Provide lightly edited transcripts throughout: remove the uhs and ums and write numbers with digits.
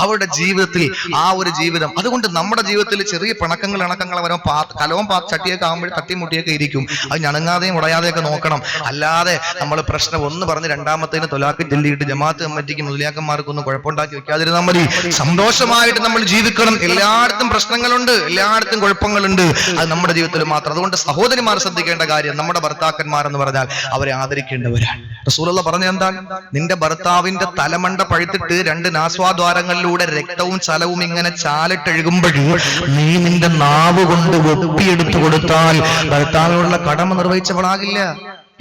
അവരുടെ ജീവിതത്തിൽ ആ ഒരു ജീവിതം. അതുകൊണ്ട് നമ്മുടെ ജീവിതത്തിൽ ചെറിയ പിണക്കങ്ങൾ ഇണക്കങ്ങൾ വരും, കലവും ചട്ടിയൊക്കെ ആകുമ്പോൾ തട്ടിമുട്ടിയൊക്കെ ഇരിക്കും. അത് ഞണങ്ങാതെയും ഉടയാതെയൊക്കെ നോക്കണം. അല്ലാതെ നമ്മൾ പ്രശ്നം ഒന്ന് പറഞ്ഞ് രണ്ടാമത്തേന് തൊലാക്ക് ചൊല്ലിയിട്ട് ജമാഅത്ത് കമ്മിറ്റിക്ക് മുസ്ലിയാക്കന്മാർക്കൊന്നും കുഴപ്പമുണ്ടാക്കി വെക്കാതിരുന്നാൽ മതി. സന്തോഷമായിട്ട് നമ്മൾ ജീവിക്കണം. എല്ലായിടത്തും പ്രശ്നങ്ങളുണ്ട്, എല്ലായിടത്തും കുഴപ്പങ്ങളുണ്ട്, അത് നമ്മുടെ ജീവിതത്തിൽ മാത്രം. അതുകൊണ്ട് സഹോദരിമാർ ശ്രദ്ധിക്കേണ്ട കാര്യം, നമ്മുടെ ഭർത്താക്കന്മാരെന്ന് പറഞ്ഞാൽ അവരെ ആദരിക്കേണ്ടവരാണ്. റസൂലുള്ള പറഞ്ഞ എന്താണ്? നിന്റെ ഭർത്താവിന്റെ തലമണ്ട പഴുത്തിട്ട് 2 നാസ്വാദ്വാരങ്ങളിലൂടെ രക്തവും ചലവും ഇങ്ങനെ ചാലിട്ടെഴുകുമ്പോൾ നീ നിന്റെ നാവ് കൊണ്ട് ഒപ്പിയെടുത്തു കൊടുത്താൽ ഭർത്താവിനുള്ള കടമ നിർവഹിച്ചവളാകില്ല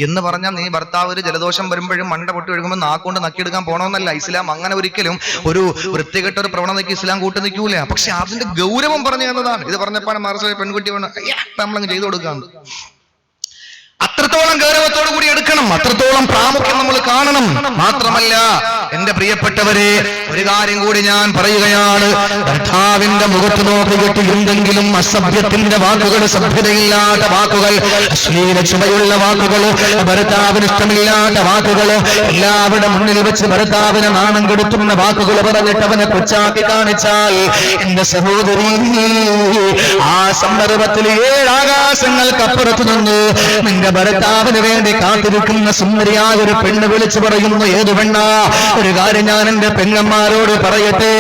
എന്ന് പറഞ്ഞാൽ, നീ ഭർത്താവ് ഒരു ജലദോഷം വരുമ്പോഴും മണ്ട പൊട്ടി ഒഴുകുമ്പോൾ നാക്കൊണ്ട് നക്കിയെടുക്കാൻ പോകണമെന്നല്ല ഇസ്ലാം. അങ്ങനെ ഒരിക്കലും ഒരു വൃത്തികെട്ട ഒരു പ്രവണതയ്ക്ക് ഇസ്ലാം കൂട്ടി നിൽക്കൂല. പക്ഷെ അതിന്റെ ഗൗരവം പറഞ്ഞു തന്നതാണ്. ഇത് പറഞ്ഞപ്പോൾ മാർസ പെൺകുട്ടി വേണം നമ്മളങ്ങ് ചെയ്തു കൊടുക്കാന്ന്. അത്രത്തോളം ഗൗരവത്തോടു കൂടി എടുക്കണം, അത്രത്തോളം പ്രാമുഖ്യം നമ്മൾ കാണണം. മാത്രമല്ല എന്റെ പ്രിയപ്പെട്ടവരെ, ഒരു കാര്യം കൂടി ഞാൻ പറയുകയാണ്. ഭർത്താവിന്റെ മുഖത്ത് നോക്കിയിട്ട് എന്തെങ്കിലും അസഭ്യത്തിന്റെ വാക്കുകൾ, സഭ്യതയില്ലാത്ത വാക്കുകൾ, അശ്ലീല ചുമയുള്ള വാക്കുകൾ, ഭർത്താവിന് ഇഷ്ടമില്ലാത്ത വാക്കുകൾ, എല്ലാവരുടെ മുന്നിൽ വെച്ച് ഭർത്താവിനെ നാണം കെടുത്തുന്ന വാക്കുകൾ പറഞ്ഞിട്ട് അവനെ കൊച്ചാക്കി കാണിച്ചാൽ, എന്റെ സഹോദരി, ആ സന്ദർഭത്തിൽ 7 ആകാശങ്ങൾക്കപ്പുറത്ത് നിന്ന് നിന്റെ ഭർത്താവിന് വേണ്ടി കാത്തിരിക്കുന്ന സുന്ദരിയായ ഒരു പെണ്ണ് വിളിച്ചു പറയുന്നു. ഏത് പെണ്ണാ? ഒരു കാര്യം ഞാൻ എന്റെ പെങ്ങന്മാരോട് പറയട്ടെ,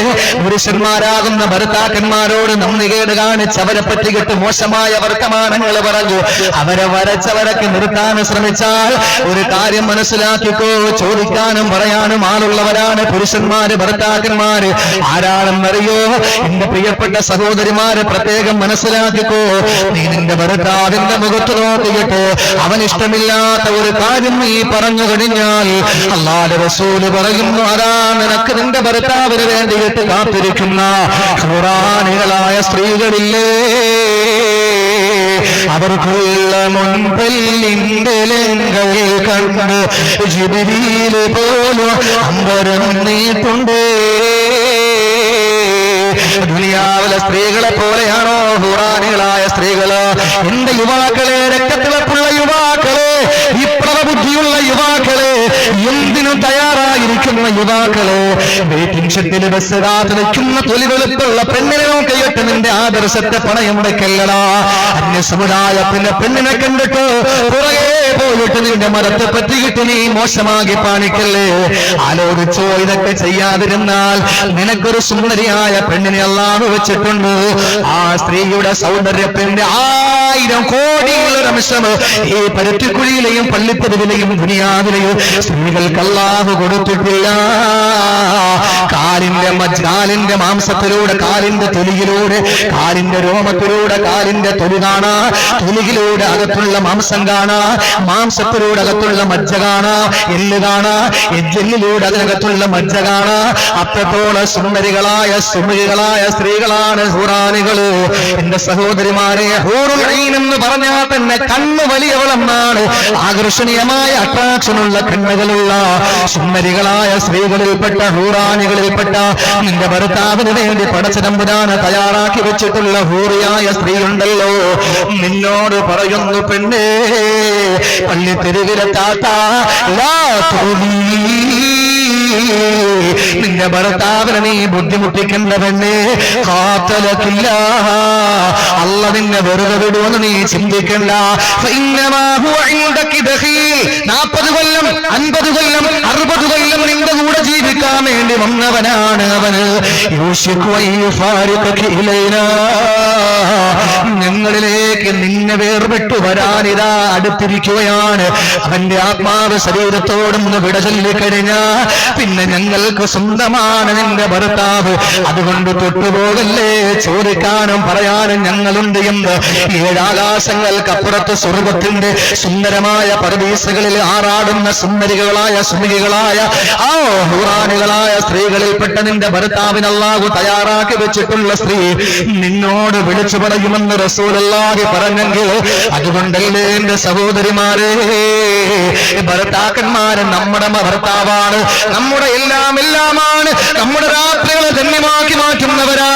പുരുഷന്മാരാകുന്ന ഭർത്താക്കന്മാരോട് നന്ദികേട് കാണിച്ച് അവരെ പറ്റിയിട്ട് മോശമായ വർത്തമാനങ്ങൾ പറഞ്ഞു അവരെ വരച്ചവരൊക്കെ നിർത്താൻ ശ്രമിച്ചാൽ ഒരു കാര്യം മനസ്സിലാക്കിക്കോ, ചോദിക്കാനും പറയാനും ആളുള്ളവരാണ് പുരുഷന്മാര്, ഭർത്താക്കന്മാര്. ആരാണെന്നറിയോ? എന്റെ പ്രിയപ്പെട്ട സഹോദരിമാര് പ്രത്യേകം മനസ്സിലാക്കിക്കോ. നീ നിന്റെ ഭർത്താവിന്റെ മുഖത്ത് നോക്കിയിട്ട് അവനിഷ്ടമില്ലാത്ത ഒരു കാര്യം നീ പറഞ്ഞു കഴിഞ്ഞാൽ അല്ലാഹുവിന്റെ റസൂൽ പറയുന്നു, അതാ നിനക്ക് നിന്റെ ഭർത്താവിന് വേണ്ടിയിട്ട് കാത്തിരിക്കുന്ന ഖുറാനികളായ സ്ത്രീകളില്ലേ, അവർക്കുള്ള മുൻപല്ലിന്റെ ലങ്ങൾ കണ്ട് ജിബ്രീൽ പോലും അമ്പരം നീട്ടുണ്ട്. ദുനിയാവിലെ സ്ത്രീകളെ പോലെയാണോ ഖുറാനികളായ സ്ത്രീകള്? എന്റെ യുവാക്കളെ, രക്തത്തിളപ്പുള്ള യുവാക്കളെ, വിപ്ലവബുദ്ധിയുള്ള യുവാക്കളെ, എന്തിനും തയ്യാറായിരിക്കുന്ന യുവാക്കളെ, വെയിറ്റിംഗ് ഷെഡിൽ ബസ് കാത്ത് നിൽക്കുന്ന തൊലിവെളുപ്പുള്ള പെണ്ണിനെ നോക്കിയിട്ട് നിന്റെ ആദർശത്തെ പണയം വെക്കല്ലടാ. അന്യ സമുദായത്തിന്റെ പെണ്ണിനെ കണ്ടിട്ട് പുറകെ പോയിട്ട് നിന്റെ മതത്തെ പറ്റിയിട്ട് നീ മോശമാക്കി കാണിക്കല്ലേ. ആലോചിച്ചോ, ഇതൊക്കെ ചെയ്യാതിരുന്നാൽ നിനക്കൊരു സുന്ദരിയായ പെണ്ണിനെ അല്ലാഹു വെച്ചിട്ടുണ്ട്. ആ സ്ത്രീയുടെ സൗന്ദര്യത്തിന്റെ 1000 കോടിയുള്ളൊരു അംശം ഈ പരുത്തിക്കുഴിയിലെയും പള്ളിത്തെരുവിലെയും ദുനിയാവിലെയും സ്ത്രീകൾക്ക് അല്ലാഹു കൊടുത്തിട്ടില്ല. കാലിന്റെ മാംസത്തിലൂടെ, കാലിന്റെ തൊലിയിലൂടെ, കാലിന്റെ രോമത്തിലൂടെ കാലിന്റെ തൊലി കാണാ, തൊലിയിലൂടെ അകത്തുള്ള മാംസം കാണാ, മാംസത്തിലൂടെ അകത്തുള്ള മജ്ജ കാണാ, എല്ല് കാണാ, എല്ലിലൂടെ അതിനകത്തുള്ള മജ്ജ കാണാ. അത്രത്തോളം സുന്ദരികളായ സുമുഖികളായ സ്ത്രീകളാണ് ഹൂറാനികള്. എന്റെ സഹോദരിമാരെ, ഹൂറുൽ ഐൻ എന്ന് പറഞ്ഞാൽ തന്നെ കണ്ണ് വലിയവളെന്നാണ്. ആകർഷണീയമായ അട്രാക്ഷനുള്ള കണ്ണുകളുള്ള സുന്ദരികളായ സ്ത്രീകളിൽപ്പെട്ട ഹൂറാനികളിൽപ്പെട്ട നിന്റെ ഭർത്താവിന് വേണ്ടി പടച്ചതമ്പുരാന് തയ്യാറാക്കി വെച്ചിട്ടുള്ള ഹൂറിയായ സ്ത്രീ ഉണ്ടല്ലോ, നിന്നോട് പറയുന്നു പെണ്ണേ, പള്ളിത്തെരുവിലെ താത്ത, നിന്റെ ഭർത്താവിനെ നീ ബുദ്ധിമുട്ടിക്കേണ്ട പെണ്ണേ, കാത്തലക്കില്ല, അല്ല നിന്നെ വെറുതെ വിടുമെന്ന് നീ ചിന്തിക്കണ്ട. 40 കൊല്ലം 50 കൊല്ലം 60 കൊല്ലം നിന്റെ കൂടെ ജീവിക്കാൻ വേണ്ടി വന്നവനാണ് അവന്. ഞങ്ങളിലേക്ക് നിന്നെ വേർപെട്ടു വരാനിതാ അടുത്തിരിക്കുകയാണ്. അവന്റെ ആത്മാവ് ശരീരത്തോടൊന്ന് വിട ചൊല്ലിക്കഴിഞ്ഞാ പിന്നെ ഞങ്ങൾക്ക് സ്വന്തമാണ് നിന്റെ ഭർത്താവ്. അതുകൊണ്ട് തൊട്ടുപോകല്ലേ, ചോദിക്കാനും പറയാനും ഞങ്ങളുണ്ട് എന്ന് 7 ആകാശങ്ങൾക്കപ്പുറത്ത് സ്വർഗത്തിന്റെ സുന്ദരമായ പരദീസകളിൽ ആറാടുന്ന സുന്ദരികളായ സുമുഖികളായ ആ ഹൂറാനികളായ സ്ത്രീകളിൽപ്പെട്ട നിന്റെ ഭർത്താവിന് അല്ലാഹു തയ്യാറാക്കി വെച്ചിട്ടുള്ള സ്ത്രീ നിന്നോട് വിളിച്ചു പറയുമെന്ന് റസൂലുള്ളാഹി പറഞ്ഞെങ്കിൽ, അതുകൊണ്ടല്ലേ എന്റെ സഹോദരിമാരെ, ഭർത്താക്കന്മാര് നമ്മുടെ ഭർത്താവാണ്, നമ്മുടെ എല്ലാമാണ്, നമ്മുടെ രാത്രികളെ ധന്യമാക്കി മാറ്റുന്നവരാ.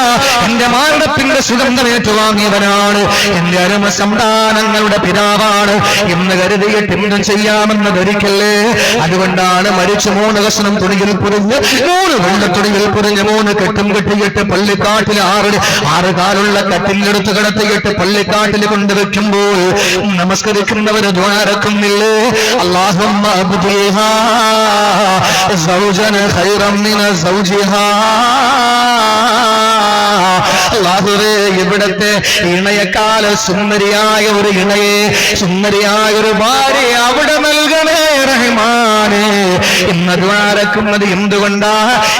എന്റെ മാണ്ടത്തിന്റെ ഭാര്യയുടെ സുഗന്ധം ഏറ്റുവാങ്ങിയവനാണ്, എന്റെ അരുമ സന്താനങ്ങളുടെ പിതാവാണ് എന്ന് കരുതിയിട്ട് എന്തും ചെയ്യാമെന്ന് ധരിക്കല്ലേ. അതുകൊണ്ടാണ് മരിച്ചു 3 കഷ്ണം തുണിയിൽ പൊതിഞ്ഞ് 3 വെള്ളത്തുണിയിൽ പൊതിഞ്ഞ് 3 കെട്ടും കെട്ടിയിട്ട് പള്ളിക്കാട്ടിൽ 6 കാലുള്ള കട്ടിലെടുത്ത് കിടത്തിയിട്ട് പള്ളിക്കാട്ടിൽ കൊണ്ടുവെക്കുമ്പോൾ നമസ്കരിക്കുന്നവര് ദ്വാരക്കുന്നില്ലേ, അല്ലാഹുമ്മ അബ്ദിഹാ സൗജന ഖൈറൻ മിന സൗജിഹാ. അല്ലാഹുവേ, ഇവിടത്തെ ഇണയെക്കാൾ സുന്ദരിയായ ഒരു ഇണയെ, സുന്ദരിയായ ഒരു ഭാര്യയെ അവിടെ നൽകണേ റഹ്മാനേ എന്ന് ദ്വാരക്കുന്നത് എന്തുകൊണ്ടാ?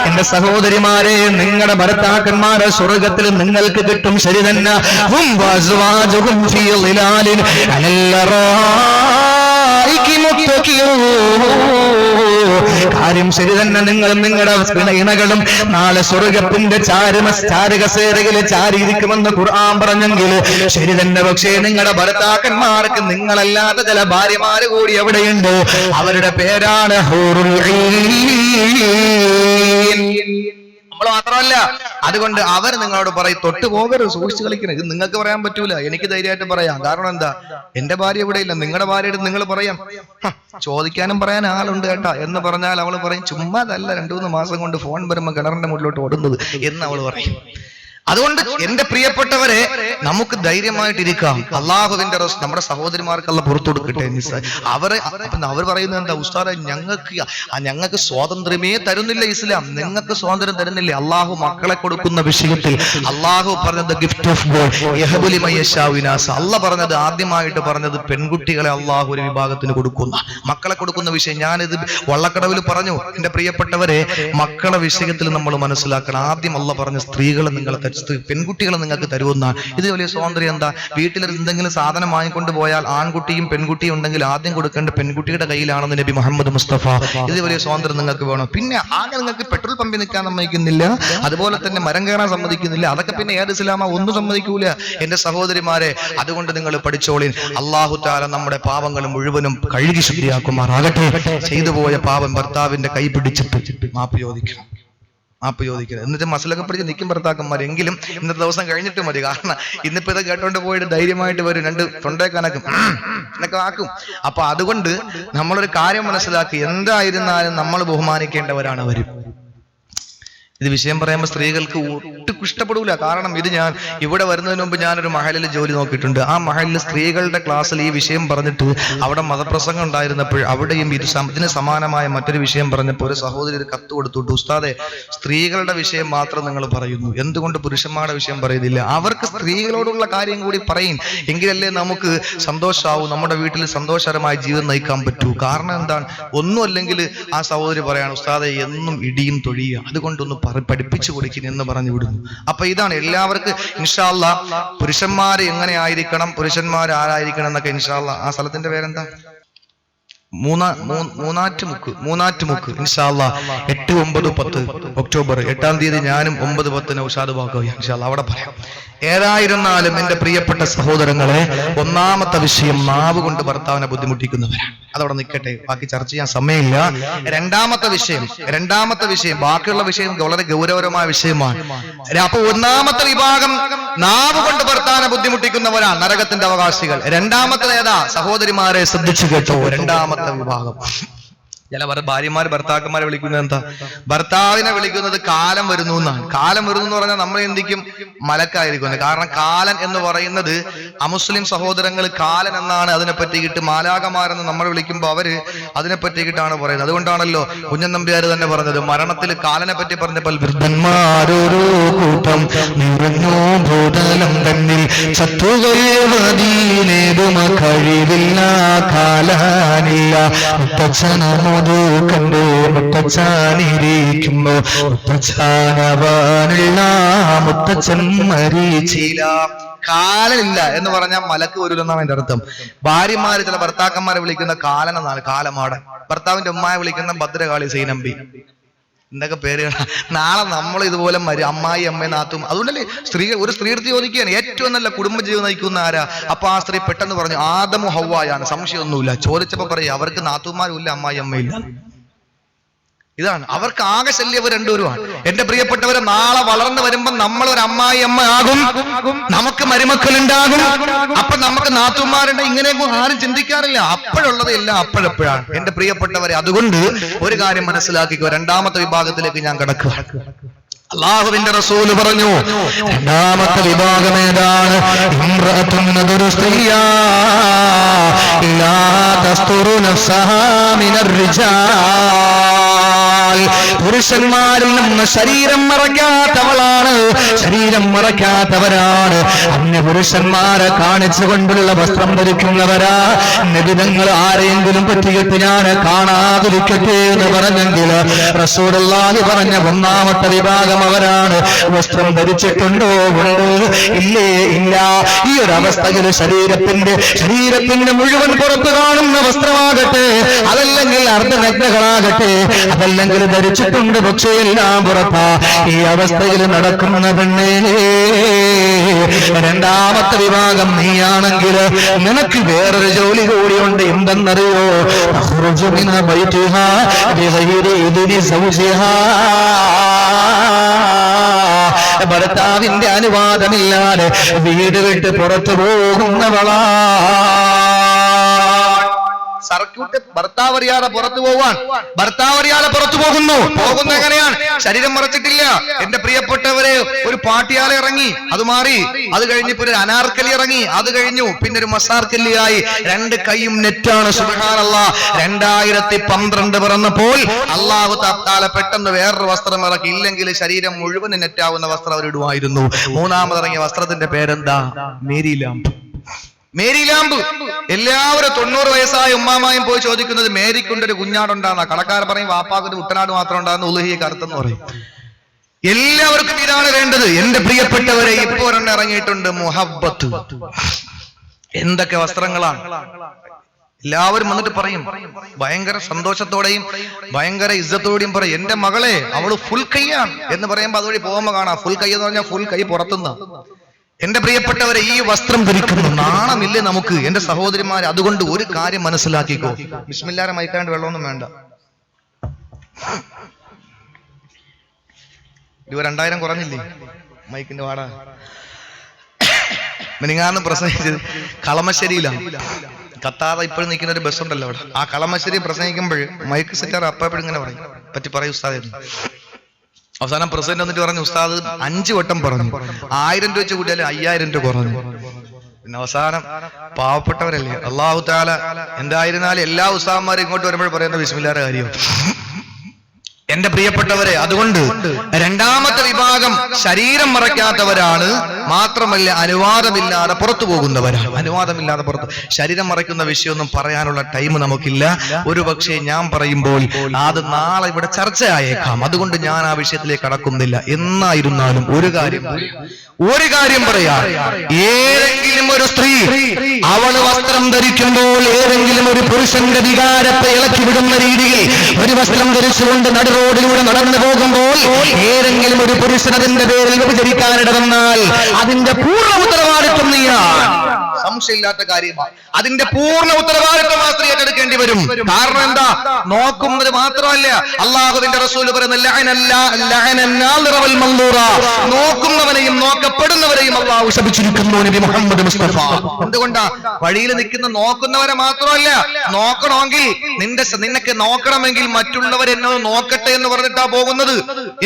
എന്റെ സഹോദരിമാരെ, നിങ്ങളുടെ ഭർത്താക്കന്മാരെ സ്വർഗത്തിൽ നിങ്ങൾക്ക് കിട്ടും. ശരി തന്നെ. ഹും വസ്വാജുഹും ഫീ ളിലാലിൻ അലൽ അറായികി മുത്തഖിഊൻ. കാര്യം ശരി തന്നെ. നിങ്ങൾ നിങ്ങളുടെ ഇണകളും നാളെ സ്വർഗത്തിന്റെ ചാരുകസേരയിൽ ചാരിയിരിക്കുമെന്ന് ഖുർആൻ പറഞ്ഞെങ്കിൽ ശരി തന്നെ. പക്ഷേ നിങ്ങളുടെ ഭർത്താക്കന്മാർക്ക് നിങ്ങളല്ലാത്ത ചില ഭാര്യമാര് കൂടി എവിടെയുണ്ട്. അവരുടെ പേരാണ് ഹൂറുൽ ഈൻ. നമ്മൾ മാത്രമല്ല. അതുകൊണ്ട് അവർ നിങ്ങളോട് പറയും, തൊട്ട് പോകരുത്, സൂക്ഷിച്ച് കളിക്കണം. ഇത് നിങ്ങൾക്ക് പറയാൻ പറ്റൂല, എനിക്ക് ധൈര്യമായിട്ട് പറയാം. കാരണം എന്താ? എന്റെ ഭാര്യ ഇവിടെ ഇല്ല. നിങ്ങളുടെ ഭാര്യയുടെ നിങ്ങൾ പറയാം, ചോദിക്കാനും പറയാൻ ആളുണ്ട് കേട്ടാ എന്ന് പറഞ്ഞാൽ അവൾ പറയും, ചുമ്മാതല്ല 2-3 മാസം കൊണ്ട് ഫോൺ വരുമ്പോ കിണറിന്റെ മുകളിലോട്ട് ഓടുന്നത് എന്ന് അവൾ പറയും. അതുകൊണ്ട് എന്റെ പ്രിയപ്പെട്ടവരെ, നമുക്ക് ധൈര്യമായിട്ടിരിക്കാം. അള്ളാഹുവിന്റെ നമ്മുടെ സഹോദരിമാർക്ക് അല്ല പുറത്തു കൊടുക്കട്ടെ. അവർ പറയുന്നത് എന്താ? ഉസ്താദേ, ഞങ്ങൾക്ക് സ്വാതന്ത്ര്യമേ തരുന്നില്ല ഇസ്ലാം, നിങ്ങൾക്ക് സ്വാതന്ത്ര്യം തരുന്നില്ല. അള്ളാഹു മക്കളെ കൊടുക്കുന്ന വിഷയത്തിൽ അള്ളാഹു പറഞ്ഞത് ഗിഫ്റ്റ് ഓഫ് ഗോഡ് യഹബുലി മൻ യശാഉ ഇനാസ. അള്ളാഹ് പറഞ്ഞത്, ആദ്യമായിട്ട് പറഞ്ഞത് പെൺകുട്ടികളെ അള്ളാഹു ഒരു വിഭാഗത്തിന് കൊടുക്കുന്ന, മക്കളെ കൊടുക്കുന്ന വിഷയം. ഞാനിത് വള്ളക്കടവിൽ പറഞ്ഞു. എന്റെ പ്രിയപ്പെട്ടവരെ, മക്കളെ വിഷയത്തിൽ നമ്മൾ മനസ്സിലാക്കണം. ആദ്യം അള്ളാഹ് പറഞ്ഞ സ്ത്രീകളെ നിങ്ങളെ പെൺകുട്ടികളെ നിങ്ങൾക്ക് തരുമെന്നാണ്. ഇത് വലിയ സ്വാതന്ത്ര്യം എന്താ? വീട്ടിൽ എന്തെങ്കിലും സാധനം വാങ്ങിക്കൊണ്ട് പോയാൽ ആൺകുട്ടിയും പെൺകുട്ടിയും ഉണ്ടെങ്കിൽ ആദ്യം കൊടുക്കേണ്ട പെൺകുട്ടിയുടെ കയ്യിലാണെന്ന് നബി മുഹമ്മദ് മുസ്തഫ. ഇത് വലിയ സ്വാതന്ത്ര്യം നിങ്ങൾക്ക് വേണം. പിന്നെ ആകെ നിങ്ങൾക്ക് പെട്രോൾ പമ്പിൽ നിൽക്കാൻ സമ്മതിക്കുന്നില്ല, അതുപോലെ തന്നെ മരം കയറാൻ സമ്മതിക്കുന്നില്ല. അതൊക്കെ പിന്നെ ഏത് ഇസ്ലാമ? ഒന്നും സമ്മതിക്കൂല എന്റെ സഹോദരിമാരെ. അതുകൊണ്ട് നിങ്ങൾ പഠിച്ചോളിൻ. അല്ലാഹു തആല നമ്മുടെ പാപങ്ങൾ മുഴുവനും കഴുകി ശുദ്ധിയാക്കുമാറാകട്ടെ. ചെയ്തു പോയ പാപം ഭർത്താവിന്റെ കൈ പിടിച്ചിട്ട് മാപ്പ് ചോദിക്കണം. എന്നിട്ട് മസലൊക്കെ പിടിച്ച് നിൽക്കും ഭർത്താക്കന്മാരെങ്കിലും ഇന്നത്തെ ദിവസം കഴിഞ്ഞിട്ട് മതി. കാരണം ഇന്നിപ്പോ ഇത് കേട്ടോണ്ട് പോയിട്ട് ധൈര്യമായിട്ട് വരും, 2 തൊണ്ടേക്കാനൊക്കെ എന്നൊക്കെ ആക്കും. അപ്പൊ അതുകൊണ്ട് നമ്മളൊരു കാര്യം മനസ്സിലാക്കി, എന്തായിരുന്നാലും നമ്മൾ ബഹുമാനിക്കേണ്ടവരാണ് അവരും. ഇത് വിഷയം പറയുമ്പോൾ സ്ത്രീകൾക്ക് ഒട്ടും ഇഷ്ടപ്പെടൂല. കാരണം ഇത് ഞാൻ ഇവിടെ വരുന്നതിന് മുമ്പ് ഞാനൊരു മഹലിൽ ജോലി നോക്കിയിട്ടുണ്ട്. ആ മഹലിൽ സ്ത്രീകളുടെ ക്ലാസ്സിൽ ഈ വിഷയം പറഞ്ഞിട്ട് അവിടെ മതപ്രസംഗം ഉണ്ടായിരുന്നപ്പോൾ അവിടെയും ഇതിന് സമാനമായ മറ്റൊരു വിഷയം പറഞ്ഞപ്പോൾ ഒരു സഹോദരി ഒരു കത്ത് കൊടുത്തിട്ട്, ഉസ്താദെ, സ്ത്രീകളുടെ വിഷയം മാത്രം നിങ്ങൾ പറയുന്നു, എന്തുകൊണ്ട് പുരുഷന്മാരുടെ വിഷയം പറയുന്നില്ല? അവർക്ക് സ്ത്രീകളോടുള്ള കാര്യം കൂടി പറയും, എങ്കിലല്ലേ നമുക്ക് സന്തോഷമാവും, നമ്മുടെ വീട്ടിൽ സന്തോഷകരമായ ജീവിതം നയിക്കാൻ പറ്റൂ. കാരണം എന്താണ്? ഒന്നും അല്ലെങ്കിൽ ആ സഹോദരി പറയാണ്, ഉസ്താദെ, എന്നും ഇടിയും തൊഴിയുക, അതുകൊണ്ടൊന്ന് പഠിപ്പിച്ചു കൊടുക്കുന്നു എന്ന് പറഞ്ഞു വിടുന്നു. അപ്പൊ ഇതാണ് എല്ലാവർക്കും ഇൻഷാ അല്ലാഹ് പുരുഷന്മാർ എങ്ങനെ ആയിരിക്കണം, പുരുഷന്മാർ ആരായിരിക്കണം എന്നൊക്കെ ഇൻഷാ അല്ലാഹ്. ആ സ്ഥലത്തിന്റെ പേരെന്താ? മൂന്നാറ്റുമുക്ക് ഇൻഷാ അല്ലാഹ് 8, 9, 10 ഒക്ടോബർ 8-ാം തീയതി ഞാനും 9, 10 നൗഷാദ് ബാഗോയി ഇൻഷാ അല്ലാഹ് അവിടെ പറയാം. ഏതായിരുന്നാലും എന്റെ പ്രിയപ്പെട്ട സഹോദരങ്ങളെ, ഒന്നാമത്തെ വിഷയം നാവ് കൊണ്ട് ഭർത്താവിനെ ബുദ്ധിമുട്ടിക്കുന്നവരാണ്. അതവിടെ നിൽക്കട്ടെ, ബാക്കി ചർച്ച ചെയ്യാൻ സമയമില്ല. രണ്ടാമത്തെ വിഷയം ബാക്കിയുള്ള വിഷയം വളരെ ഗൗരവമായ വിഷയമാണ്. അപ്പൊ ഒന്നാമത്തെ വിഭാഗം നാവ് കൊണ്ട് ഭർത്താവിനെ ബുദ്ധിമുട്ടിക്കുന്നവരാണ് നരകത്തിന്റെ അവകാശികൾ. രണ്ടാമത്തെ ഏതാ? സഹോദരിമാരെ ശ്രദ്ധിച്ചു കേട്ടോ. രണ്ടാമത്തെ വിഭാഗം ചില ഭാര്യമാര് ഭർത്താക്കന്മാരെ വിളിക്കുന്നത് എന്താ? ഭർത്താവിനെ വിളിക്കുന്നത് കാലം വരുന്നു എന്നാണ്. കാലം വരുന്നു എന്ന് പറഞ്ഞാൽ നമ്മൾ എന്തിക്കും മലക്കായിരിക്കുന്നത്. കാരണം കാലൻ എന്ന് പറയുന്നത് അമുസ്ലിം സഹോദരങ്ങൾ കാലൻ എന്നാണ് അതിനെ പറ്റിയിട്ട്, മാലാകമാരെന്ന് നമ്മൾ വിളിക്കുമ്പോൾ അവര് അതിനെ പറ്റിയിട്ടാണ് പറയുന്നത്. അതുകൊണ്ടാണല്ലോ കുഞ്ഞൻ നമ്പ്യാർ തന്നെ പറഞ്ഞത്, മരണത്തിൽ കാലനെ പറ്റി പറഞ്ഞപ്പോൾ വൃദ്ധന്മാരൊരു കൂട്ടം നിറഞ്ഞു ഭൂതലം തന്നിൽ കഴിവില്ല കാലാനില്ല മുത്തച്ഛനമോ കണ്ടു മുത്തച്ഛാനിരിക്കുന്നു മുത്തച്ഛാനവാനുള്ള മുത്തച്ഛൻ മരിച്ചില്ല. കാലനില്ല എന്ന് പറഞ്ഞാൽ മലക്ക് വരൂലെന്നാണ് അതിന്റെ അർത്ഥം. ഭാര്യമാര് ചില ഭർത്താക്കന്മാരെ വിളിക്കുന്ന കാലൻ എന്നാണ്, കാലമാടൻ. ഭർത്താവിന്റെ ഉമ്മയെ വിളിക്കുന്ന ഭദ്രകാളി സൈനമ്പി എന്തൊക്കെ പേരുകളാണ്. നാളെ നമ്മൾ ഇതുപോലെ അമ്മായി, അമ്മ, നാത്തും. അതുകൊണ്ടല്ലേ ഒരു സ്ത്രീ എടുത്ത് ചോദിക്കുകയാണ് ഏറ്റവും നല്ല കുടുംബജീവിതം നയിക്കുന്ന ആരാ? അപ്പൊ ആ സ്ത്രീ പെട്ടെന്ന് പറഞ്ഞു ആദമു ഹവ്വായാണ്, സംശയമൊന്നുമില്ല. ചോദിച്ചപ്പോ പറയും അവർക്ക് നാത്തുമാരും ഇല്ല, അമ്മായി, അമ്മയില്ല. ഇതാണ് അവർക്ക് ആകെ ശല്യം രണ്ടുപേരുമാണ്. എന്റെ പ്രിയപ്പെട്ടവരെ, നാളെ വളർന്നു വരുമ്പോ നമ്മളൊരു അമ്മായി അമ്മ ആകും, നമുക്ക് മരുമക്കളുണ്ടാകും, അപ്പൊ നമുക്ക് നാത്തുമാരുണ്ട്. ഇങ്ങനെയൊന്നും ആരും ചിന്തിക്കാറില്ല. അപ്പോഴുള്ളത് എല്ലാം അപ്പോഴെപ്പോഴാണ് എന്റെ പ്രിയപ്പെട്ടവരെ. അതുകൊണ്ട് ഒരു കാര്യം മനസ്സിലാക്കിക്കോ. രണ്ടാമത്തെ വിഭാഗത്തിലേക്ക് ഞാൻ കടക്കുക. അല്ലാഹുവിന്റെ റസൂൽ പറഞ്ഞു, രണ്ടാമത്തെ വിഭാഗം ഏതാണ്? ഇംറഅത്തുൻ ദുർസ്തിയാ ലാ തസ്തുറു നഫ്സഹാ മിനർ റിജാൽ. പുരുഷന്മാരിൽ നിന്ന് ശരീരം മറയ്ക്കാത്തവളാണ്, ശരീരം മറയ്ക്കാത്തവരാണ്. അന്യ പുരുഷന്മാരെ കാണിച്ചുകൊണ്ടുള്ള വസ്ത്രം ധരിക്കുന്നവരാ. നിബിധങ്ങൾ ആരെയെങ്കിലും പറ്റിയിട്ട് ഞാൻ കാണാതിരിക്കട്ടെ എന്ന് പറഞ്ഞെങ്കിൽ റസൂലുള്ളാഹി പറഞ്ഞ ഒന്നാമത്തെ വിഭാഗം അവരാണ്. വസ്ത്രം ധരിച്ചിട്ടുണ്ടോ? ഉണ്ട്. ഇല്ലേ? ഇല്ല. ഈ ഒരു അവസ്ഥയിൽ ശരീരത്തിന്റെ മുഴുവൻ പുറത്ത് കാണുന്ന വസ്ത്രമാകട്ടെ, അതല്ലെങ്കിൽ അർദ്ധനഗ്നകളാകട്ടെ, അതല്ലെങ്കിൽ ധരിച്ചിട്ടുണ്ട് പക്ഷേ എല്ലാം പുറത്താ. ഈ അവസ്ഥയിൽ നടക്കുന്ന പെണ്ണേ, രണ്ടാമത്തെ വിഭാഗം നീയാണെങ്കിൽ നിനക്ക് വേറൊരു ജോലി കൂടിയുണ്ട്. എന്തെന്നറിയോ? ഭർത്താവിന്റെ അനുവാദമില്ലാതെ വീട് വിട്ട് പുറത്തു പോകുന്നവളാ. സർക്യൂട്ട് ഭർത്താവ് അറിയാതെ പുറത്തു പോവാൻ, ഭർത്താവ് അറിയാതെ പുറത്തു പോകുന്ന എങ്ങനെയാണ്? ശരീരം മറച്ചിട്ടില്ല. എന്റെ പ്രിയപ്പെട്ടവരെ, ഒരു പാട്ടിയാല ഇറങ്ങി, അത് മാറി. അത് കഴിഞ്ഞപ്പോ ഒരു അനാർക്കലി ഇറങ്ങി, അത് കഴിഞ്ഞു. പിന്നെ ഒരു മസാർക്കല്ലിയായി. രണ്ട് കൈയും നെറ്റാണ്. സുബ്ഹാനല്ലാഹ്. 2012 പിറന്നപ്പോൾ അള്ളാഹു തആല പെട്ടെന്ന് വേറൊരു വസ്ത്രം ഇറക്കി. ഇല്ലെങ്കിൽ ശരീരം മുഴുവൻ നെറ്റാവുന്ന വസ്ത്രം അവരിടുമായിരുന്നു. മൂന്നാമതിറങ്ങിയ വസ്ത്രത്തിന്റെ പേരെന്താ? Mary lamp. Mary lamp. എല്ലാവരും 90 വയസ്സായ ഉമ്മാമായും പോയി ചോദിക്കുന്നത് മേരിക്കൊണ്ടൊരു കുഞ്ഞാടുണ്ടാകുന്ന. കടക്കാർ പറയും വാപ്പാക്കൊരു കുട്ടനാട് മാത്രം ഉണ്ടാകുന്ന ഉളുഹിയെ കറുത്തെന്ന് പറയും. എല്ലാവർക്കും ഇതാണ് വേണ്ടത്. എന്റെ പ്രിയപ്പെട്ടവരെ, ഇപ്പോ ഒരെണ്ണം ഇറങ്ങിയിട്ടുണ്ട്, മുഹബ്ബത്ത്. എന്തൊക്കെ വസ്ത്രങ്ങളാണ്! എല്ലാവരും വന്നിട്ട് പറയും, ഭയങ്കര സന്തോഷത്തോടെയും ഭയങ്കര ഇസ്സത്തോടെയും പറയും, എന്റെ മകളെ അവള് ഫുൾ കൈയാണ് എന്ന് പറയുമ്പോ അതുവഴി പോകുമ്പോ കാണാം ഫുൾ കൈ എന്ന് പറഞ്ഞാൽ ഫുൾ കൈ പുറത്തുനിന്ന്. എന്റെ പ്രിയപ്പെട്ടവരെ, ഈ വസ്ത്രം ധരിക്കുന്നു നാണമില്ലേ നമുക്ക്? എന്റെ സഹോദരിമാരെ, അതുകൊണ്ട് ഒരു കാര്യം മനസ്സിലാക്കിക്കോ. ബിസ്മില്ലാഹിർ മൈക്കാണ്ട് വെള്ളമൊന്നും വേണ്ട. 2000 കുറഞ്ഞില്ലേ മൈക്കിന്റെ വാട? മിനിങ്ങാന്ന് പ്രസംഗിച്ചത് കളമശ്ശേരിയിലാണ്. കത്താതെ ഇപ്പോഴും നിൽക്കുന്ന ഒരു ബസ് ഉണ്ടല്ലോ അവിടെ. ആ കളമശ്ശേരി പ്രസംഗിക്കുമ്പോൾ മൈക്ക് സെറ്റാർ അപ്പോഴും ഇങ്ങനെ പറയും, പറ്റി പറയും ഉസ്താദ്. അവസാനം പ്രസിഡന്റ് വന്നിട്ട് പറഞ്ഞു, ഉസ്താദ് 5 വട്ടം പറഞ്ഞു, 1000 രൂപ വെച്ച് കൂട്ടിയാലും 5000 രൂപ കുറഞ്ഞു. പിന്നെ അവസാനം പാവപ്പെട്ടവരല്ലേ, അല്ലാഹു തആല എന്തായിരുന്നാലും എല്ലാ ഉസ്താദന്മാരും ഇങ്ങോട്ട് വരുമ്പോൾ പറയുന്ന ബിസ്മില്ലാഹിന്റെ കാര്യം. എന്റെ പ്രിയപ്പെട്ടവരെ, അതുകൊണ്ട് രണ്ടാമത്തെ വിഭാഗം ശരീരം മറയ്ക്കാത്തവരാണ്. മാത്രമല്ല അനുവാദമില്ലാതെ പുറത്തു പോകുന്നവരാണ്. അനുവാദമില്ലാതെ പുറത്ത് ശരീരം മറയ്ക്കുന്ന വിഷയമൊന്നും പറയാനുള്ള ടൈം നമുക്കില്ല. ഒരു പക്ഷേ ഞാൻ പറയുമ്പോൾ അത് നാളെ ഇവിടെ ചർച്ചയായേക്കാം. അതുകൊണ്ട് ഞാൻ ആ വിഷയത്തിലേക്ക് കടക്കുന്നില്ല. എന്നായിരുന്നാലും ഒരു കാര്യം പറയാം. ഏതെങ്കിലും ഒരു സ്ത്രീ അവള് വസ്ത്രം ധരിക്കുമ്പോൾ ഏതെങ്കിലും ഒരു പുരുഷന്റെ വികാരത്തെ ഇളക്കി വിടുന്ന രീതിയിൽ ഒരു വസ്ത്രം ധരിച്ചുകൊണ്ട് നടുറോഡിലൂടെ നടന്നു പോകുമ്പോൾ ഏതെങ്കിലും ഒരു പുരുഷൻ അതിന്റെ പേരിൽ വ്യഭിചരിക്കാനിട വന്നാൽ അതിന്റെ പൂർണ്ണ ഉത്തരവാദിത്വം നീയാണ്. സംശയമില്ലാത്ത കാര്യമാണ്. അതിന്റെ പൂർണ്ണ ഉത്തരവാദിത്വം ആ സ്ത്രീ ഏറ്റെടുക്കേണ്ടി വരും. കാരണം എന്താ? നോക്കുന്നത് മാത്രമല്ല, അല്ലാഹുവിന്റെ റസൂൽ പറയുന്ന നോക്കുന്നവനെയും നോക്കപ്പെടുന്നവരെയും അല്ലാഹു ശപിച്ചിരിക്കുന്നു. നബി മുഹമ്മദ് മുസ്തഫ. എന്തുകൊണ്ടാ? വഴിയിൽ നിൽക്കുന്ന നോക്കുന്നവരെ മാത്രമല്ല, നോക്കണമെങ്കിൽ നിനക്ക് നോക്കണമെങ്കിൽ മറ്റുള്ളവർ എന്നോട് നോക്കട്ടെ എന്ന് പറഞ്ഞിട്ടാ പോകുന്നത്.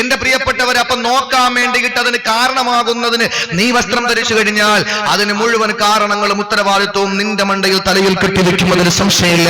എന്റെ പ്രിയപ്പെട്ടവരെ, അപ്പൊ നോക്കാൻ വേണ്ടിയിട്ട് അതിന് കാരണമാകുന്നതിന് നീ വസ്ത്രം ധരിച്ചു കഴിഞ്ഞാൽ അതിന് മുഴുവൻ കാരണങ്ങളും ഉത്തരവാദിത്വവും നിന്റെ മണ്ടയിൽ തലയിൽ കെട്ടിവെക്കുന്നതിന് സംശയമില്ല.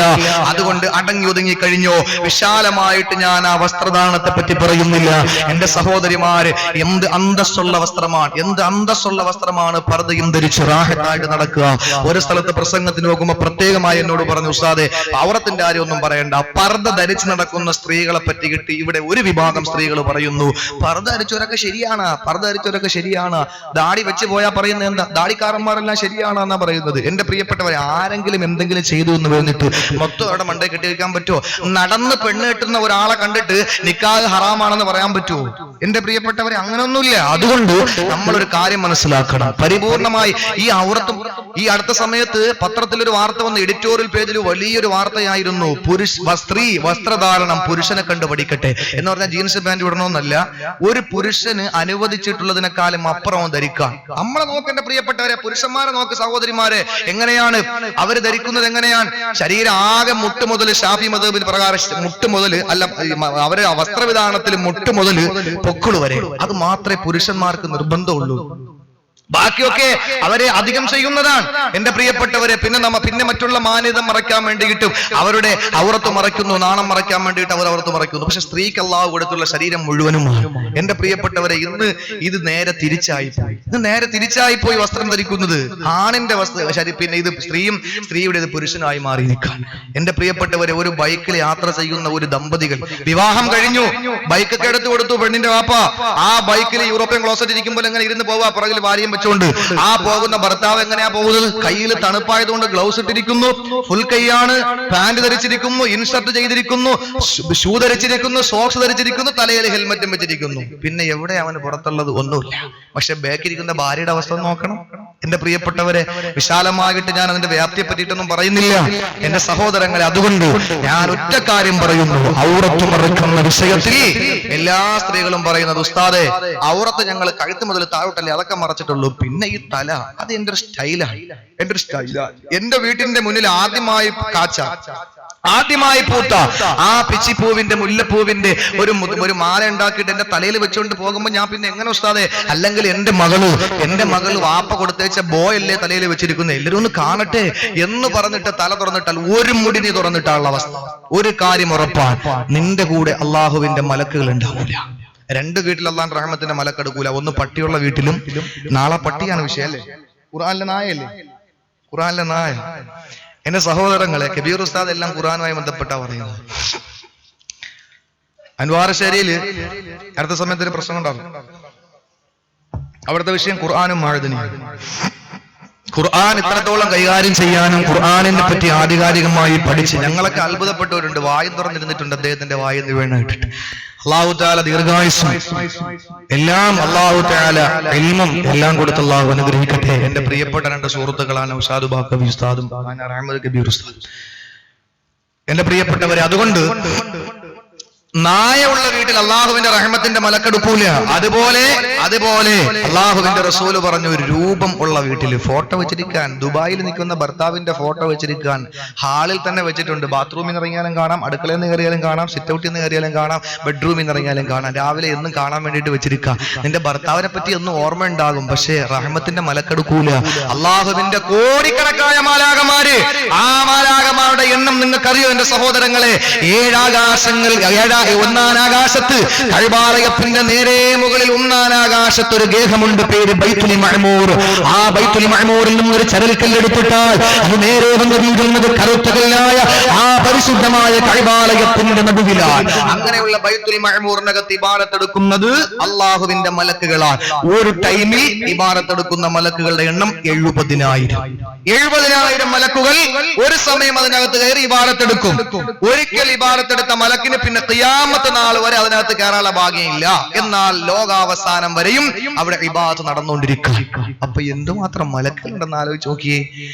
അതുകൊണ്ട് അടങ്ങി ഒതുങ്ങി കഴിഞ്ഞോ. വിശാലമായിട്ട് ഞാൻ ആ വസ്ത്രദാനത്തെ പറ്റി പറയുന്നില്ല. എന്റെ സഹോദരിമാര്, എന്ത് അന്തസ്സുള്ള വസ്ത്രമാണ്, എന്ത് അന്തസ്സുള്ള വസ്ത്രമാണ് പർദ്ദയും ധരിച്ച് റാഹത്തായിട്ട് നടക്കുക. ഒരു സ്ഥലത്ത് പ്രസംഗത്തിന് പോകുമ്പോ പ്രത്യേകമായി എന്നോട് പറഞ്ഞു, ഉസ്താദേ ഔറത്തിന്റെ കാര്യമൊന്നും പറയണ്ട, പർദ്ദ ധരിച്ച് നടക്കുന്ന സ്ത്രീകളെ പറ്റി കിട്ടി. ഇവിടെ ഒരു വിഭാഗം സ്ത്രീകൾ പറയുന്നു പർദ്ദ ധരിച്ചവരൊക്കെ ശരിയാണ്, പർദ്ദ ധരിച്ചവരൊക്കെ ശരിയാണ്. ദാടി വെച്ച് പോയാൽ പറയുന്നത് എന്താ? ദാടിക്കാരന്മാരെല്ലാം ശരിയാണെന്നാ പറയുന്നത്. പറയുന്നത്. എന്റെ പ്രിയപ്പെട്ടവരെ, ആരെങ്കിലും എന്തെങ്കിലും ചെയ്തു എന്ന് പറഞ്ഞിട്ട് മൊത്തം അവിടെ മണ്ടേ കെട്ടിവെക്കാൻ പറ്റുമോ? നടന്ന് പെണ്ണ് കെട്ടുന്ന ഒരാളെ കണ്ടിട്ട് നിക്കാഹ് ഹറാമാണെന്ന് പറയാൻ പറ്റുമോ? എന്റെ പ്രിയപ്പെട്ടവരെ, അങ്ങനെയൊന്നുമില്ല. അതുകൊണ്ട് നമ്മളൊരു കാര്യം മനസ്സിലാക്കണം, പരിപൂർണമായി ഈ ഔറത്തും. ഈ അടുത്ത സമയത്ത് പത്രത്തിലൊരു വാർത്ത വന്ന്, എഡിറ്റോറിയൽ പേജിൽ വലിയൊരു വാർത്തയായിരുന്നു, സ്ത്രീ വസ്ത്രധാരണം പുരുഷനെ കണ്ട് പഠിക്കട്ടെ എന്ന് പറഞ്ഞാൽ ജീൻസ് പാന്റ് ഇടണമെന്നല്ല, ഒരു പുരുഷന് അനുവദിച്ചിട്ടുള്ളതിനേക്കാളും അപ്പുറം ധരിക്കാം. നമ്മളെ നോക്കേണ്ട പ്രിയപ്പെട്ടവരെ, പുരുഷന്മാരെ നോക്ക് സഹോദരിമാരെ, എങ്ങനെയാണ് അവര് ധരിക്കുന്നത്? എങ്ങനെയാണ്? ശരീരം ആകെ മുട്ട് മുതൽ, ഷാഫി മദ്ഹബിൽ പ്രകാരം മുട്ട് മുതൽ, അല്ല അവര് വസ്ത്രവിധാനത്തിൽ മുട്ട് മുതൽ പൊക്കിള് വരെ, അത് മാത്രമേ പുരുഷന്മാർക്ക് നിർബന്ധമുള്ളൂ. ബാക്കിയൊക്കെ അവരെ അധികം ചെയ്യുന്നതാണ്. എന്റെ പ്രിയപ്പെട്ടവരെ, പിന്നെ മറ്റുള്ള മാന്യത മറയ്ക്കാൻ വേണ്ടിയിട്ടും അവരുടെ ഔറത്ത് മറയ്ക്കുന്നു, നാണം മറയ്ക്കാൻ വേണ്ടിയിട്ട് അവർ ഔറത്ത് മറയ്ക്കുന്നു. പക്ഷെ സ്ത്രീക്ക് അല്ലാഹു കൊടുത്തുള്ള ശരീരം മുഴുവനുമാണ്. എന്റെ പ്രിയപ്പെട്ടവരെ, ഇന്ന് ഇത് നേരെ തിരിച്ചായിപ്പോയി വസ്ത്രം ധരിക്കുന്നത്. ആണിന്റെ വസ്ത്രം, പിന്നെ ഇത് സ്ത്രീയുടേത് പുരുഷനായി മാറിയിരിക്കാൻ. എന്റെ പ്രിയപ്പെട്ടവരെ, ഒരു ബൈക്കിൽ യാത്ര ചെയ്യുന്ന ഒരു ദമ്പതികൾ, വിവാഹം കഴിഞ്ഞു, ബൈക്കൊക്കെ എടുത്തു കൊടുത്തു പെണ്ണിന്റെ വാപ്പ. ആ ബൈക്കിൽ യൂറോപ്യൻ ക്ലോസറ്റ് ഇരിക്കുമ്പോൾ എങ്ങനെ ഇരുന്ന് പോവാ, പുറകിൽ ഭാര്യയും കൊണ്ട് ആ പോകുന്ന ഭർത്താവ് എങ്ങനെയാ പോകുന്നത്? കയ്യിൽ തണുപ്പായതുകൊണ്ട് ഗ്ലൗസ് ഇട്ടിരിക്കുന്നു, ഫുൾ കൈയാണ്, പാന്റ് ധരിച്ചിരിക്കുന്നു, ഇൻഷർട്ട് ചെയ്തിരിക്കുന്നു, ഷൂ ധരിച്ചിരിക്കുന്നു, സോക്സ് ധരിച്ചിരിക്കുന്നു, തലയിൽ ഹെൽമറ്റും വെച്ചിരിക്കുന്നു. പിന്നെ എവിടെ അവന് പുറത്തുള്ളത്? ഒന്നുമില്ല. പക്ഷെ ബാക്കിരിക്കുന്ന ഭാര്യയുടെ അവസ്ഥ നോക്കണം. എന്റെ പ്രിയപ്പെട്ടവരെ, വിശാലമായിട്ട് ഞാൻ അതിന്റെ വ്യാപ്തിയെ പറ്റിയിട്ടൊന്നും പറയുന്നില്ല എന്റെ സഹോദരങ്ങളെ. അതുകൊണ്ട് ഞാൻ ഒറ്റ കാര്യം പറയുന്നു, ഔറത്ത് മറയ്ക്കുന്ന വിഷയത്തിൽ എല്ലാ സ്ത്രീകളും പറയുന്നത്, ഉസ്താദെ ഔറത്ത് ഞങ്ങൾ കഴുത്ത് മുതൽ താഴോട്ടല്ലേ അതൊക്കെ മറച്ചിട്ടുള്ളൂ, പിന്നെ ഈ തല അത് എന്റെ ഒരു സ്റ്റൈലാണ്. എന്റെ വീട്ടിന്റെ മുന്നിൽ ആദ്യമായി പൂത്ത ആ പിച്ചിപ്പൂവിന്റെ, മുല്ലപ്പൂവിന്റെ ഒരു മാല ഉണ്ടാക്കിയിട്ട് എന്റെ തലയിൽ വെച്ചുകൊണ്ട് പോകുമ്പോ ഞാൻ പിന്നെ എങ്ങനെ ഉസ്താദെ? അല്ലെങ്കിൽ എന്റെ മകള് വാപ്പ കൊടുത്തേച്ച ബോയല്ലേ തലയിൽ വെച്ചിരിക്കുന്നത്, എല്ലാവരും ഒന്ന് കാണട്ടെ എന്ന് പറഞ്ഞിട്ട് തല തുറന്നിട്ടാൽ ഒരു മുടി നീ തുറന്നിട്ടുള്ള അവസ്ഥ. ഒരു കാര്യം ഉറപ്പാണ്, നിന്റെ കൂടെ അള്ളാഹുവിന്റെ മലക്കുകൾ ഉണ്ടാവില്ല. രണ്ട് വീട്ടിൽ അള്ളാഹുവിന്റെ റഹ്മത്തിന്റെ മലക്കെടുക്കൂല. ഒന്ന് പട്ടിയുള്ള വീട്ടിലും, നാളെ പട്ടിയാണ് വിഷയം അല്ലേ? ഖുർആനിലെ നായ. എന്റെ സഹോദരങ്ങളെ, കബീർ ഉസ്താദ് എല്ലാം ഖുർആനുമായി ബന്ധപ്പെട്ടാ പറയുന്നത്. അൻവാറശ്ശേരിയില് അടുത്ത സമയത്ത് ഒരു പ്രശ്നം ഉണ്ടാവും. അവിടുത്തെ വിഷയം ഖുർആനും മഅദനിയും. ഖുർആൻ ഇത്രത്തോളം കൈകാര്യം ചെയ്യാനും ഖുർആനിനെ പറ്റി ആധികാരികമായി പഠിച്ച് ഞങ്ങളൊക്കെ അത്ഭുതപ്പെട്ടവരുണ്ട്. വായും തുറന്നിരുന്നിട്ടുണ്ട് അദ്ദേഹത്തിന്റെ വായിന്ന് വീണിട്ടിട്ട്. അല്ലാഹു തആല ദീർഘായുസ്സും എല്ലാം അല്ലാഹു തആല ഇൽമും എല്ലാം കൊടുത്ത് അല്ലാഹു അനുഗ്രഹിക്കട്ടെ. എന്റെ പ്രിയപ്പെട്ട രണ്ട് സുഹൃത്തുക്കളാണ് ഉസ്താദ് ബാക്കവി ഉസ്താദും അഹ്മദ് കബീർ ഉസ്താദ്. എന്റെ പ്രിയപ്പെട്ടവരെ, അതുകൊണ്ട് നായ ഉള്ള വീട്ടിൽ അള്ളാഹുവിന്റെ റഹ്മത്തിന്റെ മലക്കെടുക്കൂല. അതുപോലെ അള്ളാഹുവിന്റെ റസൂല് പറഞ്ഞു, ഒരു രൂപം ഉള്ള വീട്ടിൽ ഫോട്ടോ വെച്ചിരിക്കാൻ, ദുബായിൽ നിൽക്കുന്ന ഭർത്താവിന്റെ ഫോട്ടോ വെച്ചിരിക്കാൻ ഹാളിൽ തന്നെ വെച്ചിട്ടുണ്ട്. ബാത്റൂമിൽ നിന്ന് ഇറങ്ങിയാലും കാണാം, അടുക്കളയിൽ നിന്ന് കയറിയാലും കാണാം, സിറ്റ് ഔട്ടിൽ നിന്ന് കയറിയാലും കാണാം, ബെഡ്റൂമിൽ നിന്ന് ഇറങ്ങിയാലും കാണാം. രാവിലെ എന്നും കാണാൻ വേണ്ടിയിട്ട് വെച്ചിരിക്കാം. നിന്റെ ഭർത്താവിനെ പറ്റി ഒന്നും ഓർമ്മ ഉണ്ടാകും, പക്ഷേ റഹ്മത്തിന്റെ മലക്കെടുക്കൂല. അള്ളാഹുവിന്റെ കോടിക്കണക്കായ മാലാകമാര്, ആ മാലാകമാരുടെ എണ്ണം നിങ്ങൾക്കറിയോ എന്റെ സഹോദരങ്ങളെ? 7 ആകാശങ്ങൾ, ഒന്നാം ആകാശത്ത്, കഅബാലയത്തിന്റെ നേരെ മുകളിൽ ഒന്നാം ആകാശത്ത് ഒരു ഗേഹമുണ്ട്, പേര് ബൈത്തുൽ മഅമൂർ. ആ ബൈത്തുൽ മഅമൂറിൽ നിന്ന് ഒരു ചരൽക്കല്ലെടുത്തിട്ടാൽ അത് നേരെ വന്ന് വീഴുന്നത് കറുത്തകല്ലായ ആ പരിശുദ്ധമായ കഅബാലയത്തിന്റെ നടുവിലാണ്. അങ്ങനെയുള്ള ബൈത്തുൽ മഅമൂറിനകത്ത് ഇബാദത്തെടുക്കുന്നത് അള്ളാഹുവിന്റെ മലക്കുകളാണ്. ഒരു ടൈമിൽ ഇബാദത്തെടുക്കുന്ന മലക്കുകളുടെ എണ്ണം 70,000 മലക്കുകൾ ഒരു സമയം അതിനകത്ത് കയറി ഇബാദത്തെടുക്കും. ഒരിക്കൽ ഇബാദത്തെടുത്ത മലക്കിന് പിന്നെ ഖിയാമത്ത് നാൾ വരെ അതിനകത്ത് കയറാനുള്ള ഭാഗ്യമില്ല. എന്നാൽ ലോകാവസാനം വരെയും അവിടെ ഇബാദത്ത് നടന്നുകൊണ്ടിരിക്കും. അപ്പൊ എന്തുമാത്രം മലക്കുകളുണ്ടെന്ന് ആലോചിച്ച് നോക്കിയേ.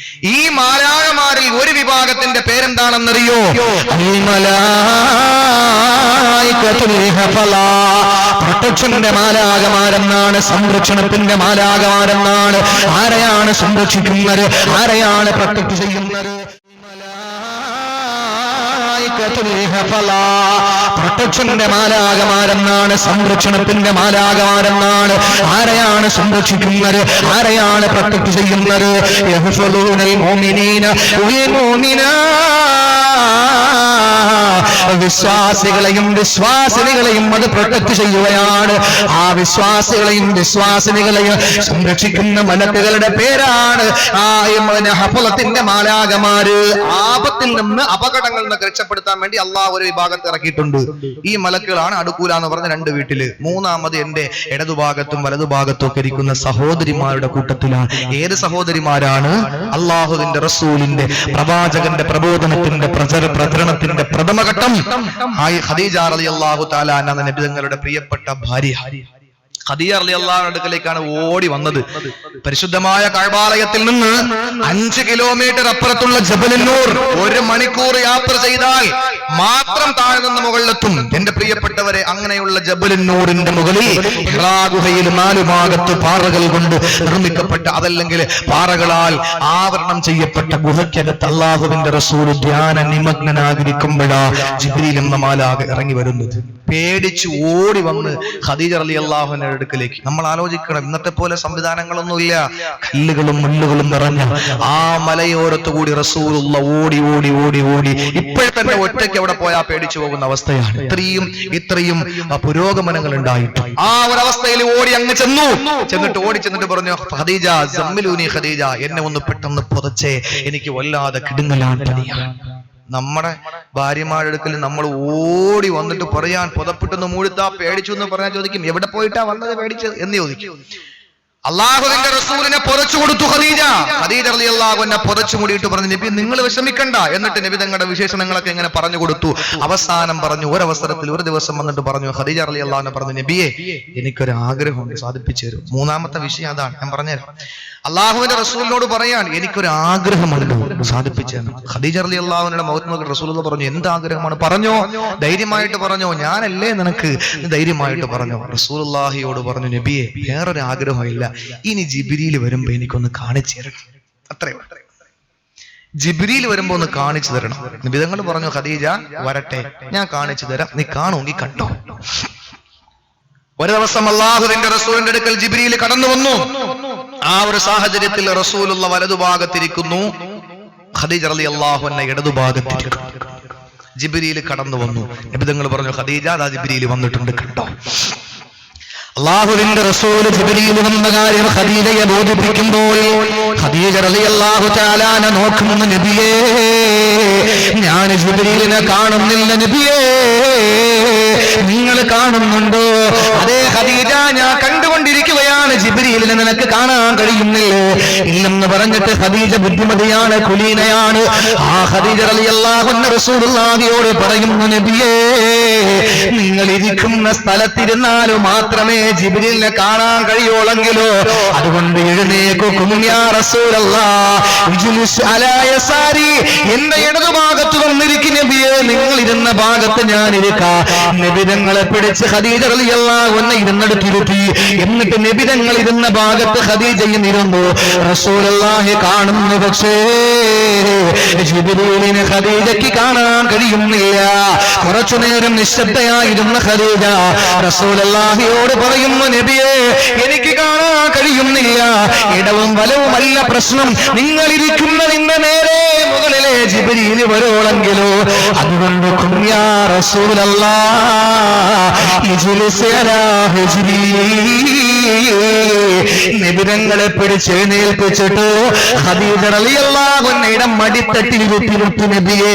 ഈ മാലാഖമാരിൽ ഒരു വിഭാഗത്തിന്റെ പേരെന്താണെന്നറിയോ? പ്രൊട്ടക്ഷന്റെ മാലാഖമാരെന്നാണ്, സംരക്ഷണത്തിന്റെ മാലാഖമാരെന്നാണ്. ആരെയാണ് സംരക്ഷിക്കുന്നത്? ആരെയാണ് പ്രൊട്ടക്ട് ചെയ്യുന്നത്? പ്രൊട്ടക്ഷന്റെ മാലാഖമാരെന്നാണ്, സംരക്ഷണത്തിന്റെ മാലാഖമാരെന്നാണ്. ആരെയാണ് സംരക്ഷിക്കുന്നത്? ആരെയാണ് പ്രൊട്ടക്ട് ചെയ്യുന്നത്? യഹ്ഫളൂനൽ മുഅ്മിനീന വൽ മുഅ്മിനാത്ത്, വിശ്വാസികളെയും വിശ്വാസിനികളെയും അത് പ്രൊട്ടക്ട് ചെയ്യുകയാണ്. ആ വിശ്വാസികളെയും വിശ്വാസിനികളെയും സംരക്ഷിക്കുന്ന മലക്കുകളുടെ പേരാണ് ആ ഹഫളത്തിന്റെ മാലാഖമാര്. ആപത്തിൽ നിന്ന്, അപകടങ്ങളിൽ നിന്ന് രക്ഷപ്പെടുത്താൻ രക്ഷപ്പെടുത്താൻ വേണ്ടി അള്ളാഹു ഒരു വിഭാഗത്തെ ഇറക്കിയിട്ടുണ്ട്. ഈ മലക്കുകളാണ് അടുക്കൂല എന്ന് പറഞ്ഞ 2 വീട്ടില്. മൂന്നാമത് എന്റെ ഇടതുഭാഗത്തും വലതുഭാഗത്തും ഒക്കെ ഇരിക്കുന്ന സഹോദരിമാരുടെ കൂട്ടത്തിലാണ്. ഏത് സഹോദരിമാരാണ്? അള്ളാഹുവിന്റെ റസൂലിന്റെ പ്രവാചകന്റെ പ്രബോധനത്തിന്റെ പ്രചരണത്തിന്റെ പ്രഥമഘട്ടം ഖദീജ റളിയല്ലാഹു തആല അൻഹ നബി തങ്ങളുടെ പ്രിയപ്പെട്ട ഭാര്യ. ഖദീജ റളിയല്ലാഹുവിന്റെ അടുക്കലേക്കാണ് ഓടി വന്നത്. പരിശുദ്ധമായ കഅബാലയത്തിൽ നിന്ന് 5 കിലോമീറ്റർ അപ്പുറത്തുള്ള ജബലുന്നൂർ 1 മണിക്കൂർ യാത്ര ചെയ്താൽ മാത്രം താഴെ നിന്ന് മുകളിലെത്തും. എന്റെ പ്രിയപ്പെട്ടവരെ, അങ്ങനെയുള്ള ജബലുന്നൂറിന്റെ മുകളിൽ ഹിറാ ഗുഹയിൽ 4 ഭാഗത്ത് പാറകൾ കൊണ്ട് നിർമ്മിക്കപ്പെട്ട, അതല്ലെങ്കിൽ പാറകളാൽ ആവരണം ചെയ്യപ്പെട്ട ഗുഹയ്ക്കകത്ത് അല്ലാഹുവിന്റെ റസൂൽ ധ്യാന നിമഗ്നനായിരിക്കുമ്പോഴാ ജിബ്രീൽ എന്ന മാലാഖ ഇറങ്ങി വരുന്നത്. പേടിച്ച് ഓടി വന്ന് ഖദീജ റളിയല്ലാഹുവിന്റെ അടുക്കലേക്ക്. നമ്മൾ ആലോചിക്കണം, ഇന്നത്തെ പോലെ സംവിധാനങ്ങളൊന്നുമില്ല. കല്ലുകളും മുള്ളുകളും നിറഞ്ഞ ആ മലയോരത്തു കൂടി റസൂലുള്ള ഓടി ഓടി ഓടി ഓടി ഇപ്പോഴത്തന്നെ ഒറ്റയ്ക്ക് അവിടെ പോയാൽ പേടിച്ചു പോകുന്ന അവസ്ഥയാണ്. ഇത്രയും പുരോഗമനങ്ങൾ ഉണ്ടായിട്ട് ആ ഒരവസ്ഥയിൽ ഓടി അങ്ങ് ചെന്നിട്ട് പറഞ്ഞു, ഖദീജ സമ്മിലൂനി ഖദീജ, എന്നെ ഒന്ന് പെട്ടെന്ന് പുതച്ചേ, എനിക്ക് വല്ലാതെ കിടുങ്ങലാണ് പണിയാണ്. നമ്മുടെ ഭാര്യമാരുടെ അടുക്കൽ നമ്മൾ ഓടി വന്നിട്ട് പറയാൻ, പുതപ്പിട്ടൊന്ന് മൂടിത്താ പേടിച്ചു എന്ന് പറഞ്ഞാൽ ചോദിക്കും, എവിടെ പോയിട്ടാ വന്നത് പേടിച്ചത് എന്ന് ചോദിക്കും. അള്ളാഹുവിന്റെ റസൂലിനെ പുതച്ചു കൊടുത്തു ഖദീജ റളിയല്ലാഹു അൻഹ. പുതച്ചു മൂടിയിട്ട് പറഞ്ഞു, നബി നിങ്ങൾ വിഷമിക്കണ്ട. എന്നിട്ട് നബി തങ്ങളുടെ വിശേഷണങ്ങളൊക്കെ ഇങ്ങനെ പറഞ്ഞു കൊടുത്തു. അവസാനം പറഞ്ഞു, ഒരവസരത്തിൽ ഒരു ദിവസം വന്നിട്ട് പറഞ്ഞു, ഖദീജ റളിയല്ലാഹു അൻഹ പറഞ്ഞു, നബിയെ എനിക്കൊരു ആഗ്രഹമുണ്ട്, സാധിപ്പിച്ചു തരും. മൂന്നാമത്തെ വിഷയം അതാണ്, ഞാൻ പറഞ്ഞുതരാം. അള്ളാഹുവിന്റെ റസൂലിനോട് പറയാൻ, എനിക്കൊരു ആഗ്രഹമുണ്ട്, സാധിപ്പിച്ചു തരണം. ഖദീജ റളിയല്ലാഹു അൻഹയുടെ മൗത്ത് റസൂലുള്ളാഹി പറഞ്ഞു, എന്ത് ആഗ്രഹമാണ്? പറഞ്ഞോ, ധൈര്യമായിട്ട് പറഞ്ഞോ, ഞാനല്ലേ നിനക്ക്, ധൈര്യമായിട്ട് പറഞ്ഞോ. റസൂലുള്ളാഹിയോട് പറഞ്ഞു, നബിയെ വേറൊരു ആഗ്രഹമില്ല, ഇനി ജിബ്രീൽ വരുമ്പോ എനിക്കൊന്ന് കാണിച്ചു തരണം. അത്രയും ജിബ്രീൽ വരുമ്പോ ഒന്ന് കാണിച്ചു തരണം. നബി തങ്ങൾ പറഞ്ഞു, ഖദീജ വരട്ടെ, ഞാൻ കാണിച്ചു തരാം, നീ കാണുമെങ്കിൽ കണ്ടോ. ഒരു ദിവസം അള്ളാഹുവിന്റെ റസൂലിന്റെ അടുക്കൽ ജിബ്രീൽ കടന്നു വന്നു. ആ ഒരു സാഹചര്യത്തിൽ റസൂലുള്ള വലതുഭാഗത്തിരിക്കുന്നു, ഖദീജ റളിയല്ലാഹു അൻഹ ഇടതുഭാഗത്തിരിക്കുന്നു. ജിബ്രീൽ കടന്നു വന്നു. നബി തങ്ങൾ പറഞ്ഞു, ഖദീജ ദാ ജിബ്രീൽ വന്നിട്ടുണ്ട്, കണ്ടോ. അള്ളാഹുവിന്റെ റസൂൽ ജിബ്രീൽ വന്ന കാര്യം ഖദീജയെ ബോധിപ്പിക്കുമ്പോൾ ഖദീജ റളിയല്ലാഹു തആല അൻഹ നോക്കുന്നു, നബിയേ ഞാൻ ജിബ്രീലിനെ കാണുന്നില്ല, നബിയേ നിങ്ങൾ കാണുന്നുണ്ടോ? അതേ ഖദീജ, ഞാൻ കണ്ടുകൊണ്ടിരിക്കുകയാണ്, ജിബ്രീലിനെ നിനക്ക് കാണാൻ കഴിയുന്നില്ലേ? ഇല്ലെന്ന് പറഞ്ഞിട്ട് ഖദീജ ബുദ്ധിമതിയാണ്, കുലീനയാണ്. ആ ഖദീജ റളിയല്ലാഹു അൻഹ റസൂലുള്ളാഹിയോട് പറയുന്നു, നബിയേ നിങ്ങൾ ഇരിക്കുന്ന സ്ഥലത്തിരുന്നാലും മാത്രമേ ജിബ്രീലിനെ കാണാൻ കഴിയുള്ളെങ്കിലോ, അതുകൊണ്ട് എഴുന്നേക്കും യാ റസൂലല്ലാഹ്, ഇജ്ലിസ് അലാ യസാരി, എന്റെ ഇടതുഭാഗത്ത് വന്നിരിക്കും നബിയേ, നിങ്ങൾ ഇരുന്ന ഭാഗത്ത് ഞാൻ ഇരിക്കാം. നബിതങ്ങളെ പിടിച്ച് ഖദീജ റളിയല്ലാഹു അൻഹ ഇരുന്നെടുത്തിരുത്തി. എന്നിട്ട് നബിതങ്ങൾ ഇരുന്ന ഭാഗത്ത് ഖദീജയും ഇരുന്നു. റസൂലുള്ളാഹി കാണുന്നു, പക്ഷേ ജിബ്രീലിനെ ഖദീജയ്ക്ക് കാണാൻ കഴിയുന്നില്ല. കുറച്ചു നേരം നിശബ്ദയായിരുന്ന ഖദീജ റസൂലുള്ളാഹിയോട് പറയുന്നു, നബിയേ എനിക്ക് കാണാൻ കഴിയുന്നില്ല, ഇടവും വലവുമല്ല പ്രശ്നം, നിങ്ങൾ ഇരിക്കുന്നതിന്റെ നേരെ മുകളിലെ ജിബ്രീൽ വരോളെങ്കിലോ, അതുകൊണ്ട് യാ റസൂലല്ലാഹ് ഇജ്ലിസ് അലാ ഹിജ്രി, നബിതങ്ങളെ പിടിച്ച് എഴുന്നേൽപ്പിച്ചിട്ട് ഖദീജ റളിയല്ലാഹു അൻഹയുടെ മടിത്തട്ടിലിരുത്തി നബിയെ.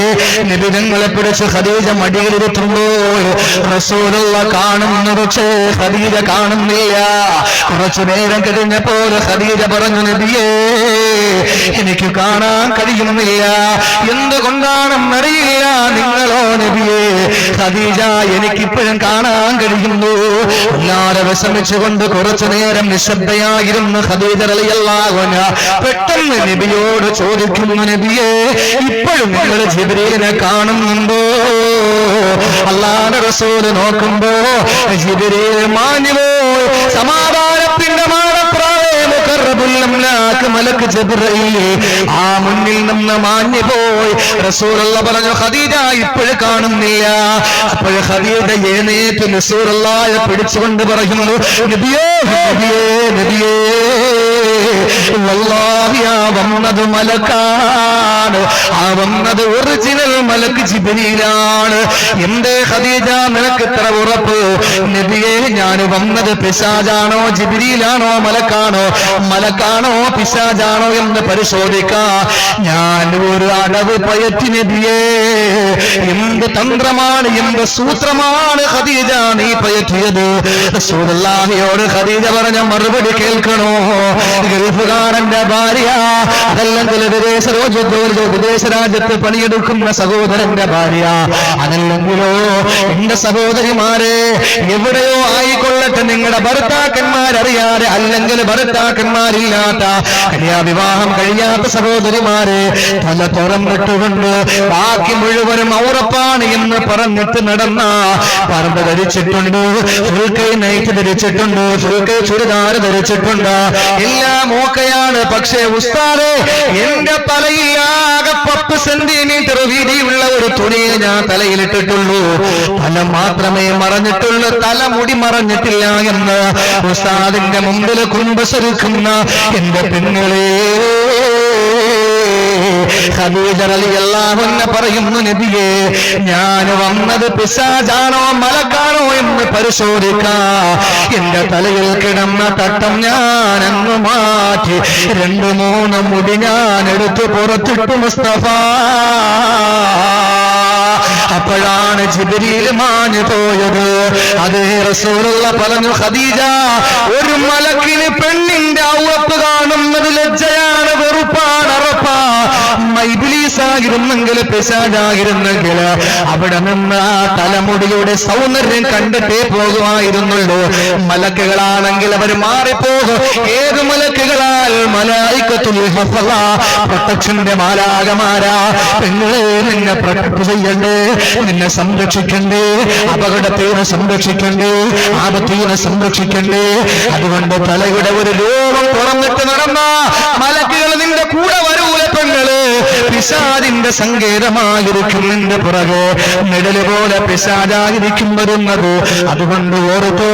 നബിതങ്ങളെ പിടിച്ച് ഖദീജ മടിയിലിരുത്തുമ്പോൾ റസൂലുള്ളാഹി കാണുന്നു, പക്ഷേ ഖദീജ കാണുന്നില്ല. കുറച്ചു നേരം കഴിഞ്ഞപ്പോൾ ഖദീജ പറഞ്ഞു, നബിയേ എനിക്ക് കാണാൻ കഴിയുന്നില്ല, എന്തുകൊണ്ടാണെന്നറിയില്ല. നിങ്ങളോ നബിയേ? ഖദീജ എനിക്കിപ്പോഴും കാണാൻ കഴിയുന്നു. എല്ലാരെ വിഷമിച്ചുകൊണ്ട് കുറച്ചു നേരം നിശബ്ദയായിരുന്നു ഖദീജ റളിയല്ലാഹു അൻഹ. പെട്ടെന്ന് നബിയോട് ചോദിക്കുന്നു, നബിയേ ഇപ്പോഴും നിങ്ങൾ ജിബ്രീലിനെ കാണുന്നുണ്ടോ? അല്ലാഹുവിന്റെ റസൂൽ നോക്കുമ്പോ ജിബ്രീൽ മാഞ്ഞുപോയി. സമാധാനത്തിന്റെ മലക്ക് ജിബ്രീൽ ആ മുന്നിൽ നിന്ന് മാഞ്ഞുപോയി. റസൂലുള്ളാഹി പറഞ്ഞു, ഖദീജ ഇപ്പോഴും കാണുന്നില്ല. അപ്പോൾ ഖദീജ എഴുന്നേറ്റ് റസൂലുള്ളാഹിയെ പിടിച്ചുകൊണ്ട് പറയുന്നു, നബിയേ നബിയേ നബിയേ, വല്ലാഹി ആ വന്നത് മലക്കാണ്, ആ വന്നത് ഒറിജിനൽ മലക്ക് ജിബ്രീലാണ്. എന്തേ ഖദീജ നിനക്ക് ഇത്ര ഉറപ്പ്? നബിയേ ഞാൻ വന്നത് പിശാചാണോ ജിബ്രീലാണോ മലക്കാണോ? മലക്കാണോ പിശാചാണോ എന്ന് പരിശോധിക്കാം. ഞാൻ ഒരു അടവ് പയറ്റി നബിയേ, എന്ത് തന്ത്രമാണ്, എന്ത് സൂത്രമാണ് ഖദീജ നീ പയറ്റിയത്? റസൂലുള്ളാഹിയോട് ഖദീജ പറഞ്ഞ മറുപടി കേൾക്കണോ? ഗൾഫുകാരന്റെ ഭാര്യ, അതല്ലെങ്കിൽ വിദേശ രാജ്യത്ത് പണിയെടുക്കുന്ന സഹോദരന്റെ ഭാര്യ, അതല്ലെങ്കിലോ എന്റെ സഹോദരിമാരെ എവിടെയോ ആയിക്കൊള്ളട്ടെ, നിങ്ങളുടെ ഭർത്താക്കന്മാരറിയാതെ അല്ലെങ്കിൽ ഭർത്താക്കന്മാരില്ലാത്ത കന്യാവിവാഹം കഴിയാത്ത സഹോദരിമാരെ തല തുറന്നിട്ടുകൊണ്ട് ബാക്കി മുഴുവനും ഔറപ്പാണ് എന്ന് പറഞ്ഞിട്ട് നടന്ന പർദ്ദ ധരിച്ചിട്ടുണ്ട്, ഫുൾ കൈ നൈറ്റ് ധരിച്ചിട്ടുണ്ട്, ഫുൾ കൈ ചുരിദാർ ധരിച്ചിട്ടുണ്ട്, എല്ലാം ഓക്കെയാണ്. പക്ഷേ ഉസ്താദേ, എന്റെ തലയിലാകെ 10 സെന്റിമീറ്റർ വീതിയുള്ള ഒരു തുണിയെ ഞാൻ തലയിലിട്ടിട്ടുള്ളൂ, തല മാത്രമേ മറഞ്ഞിട്ടുള്ളൂ, തലമുടി മറഞ്ഞിട്ടില്ല എന്ന് ഉസ്താദിന്റെ മുമ്പിൽ കുമ്പസരിക്കുന്ന എന്റെ പെങ്ങളെ ഖദീജ റളിയല്ലാഹു അൻഹ പറയുന്നു, നബിയേ, ഞാൻ വന്നത് പിശാചാണോ മലക്കാണോ എന്ന് പരിശോധിക്കാം. എന്റെ തലയിൽ കിടന്ന തട്ടം ഞാൻ അങ്ങ് മാറ്റി 2-3 മുടി ഞാൻ എടുത്ത് പുറത്തിട്ടു മുസ്തഫ. അപ്പോഴാണ് ജിബ്രീൽ മാഞ്ഞു പോയത്. അതേ റസൂലുള്ള പറഞ്ഞു, ഖദീജ, ഒരു മലക്കിന് പെണ്ണിന്റെ ഔറത്ത് കാണുന്നത് ലജ്ജയാണ്, വെറുപ്പാണ്, അറപ്പാ. ഇബ്ലീസായിരുന്നെങ്കിൽ, പിശാചായിരുന്നെങ്കിൽ അവിടെ നിന്ന് ആ തലമുടിയുടെ സൗന്ദര്യം കണ്ടിട്ടേ പോകുമായിരുന്നുള്ളൂ. മലക്കുകളാണെങ്കിൽ അവർ മാറിപ്പോകും. ഏത് മലക്കുകളാൽ? മലായികത്തുൽ ഹഫള, പ്രൊട്ടക്ഷന്റെ മാലാകമാരാ. പെങ്ങളെ, നിന്നെ പ്രൊട്ടക്ട് ചെയ്യണ്ടേ, നിന്നെ സംരക്ഷിക്കണ്ടേ, അപകടത്തിന് സംരക്ഷിക്കണ്ടേ, ആപത്തിന് സംരക്ഷിക്കണ്ടേ. അതുകൊണ്ട് തലയുടെ ഒരു രൂപം തുറന്നിട്ട് നടന്ന മലക്കുകൾ നിന്റെ കൂടെ വരൂല പെങ്ങള്. പിശാചിന്റെ സങ്കേതമായിരിക്കും നിന്റെ പുറകെ, നിഴല് പോലെ പിശാചായിരിക്കും വരുന്നത്. അതുകൊണ്ട് ഓർത്തോ,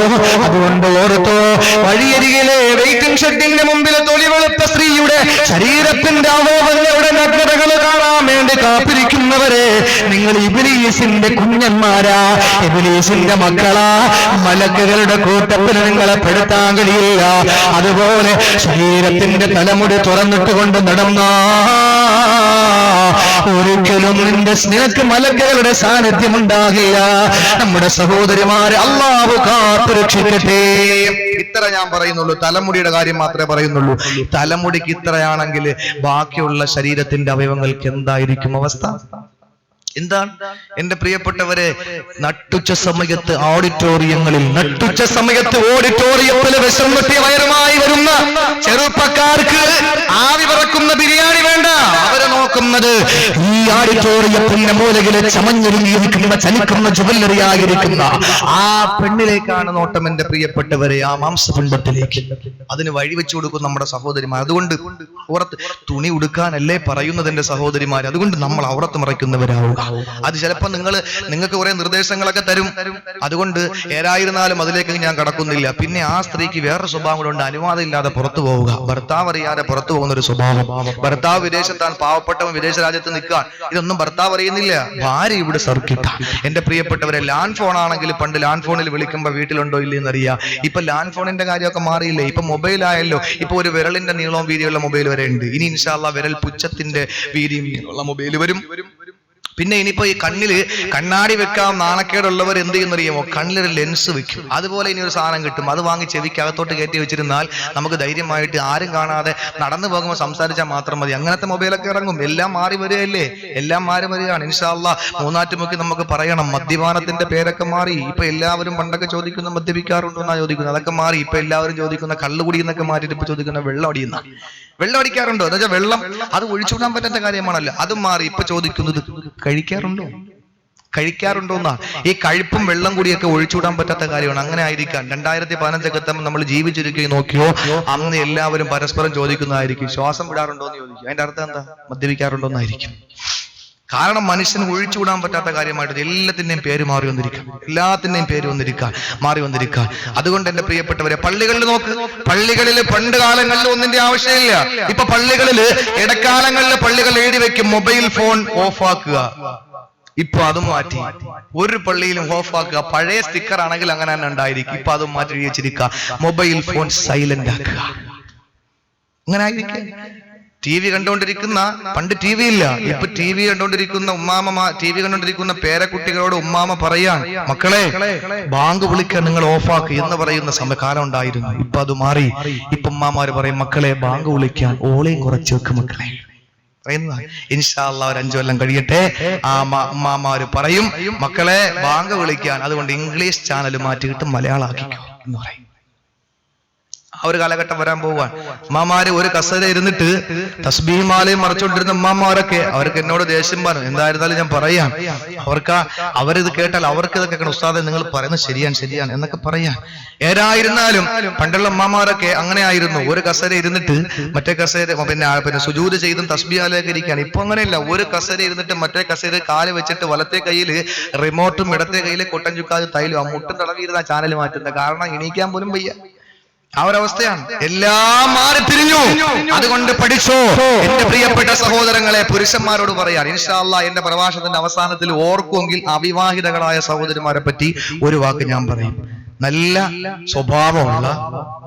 വഴിയരികിലെ വെയിറ്റിംഗ് ഷെഡിന്റെ മുമ്പിൽ തൊലിവെളുത്ത സ്ത്രീയുടെ ശരീരത്തിന്റെ അവയവങ്ങളുടെ നഗ്നതകൾ കാണാൻ വേണ്ടി കാത്തിരിക്കുന്നവരെ, നിങ്ങൾ ഇബ്ലീസിന്റെ കുഞ്ഞന്മാരാ, ഇബ്ലീസിന്റെ മക്കളാ. മലക്കുകളുടെ കൂട്ടത്തിൽ നിങ്ങളെ പെടുത്താൻ കഴിയില്ല. അതുപോലെ ശരീരത്തിന്റെ തലമുടി തുറന്നിട്ട് കൊണ്ട് നടന്ന ഒരിക്കലും നിനക്ക് മലക്കുകളുടെ സാന്നിധ്യം ഉണ്ടാകില്ല. നമ്മുടെ സഹോദരിമാരെ അല്ലാഹു കാത്തുരക്ഷിക്കട്ടെ. ഇത്ര ഞാൻ പറയുന്നുള്ളൂ, തലമുടിയുടെ കാര്യം മാത്രമേ പറയുന്നുള്ളൂ. തലമുടിക്ക് ഇത്രയാണെങ്കിൽ ബാക്കിയുള്ള ശരീരത്തിന്റെ അവയവങ്ങൾക്ക് എന്തായിരിക്കും അവസ്ഥ? എന്താണ് എന്റെ പ്രിയപ്പെട്ടവരെ? നട്ടുച്ച സമയത്ത് ഓഡിറ്റോറിയത്തിൽ വിഷം വെട്ടിയ വയറുമായി വരുന്ന ചെറുപ്പക്കാർക്ക് ആവി പറക്കുന്ന ബിരിയാണി വേണ്ട. അവരെ നോക്കുന്നത് ഈ ഓഡിറ്റോറിയത്തിന്റെ മൂലകിലെ ചമഞ്ഞിരിക്കുന്ന ചലിക്കുന്ന ജുവല്ലറി ആയിരിക്കുന്ന ആ പെണ്ണിലേക്കാണ് നോട്ടം എന്റെ പ്രിയപ്പെട്ടവരെ, ആ മാംസപിണ്ഡത്തിലേക്ക്. അതിന് വഴിവെച്ചു കൊടുക്കും നമ്മുടെ സഹോദരിമാർ. അതുകൊണ്ട് പുറത്ത് തുണി ഉടുക്കാനല്ലേ പറയുന്നത് എന്റെ സഹോദരിമാർ. അതുകൊണ്ട് നമ്മൾ ഔറത്ത് മറയ്ക്കുന്നവരാവുക. അത് ചിലപ്പോൾ നിങ്ങൾക്ക് കുറെ നിർദ്ദേശങ്ങളൊക്കെ തരും. അതുകൊണ്ട് ഏതായിരുന്നാലും അതിലേക്ക് ഞാൻ കടക്കുന്നില്ല. പിന്നെ ആ സ്ത്രീക്ക് വേറെ സ്വഭാവം കൂടെ ഉണ്ട്, അനുവാദം ഇല്ലാതെ പുറത്തു പോവുക, ഭർത്താവ് അറിയാതെ പുറത്തു പോകുന്ന ഒരു സ്വഭാവം. ഭർത്താവ് വിദേശത്താണ്, പാവപ്പെട്ടവൻ വിദേശ രാജ്യത്ത് നിൽക്കാൻ, ഇതൊന്നും ഭർത്താവ് അറിയുന്നില്ല, ഭാര്യ ഇവിടെ സർക്കിട്ടാ. എന്റെ പ്രിയപ്പെട്ടവരെ, ലാൻഡ് ഫോൺ ആണെങ്കിൽ പണ്ട് ലാൻഡ് ഫോണിൽ വിളിക്കുമ്പോൾ വീട്ടിലുണ്ടോ ഇല്ലെന്ന് അറിയാം. ഇപ്പൊ ലാൻഡ് ഫോണിന്റെ കാര്യമൊക്കെ മാറിയില്ലേ, ഇപ്പൊ മൊബൈൽ ആയല്ലോ. ഇപ്പൊ ഒരു വിരലിന്റെ നീളവും വീതിയുള്ള മൊബൈൽ വരെ ഉണ്ട്. ഇനി ഇൻഷാ അല്ലാഹ് വിരൽ പുച്ഛത്തിന്റെ വീതിയും ഉള്ള മൊബൈൽ വരും. പിന്നെ ഇനിയിപ്പോ ഈ കണ്ണില് കണ്ണാടി വെക്കാൻ നാണക്കേടുള്ളവർ എന്ത് ചെയ്യുന്നറിയുമോ? കണ്ണിലൊരു ലെൻസ് വെക്കും. അതുപോലെ ഇനി ഒരു സാധനം കിട്ടും, അത് വാങ്ങി ചെവിക്കകത്തോട്ട് കയറ്റി വെച്ചിരുന്നാൽ നമുക്ക് ധൈര്യമായിട്ട് ആരും കാണാതെ നടന്നു പോകുമ്പോൾ സംസാരിച്ചാൽ മാത്രം മതി. അങ്ങനത്തെ മൊബൈലൊക്കെ ഇറങ്ങും. എല്ലാം മാറി വരികയല്ലേ, എല്ലാം മാറി വരികയാണ്. ഇൻഷാ അല്ലാഹ് മൂന്നാറ്റുമുക്കി നമുക്ക് പറയണം, മദ്യപാനത്തിന്റെ പേരൊക്കെ മാറി. ഇപ്പൊ എല്ലാവരും പണ്ടൊക്കെ ചോദിക്കുന്ന മദ്യപിക്കാറുണ്ടോ എന്നാ ചോദിക്കുന്നത്, അതൊക്കെ മാറി. ഇപ്പൊ എല്ലാവരും ചോദിക്കുന്ന കള്ളുകുടി എന്നൊക്കെ മാറ്റിയിട്ട് ഇപ്പൊ ചോദിക്കുന്ന വെള്ളം അടിക്കാറുണ്ടോ എന്ന് വെച്ചാൽ വെള്ളം അത് ഒഴിച്ചുവിടാൻ പറ്റാത്ത കാര്യമാണല്ലോ, അതും മാറി. ഇപ്പൊ ചോദിക്കുന്നത് കഴിക്കാറുണ്ടോ എന്നാ. ഈ കഴിപ്പും വെള്ളം കൂടിയൊക്കെ ഒഴിച്ചുവിടാൻ പറ്റാത്ത കാര്യമാണ്. അങ്ങനെ ആയിരിക്കാം. 2015 നമ്മൾ ജീവിച്ചിരിക്കുകയും നോക്കിയോ, അന്ന് എല്ലാവരും പരസ്പരം ചോദിക്കുന്നതായിരിക്കും, ശ്വാസം വിടാറുണ്ടോ എന്ന് ചോദിക്കും. അതിന്റെ അർത്ഥം എന്താ? മദ്യപിക്കാറുണ്ടോ എന്നായിരിക്കും. കാരണം മനുഷ്യന് ഒഴിച്ചുവിടാൻ പറ്റാത്ത കാര്യമായിട്ട് എല്ലാത്തിന്റെയും പേര് മാറി വന്നിരിക്കാൻ. അതുകൊണ്ട് എന്റെ പ്രിയപ്പെട്ടവരെ, പള്ളികളിൽ നോക്ക്, പള്ളികളിൽ പണ്ട് കാലങ്ങളിൽ ഒന്നിന്റെ ആവശ്യമില്ല. ഇപ്പൊ പള്ളികളിൽ ഇടക്കാലങ്ങളിൽ പള്ളികൾ എഴുതി വെക്കും, മൊബൈൽ ഫോൺ ഓഫ് ആക്കുക. ഇപ്പൊ അതും മാറ്റി, ഒരു പള്ളിയിലും ഓഫ് ആക്കുക. പഴയ സ്റ്റിക്കർ ആണെങ്കിൽ അങ്ങനെ തന്നെ ഉണ്ടായിരിക്കും. ഇപ്പൊ അതും മാറ്റി എഴുതി വെച്ചിരിക്കുക, മൊബൈൽ ഫോൺ സൈലന്റ് ആക്കുക. അങ്ങനെ ആയിരിക്കും. TV കണ്ടുകൊണ്ടിരിക്കുന്ന, പണ്ട് TV ഇല്ല, ഇപ്പൊ TV കണ്ടുകൊണ്ടിരിക്കുന്ന TV കണ്ടുകൊണ്ടിരിക്കുന്ന പേരക്കുട്ടികളോട് ഉമ്മാമ പറയാൻ, മക്കളെ ബാങ്ക് വിളിക്കാൻ നിങ്ങൾ ഓഫാക്ക് എന്ന് പറയുന്ന കാലം ഉണ്ടായിരുന്നു. ഇപ്പൊ അത് മാറി. ഇപ്പൊ ഉമ്മാമാര് പറയും, മക്കളെ ബാങ്ക് വിളിക്കാൻ ഓളയും കുറച്ച് വെക്ക് മക്കളെ. ഇൻഷാ അല്ലാഹ് ഒരു 5 കൊല്ലം കഴിയട്ടെ, ആ ഉമ്മാമാര് പറയും, മക്കളെ ബാങ്ക് വിളിക്കാൻ, അതുകൊണ്ട് ഇംഗ്ലീഷ് ചാനൽ മാറ്റിയിട്ട് മലയാളാക്കിക്കോ എന്ന് പറയും. ആ ഒരു കാലഘട്ടം വരാൻ പോവാൻ. ഉമ്മാമാര് ഒരു കസേര ഇരുന്നിട്ട് തസ്ബീഹ് മാലയും മറച്ചുകൊണ്ടിരുന്ന ഉമ്മാമാരൊക്കെ, അവർക്ക് എന്നോട് ദേഷ്യം പറഞ്ഞു. എന്തായിരുന്നാലും ഞാൻ പറയാം, അവരിത് കേട്ടാൽ അവർക്ക് ഇതൊക്കെ കേൾക്കണം, ഉസ്താദെ നിങ്ങൾ പറയുന്നത് ശരിയാണ് എന്നൊക്കെ പറയാൻ. ഏതായിരുന്നാലും പണ്ടുള്ള ഉമ്മാമാരൊക്കെ അങ്ങനെ ആയിരുന്നു. ഒരു കസേര ഇരുന്നിട്ട് മറ്റേ കസേര പിന്നെ സുജൂദ് ചെയ്തും തസ്ബീഹ് മാലയൊക്കെ ഇരിക്കുകയാണ്. ഇപ്പൊ അങ്ങനെയല്ല. ഒരു കസേര ഇരുന്നിട്ട് മറ്റേ കസേര കാല് വെച്ചിട്ട് വലത്തെ കയ്യിൽ റിമോട്ടും ഇടത്തെ കയ്യിൽ കൊട്ടൻ ചുക്കാതെ തൈലും, ആ മുട്ടും തടവിയിരുന്ന ചാനൽ മാറ്റുന്നത്. കാരണം എണീക്കാൻ പോലും വയ്യ. ആ ഒരവസ്ഥയാണ്. എല്ലാം മാറി തിരിഞ്ഞു. അതുകൊണ്ട് പഠിച്ചോ എന്റെ പ്രിയപ്പെട്ട സഹോദരങ്ങളെ. പുരുഷന്മാരോട് പറയാൻ ഇൻഷാ അല്ലാഹ് എന്റെ പ്രഭാഷണത്തിന്റെ അവസാനത്തിൽ ഓർക്കുമെങ്കിൽ അവിവാഹിതകളായ സഹോദരിമാരെ പറ്റി ഒരു വാക്ക് ഞാൻ പറയും. നല്ല സ്വഭാവമുള്ള,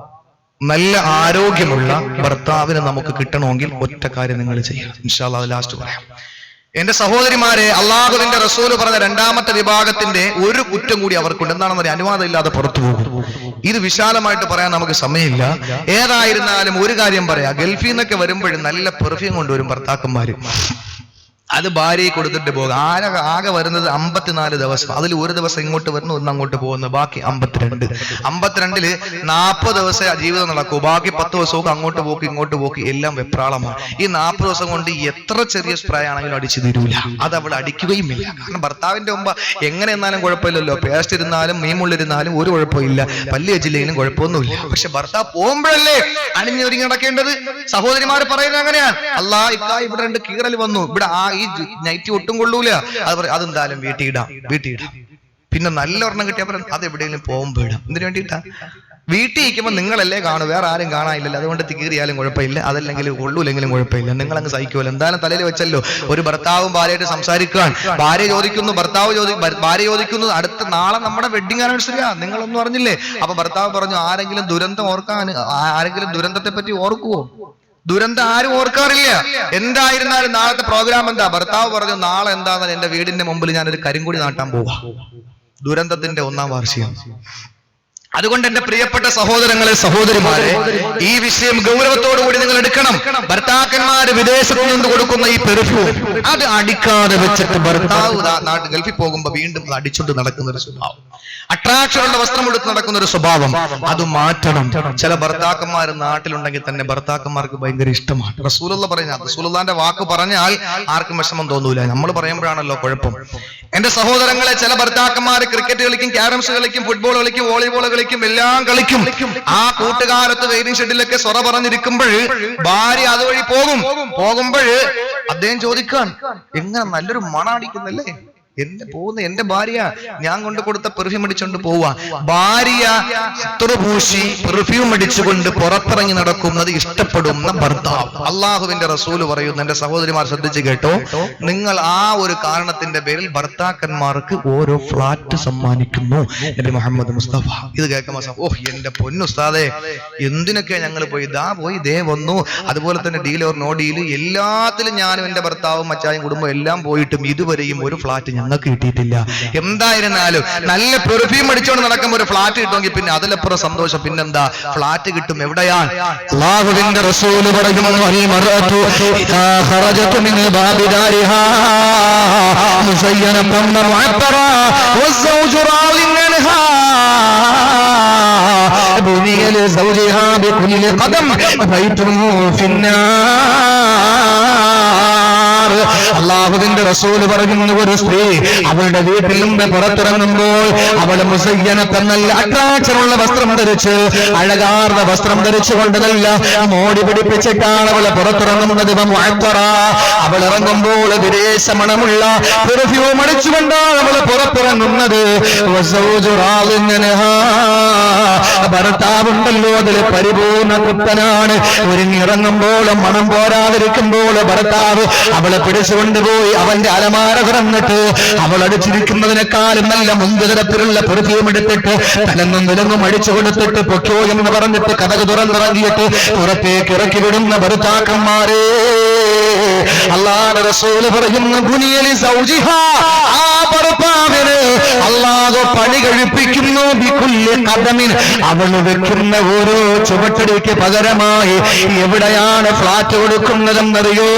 നല്ല ആരോഗ്യമുള്ള ഭർത്താവിനെ നമുക്ക് കിട്ടണമെങ്കിൽ ഒറ്റ കാര്യം നിങ്ങൾ ചെയ്യണം. ഇൻഷാ അല്ലാഹ് ലാസ്റ്റ് പറയാം. എന്റെ സഹോദരിമാരെ, അള്ളാഹുവിന്റെ റസൂല് പറഞ്ഞ രണ്ടാമത്തെ വിഭാഗത്തിന്റെ ഒരു കുറ്റം കൂടി അവർക്കുണ്ട്. എന്താണെന്ന് പറയാം, അനുവാദം ഇല്ലാതെ പുറത്തു പോകും. ഇത് വിശാലമായിട്ട് പറയാൻ നമുക്ക് സമയമില്ല. ഏതായിരുന്നാലും ഒരു കാര്യം പറയാം, ഗൾഫിൽ നിന്നൊക്കെ വരുമ്പോഴും നല്ല പെർഫ്യൂം കൊണ്ടുവരും ഭർത്താക്കന്മാര്. അത് ഭാര്യയെ കൊടുത്തിട്ട് പോകുക. ആകെ വരുന്നത് 54 ദിവസം. അതിൽ ഒരു ദിവസം ഇങ്ങോട്ട് വരുന്നു, ഒന്ന് അങ്ങോട്ട് പോകുന്നു, ബാക്കി 52. 52-ല് 40 ദിവസം ജീവിതം നടക്കൂ. ബാക്കി 10 ദിവസവും അങ്ങോട്ട് പോക്ക് ഇങ്ങോട്ട് പോക്ക് എല്ലാം വെപ്രാളമാണ്. ഈ 40 ദിവസം കൊണ്ട് എത്ര ചെറിയ സ്പ്രേ ആണെങ്കിലും അടിച്ചു തീരൂല. അത് അവൾ അടിക്കുകയും ഇല്ല. കാരണം ഭർത്താവിന്റെ മുമ്പ് എങ്ങനെ എന്നാലും കുഴപ്പമില്ലല്ലോ. പേസ്റ്റ് ഇരുന്നാലും മീമുള്ളിരുന്നാലും ഒരു കുഴപ്പമില്ല, പല്ല് വെച്ചില്ലെങ്കിലും കുഴപ്പമൊന്നുമില്ല. പക്ഷെ ഭർത്താവ് പോകുമ്പോഴല്ലേ അണിഞ്ഞൊരുങ്ങി നടക്കേണ്ടത്. സഹോദരിമാര് പറയുന്നത് അങ്ങനെയാണ്. ഇവിടെ 2 കീറൽ വന്നു, ഇവിടെ ഈ നൈറ്റി ഒട്ടും കൊള്ളൂല, അതെന്തായാലും വീട്ടിയിടാം. പിന്നെ നല്ല ഒരെണ്ണം കിട്ടിയപ്പോൾ അത് എവിടെയെങ്കിലും പോകുമ്പോ ഇടാം. എന്തിനു വേണ്ടിയിട്ടാ? വീട്ടിൽ ഇരിക്കുമ്പോൾ നിങ്ങളല്ലേ കാണും, വേറെ ആരും കാണാനില്ലല്ലോ. അതുകൊണ്ട് കീറിയാലും കുഴപ്പമില്ല, അതല്ലെങ്കിൽ കൊള്ളൂലെങ്കിലും കുഴപ്പമില്ല, നിങ്ങൾ അങ്ങ് സഹിക്കുമല്ലോ. എന്തായാലും തലയിൽ വെച്ചല്ലോ. ഒരു ഭർത്താവും ഭാര്യയായിട്ട് സംസാരിക്കാൻ, ഭാര്യ ചോദിക്കുന്നു, ഭാര്യ ചോദിക്കുന്നു, അടുത്ത നാളെ നമ്മുടെ വെഡിങ് ആനിവേഴ്സറിയാ, നിങ്ങളൊന്നും അറിഞ്ഞില്ലേ? അപ്പൊ ഭർത്താവ് പറഞ്ഞു, ആരെങ്കിലും ദുരന്തം ഓർക്കാൻ, ആരെങ്കിലും ദുരന്തത്തെ പറ്റി ഓർക്കുവോ? ദുരന്തം ആരും ഓർക്കാറില്ല. എന്തായിരുന്നാലും നാളത്തെ പ്രോഗ്രാം എന്താ? ഭർത്താവ് പറഞ്ഞു, നാളെ എന്താന്ന് എന്റെ വീടിന്റെ മുമ്പിൽ ഞാനൊരു കരിങ്കൊടി നാട്ടാൻ പോവാ. ദുരന്തത്തിന്റെ 1ാം വാർഷികം. അതുകൊണ്ട് എന്റെ പ്രിയപ്പെട്ട സഹോദരങ്ങളെ, സഹോദരിമാരെ, ഈ വിഷയം ഗൗരവത്തോടുകൂടി നിങ്ങൾ എടുക്കണം. ഭർത്താക്കന്മാര് വിദേശത്ത് നിന്ന് കൊടുക്കുന്ന ഈ പെർഫ്യൂം അത് അടിക്കാതെ വെച്ചിട്ട് ഭർത്താവ് നാട്ടിൽ ഗൾഫിൽ പോകുമ്പോ വീണ്ടും അത് അടിച്ചുകൊണ്ട് നടക്കുന്ന ഒരു സ്വഭാവം, അട്രാക്ഷനുള്ള വസ്ത്രം എടുത്ത് നടക്കുന്ന ഒരു സ്വഭാവം, അത് മാറ്റണം. ചില ഭർത്താക്കന്മാർ നാട്ടിലുണ്ടെങ്കിൽ തന്നെ ഭർത്താക്കന്മാർക്ക് ഭയങ്കര ഇഷ്ടമാണ്. റസൂലുള്ള പറഞ്ഞ, റസൂലുള്ളാന്റെ വാക്ക് പറഞ്ഞാൽ ആർക്കും വിഷമം തോന്നൂല. നമ്മൾ പറയുമ്പോഴാണല്ലോ കുഴപ്പം. എന്റെ സഹോദരങ്ങളെ, ചില ഭർത്താക്കന്മാര് ക്രിക്കറ്റ് കളിക്കും, ക്യാരംസ് കളിക്കും, ഫുട്ബോൾ കളിക്കും, വോളിബോൾ കളിക്കും, എല്ലാം കളിക്കും. ആ കൂട്ടുകാലത്ത് വെയിറ്റിംഗ് ഷെഡിലൊക്കെ സ്വറ പറഞ്ഞിരിക്കുമ്പോൾ ഭാര്യ അതുവഴി പോകുമ്പോൾ അദ്ദേഹം ചോദിക്കാൻ, എങ്ങനെ നല്ലൊരു മണം അടിക്കുന്നല്ലേ എന്റെ ഭാര്യ, ഞാൻ കൊണ്ട് കൊടുത്ത പെർഫ്യൂം അടിച്ചുകൊണ്ട് പോവാ. ഭാര്യ പൂശി പെർഫ്യൂം അടിച്ചുകൊണ്ട് പുറത്തിറങ്ങി നടക്കുന്നത് ഇഷ്ടപ്പെടുന്ന ഭർത്താവ്. അള്ളാഹുവിന്റെ റസൂല് പറയുന്നു, എന്റെ സഹോദരിമാർ ശ്രദ്ധിച്ചു കേട്ടോ, നിങ്ങൾ ആ ഒരു കാരണത്തിന്റെ പേരിൽ ഭർത്താക്കന്മാർക്ക് ഓരോ ഫ്ലാറ്റ് സമ്മാനിക്കുന്നു. എന്റെ മുഹമ്മദ് മുസ്തഫ ഇത് കേൾക്കുമ്പോ, എന്റെ പൊന്നുസ്താദെ, എന്തിനൊക്കെ ഞങ്ങൾ പോയി, ദേ വന്നു. അതുപോലെ തന്നെ ഡീൽ ഓർ നോ ഡീൽ, എല്ലാത്തിലും ഞാനും എന്റെ ഭർത്താവും മച്ചായും കുടുംബം എല്ലാം പോയിട്ടും ഇതുവരെയും ഒരു ഫ്ലാറ്റ് ഞങ്ങൾക്ക് കിട്ടിയിട്ടില്ല. എന്തായിരുന്നാലും നല്ല പെർഫ്യൂം അടിച്ചോണ്ട് നടക്കുമ്പോൾ ഒരു ഫ്ലാറ്റ് കിട്ടുമെങ്കിൽ പിന്നെ അതിലപ്പുറം സന്തോഷം. പിന്നെന്താ, ഫ്ലാറ്റ് കിട്ടും. എവിടെയാണ്? അല്ലാഹുവിന്റെ റസൂൽ പറയുന്നു, അള്ളാഹുവിന്റെ റസൂല് പറയുന്ന ഒരു സ്ത്രീ അവളുടെ വീട്ടിൽ നിന്ന് പുറത്തിറങ്ങുമ്പോൾ അവള് മുസയ്യനത്ത് നല്ല അട്രാക്ഷനുള്ള വസ്ത്രം ധരിച്ച്, അഴകാർന്ന വസ്ത്രം ധരിച്ചുകൊണ്ടതല്ല, മോടി പിടിപ്പിച്ചിട്ടാണ് അവള് പുറത്തിറങ്ങുന്നത്. അവൾ ഇറങ്ങുമ്പോൾ വിദേശ മണമുള്ള പെർഫ്യൂം അടിച്ചുകൊണ്ടാണ് അവള് പുറത്തിറങ്ങുന്നത്. ഭർത്താവുണ്ടല്ലോ അതിൽ പരിപൂർണ തൃപ്തനാണ്. ഒരുങ്ങിറങ്ങുമ്പോൾ മണം പോരാതിരിക്കുമ്പോൾ ഭർത്താവ് അവള് പിടിച്ചുകൊണ്ടുപോയി അവന്റെ അലമാര തുറന്നിട്ട് അവൾ അടിച്ചിരിക്കുന്നതിനേക്കാളും നല്ല മുൻതരത്തിലുള്ള പെർഫ്യൂം എടുത്തിട്ട് തലങ്ങും വിലങ്ങും അടിച്ചു കൊടുത്തിട്ട് പൊക്കോ എന്ന് പറഞ്ഞിട്ട് കഥക് തുറന്നിറങ്ങിയിട്ട് പുറത്തേക്ക് ഇറക്കി വിടുന്ന ഭർത്താക്കന്മാരെ അല്ലാഹുവിന്റെ റസൂൽ പറയുന്നു ഗുനിയലി സൗജിഹാ, ആ ഭർത്താവിന് അല്ലാഹു പണി കഴിപ്പിക്കുന്നു ബികുല്ലി ഖദമിൻ, അവൾ വെക്കുന്ന ഓരോ ചുവട്ടടിക്ക് പകരമായി എവിടെയാണ് ഫ്ലാറ്റ് കൊടുക്കുന്നതെന്നറിയോ?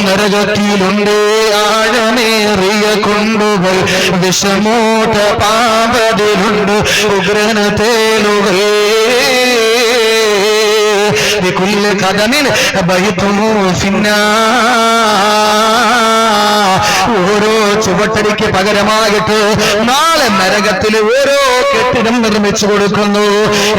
നരകത്തിലുണ്ട് ആഴമേറിയ കൊണ്ടുകൾ, വിഷമോട്ട പാമ്പതിലുണ്ട് ഉഗ്രന തേലുകൾ. ബികുല്ലി ഖദമിൻ ബൈതുഹു ഫിന്നാർ, ഓരോ ചുവട്ടടിക്ക് പകരമായിട്ട് നാളെ നരകത്തിൽ ഓരോ കെട്ടിടം നിർമ്മിച്ചു കൊടുക്കുന്നു.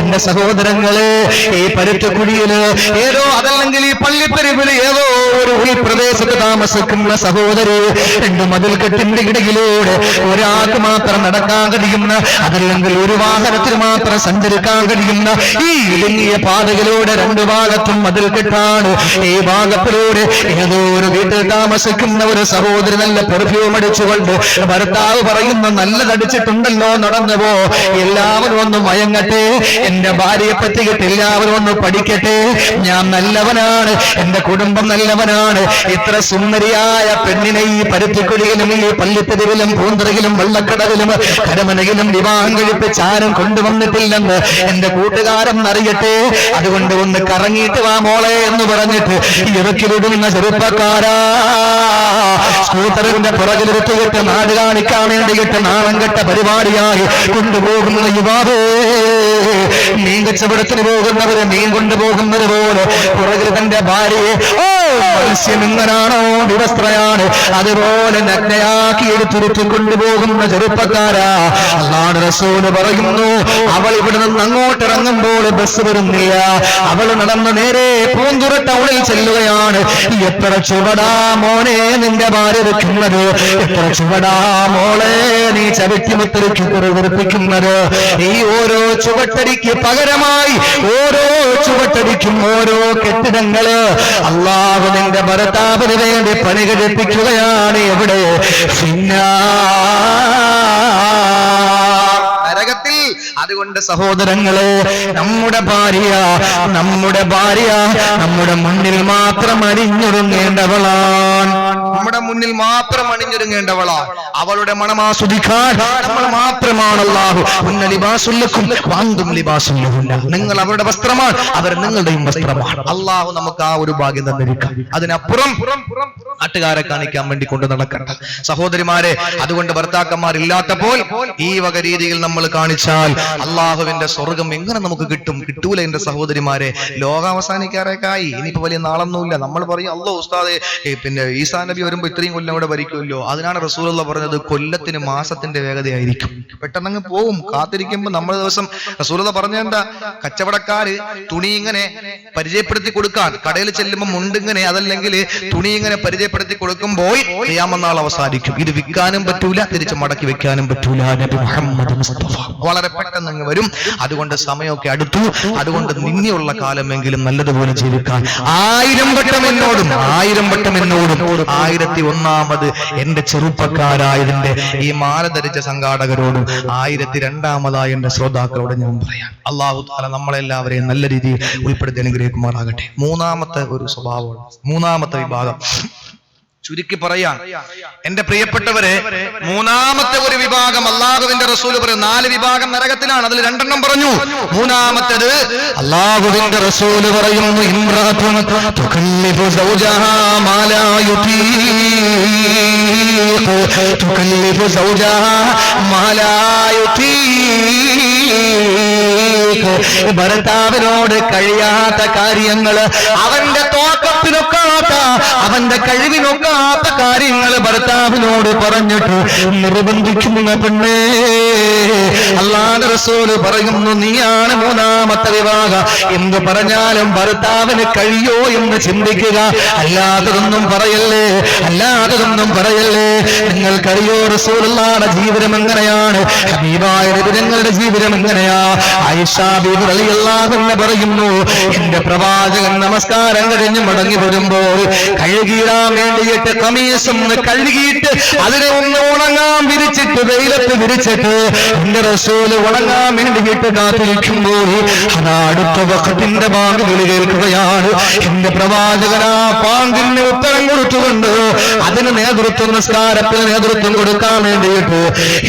എന്റെ സഹോദരങ്ങളെ, ഈ പരുത്തക്കുഴിയില് ഏതോ അതല്ലെങ്കിൽ ഈ പള്ളിപ്പെരുവില് ഏതോ ഒരു ഉൾപ്രദേശത്ത് താമസിക്കുന്ന സഹോദരി, രണ്ട് മതിൽക്കെട്ടിന്റെ ഇടയിലൂടെ ഒരാൾക്ക് മാത്രം നടക്കാൻ കഴിയുന്ന, അതല്ലെങ്കിൽ ഒരു വാഹനത്തിന് മാത്രം സഞ്ചരിക്കാൻ കഴിയുന്ന ഈ ഇടുങ്ങിയ പാതയിലൂടെ രണ്ടു ഭാഗത്തും മതിൽക്കെട്ടാണ്. ഈ ഭാഗത്തിലൂടെ ഏതോ ഒരു വീട്ടിൽ താമസിക്കുന്ന ഒരു സഹോദരി നല്ല പെർഫ്യൂം അടിച്ചുകൊണ്ട് ഭർത്താവ് പറയുന്ന നല്ലതടിച്ചിട്ടുണ്ടല്ലോ, നടന്നുപോ, എല്ലാവരും ഒന്ന് മയങ്ങട്ടെ, എന്റെ ഭാര്യയെ പറ്റിയിട്ട് എല്ലാവരും ഒന്ന് പഠിക്കട്ടെ, ഞാൻ നല്ലവനാണ്, എന്റെ കുടുംബം നല്ലവനാണ്. ഇത്ര സുന്ദരിയായ പെണ്ണിനെ ഈ പരുത്തിക്കുഴിയിലും ഈ പള്ളിത്തെരുവിലും പൂന്തറയിലും വെള്ളക്കടവിലും കരമനയിലും വിവാഹം കഴിപ്പിച്ച് ആരും കൊണ്ടുവന്നിട്ടില്ലെന്ന് എന്റെ കൂട്ടുകാരൻ അറിയട്ടെ. അതുകൊണ്ട് ഒന്ന് കറങ്ങിയിട്ട് വാ മോളെ എന്ന് പറഞ്ഞിട്ട് ഇറക്കി വിടുന്ന ചെറുപ്പക്കാരാ, സ്കൂട്ടറിന്റെ പുറകിലിരുത്തിയിട്ട് നാട് കാണിക്കാൻ വേണ്ടിയിട്ട് നാളം കെട്ട പരിപാടിയായി കൊണ്ടുപോകുന്ന യുവാവേ, മീൻ കച്ചവടത്തിന് പോകുന്നവര് മീൻ കൊണ്ടുപോകുന്നത് പോലെ പുറകിൽ തന്റെ ഭാര്യയെ മത്സ്യം എങ്ങനാണോ വിവസ്ത്രയാണ് അതുപോലെ നഗ്നയാക്കി എടുത്തുരുത്തി കൊണ്ടുപോകുന്ന ചെറുപ്പക്കാരാ, അല്ലാഹുവിന്റെ റസൂൽ പറയുന്നു, അവൾ ഇവിടെ നിന്ന് അങ്ങോട്ട് ഇറങ്ങുമ്പോൾ ബസ് വരുന്നില്ല, അവൾ നടന്ന് നേരെ പൂന്തുറ ടൗണിൽ ചെല്ലുകയാണ്. എത്ര ചുവടാ മോനെ നിന്റെ ഭാര്യ വെക്കുന്നത്, എത്ര ചുവടാ മോളെ നീ ചവിട്ടി മുത്തരിക്കുന്നത്. ഈ ഓരോ ചുവട്ടടിക്ക് പകരമായി ഓരോ ചുവട്ടടിക്കും ഓരോ കെട്ടിടങ്ങള് അല്ലാഹു നിന്റെ ഭർത്താവിന് വേണ്ടി പണി കഴിപ്പിക്കുകയാണ്. എവിടെ? നരകത്തിൽ. അതുകൊണ്ട് സഹോദരങ്ങളെ, നമ്മുടെ ഭാര്യ നമ്മുടെ മുന്നിൽ മാത്രം അണിഞ്ഞൊരുങ്ങേണ്ടവളാണ്, നമ്മുടെ മുന്നിൽ മാത്രം അണിഞ്ഞൊരുങ്ങേണ്ടവളാണ്. അവളുടെ മണം ആസ്വദിക്കാൻ നമ്മൾ മാത്രമാണ്. അല്ലാഹു നിങ്ങൾ അവരുടെ വസ്ത്രമാണ്, അവർ നിങ്ങളുടെയും വസ്ത്രമാണ്. അല്ലാഹു നമുക്ക് ആ ഒരു ഭാഗ്യം തന്നിരിക്കാം. അതിനപ്പുറം നാട്ടുകാരെ കാണിക്കാൻ വേണ്ടി കൊണ്ട് നടക്കണ്ട സഹോദരിമാരെ. അതുകൊണ്ട് ഭർത്താക്കന്മാർ ഇല്ലാത്തപ്പോൾ ഈ വക രീതിയിൽ നമ്മൾ കാണിച്ചാൽ അള്ളാഹുവിന്റെ സ്വർഗം എങ്ങനെ നമുക്ക് കിട്ടും? കിട്ടൂല എന്റെ സഹോദരിമാരെ. ലോകം അവസാനിക്കാറേക്കായി, ഇനിയിപ്പോ വലിയ നാളൊന്നുമില്ല. നമ്മൾ പറയും അല്ലാഹു ഉസ്താദേ, പിന്നെ ഈസാ നബി വരുമ്പോ ഇത്രയും കൊല്ലം ഇവിടെ ഭരിക്കുമല്ലോ. അതിനാണ് റസൂലുള്ളാഹി പറഞ്ഞത് കൊല്ലത്തിന് മാസത്തിന്റെ വേഗതയായിരിക്കും, പെട്ടെന്നങ്ങ് പോവും. കാത്തിരിക്കുമ്പോ നമ്മൾ ദിവസം റസൂലുള്ളാഹി പറഞ്ഞെന്താ, കച്ചവടക്കാര് തുണി ഇങ്ങനെ പരിചയപ്പെടുത്തി കൊടുക്കാൻ കടയിൽ ചെല്ലുമ്പോൾ മുണ്ടിങ്ങനെ അതല്ലെങ്കിൽ തുണി ഇങ്ങനെ പരിചയപ്പെടുത്തി കൊടുക്കുമ്പോൾ ഖിയാമത്ത് നാൾ അവസാനിക്കും. ഇത് വിൽക്കാനും പറ്റൂല, തിരിച്ച് മടക്കി വെക്കാനും പറ്റൂല. നബി മുഹമ്മദ് മുസ്തഫ വളരെ പെട്ടെന്ന് അങ്ങ് വരും. അതുകൊണ്ട് സമയമൊക്കെ അടുത്തു. അതുകൊണ്ട് നിന്നെയുള്ള കാലമെങ്കിലും നല്ലതുപോലെ ജീവിക്കാൻ 1000 വട്ടം എന്നോടും 1001 എന്റെ ചെറുപ്പക്കാരായതിന്റെ ഈ മാല ധരിച്ച സംഘാടകരോടും 1002 എന്റെ ശ്രോതാക്കളോട് ഞാൻ പറയാം, അല്ലാഹു തആല നമ്മളെല്ലാവരെയും നല്ല രീതിയിൽ ഉൾപ്പെടുത്തി അനുഗ്രഹിക്കുമാറാകട്ടെ. മൂന്നാമത്തെ ഒരു സ്വഭാവം, മൂന്നാമത്തെ വിഭാഗം ചുരുക്കി പറയാൻ എന്റെ പ്രിയപ്പെട്ടവരെ, മൂന്നാമത്തെ ഒരു വിഭാഗം അല്ലാഹുവിന്റെ റസൂൽ പറയും 4 വിഭാഗം നരകത്തിലാണ്. അതിൽ 2 പറഞ്ഞു. മൂന്നാമത്തേത് അല്ലാഹുവിന്റെ റസൂൽ പറയുന്നു, ഇംറാത്തുൻ തുകല്ലിഫു സൗജഹാ മാ ലാ യുതീഖ്, തുകല്ലിഫു സൗജഹാ മാ ലാ യുതീഖ്. ഭർത്താവിനോട് കഴിയാത്ത കാര്യങ്ങൾ, അവന്റെ തോക്കത്തിനൊക്കാത്ത, അവന്റെ കഴിവിനൊക്കാത്ത കാര്യങ്ങൾ ഭർത്താവിനോട് പറഞ്ഞിട്ട് നിർബന്ധിക്കുന്ന പെണ്ണേ, അല്ലാഹുവിന്റെ റസൂല് പറയുന്നു, നീയാണ് മൂന്നാമത്തെ വിവാഹം. എന്ത് പറഞ്ഞാലും ഭർത്താവിന് കഴിയോ എന്ന് ചിന്തിക്കുക, അല്ലാത്തതൊന്നും പറയല്ലേ, അല്ലാത്തതൊന്നും പറയല്ലേ. നിങ്ങൾക്കറിയോ റസൂലുള്ളാഹിയുടെ ജീവിതം എങ്ങനെയാണ്, ഹബീബായ നബിയുടെ ജീവിതം എങ്ങനെയാ? ആയിഷ ബീവി റളിയല്ലാഹു അൻഹ പറയുന്നു, എന്റെ പ്രവാചകൻ നമസ്കാരം കഴിഞ്ഞ് മടങ്ങി വരുമ്പോൾ കഴുകിയിടാൻ വേണ്ടിയിട്ട് കമീസ് ഒന്ന് കഴുകിയിട്ട് അതിനെ ഒന്ന് ഉണങ്ങാൻ വിരിച്ചിട്ട് വെയിലത്ത് വിരിച്ചിട്ട് എന്റെ റസൂല് ഉണങ്ങാൻ വേണ്ടിയിട്ട് കാത്തിരിക്കുമ്പോൾ അതാ അടുത്ത വഖത്തിന്റെ ബാങ്ക് വിളി കേൾക്കുകയാണ്. എന്റെ പ്രവാചകൻ ആ ബാങ്കിന് ഉത്തരം കൊടുത്തുകൊണ്ട് അതിന് നേതൃത്വം, നിസ്കാരത്തിന് നേതൃത്വം കൊടുക്കാൻ വേണ്ടിയിട്ട്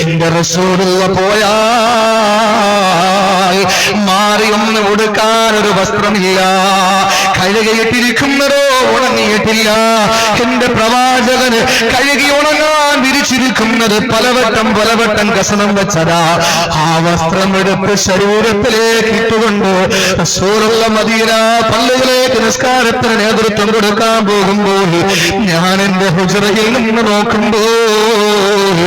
എന്റെ റസൂലുള്ള പോയാൽ മാറിയൊന്ന് കൊടുക്കാൻ ഒരു വസ്ത്രമില്ല, കഴുകിയിട്ടിരിക്കുന്നതോ ഉണങ്ങിയിട്ടില്ല. എന്റെ പ്രവാചകന് കഴുകി ഉണങ്ങാൻ വിരിച്ചിരിക്കുന്നത് പലവട്ടം കസനം വെച്ചതാ. ആ വസ്ത്രം എടുത്ത് ശരീരത്തിലേക്ക് ഇട്ടുകൊണ്ട് റസൂലുള്ള മദീന പള്ളിയിലേക്ക് നിസ്കാരത്തിന് നേതൃത്വം കൊടുക്കാൻ പോകുമ്പോൾ ഞാൻ എന്റെ ഹുജറയിൽ നിന്ന് നോക്കുമ്പോൾ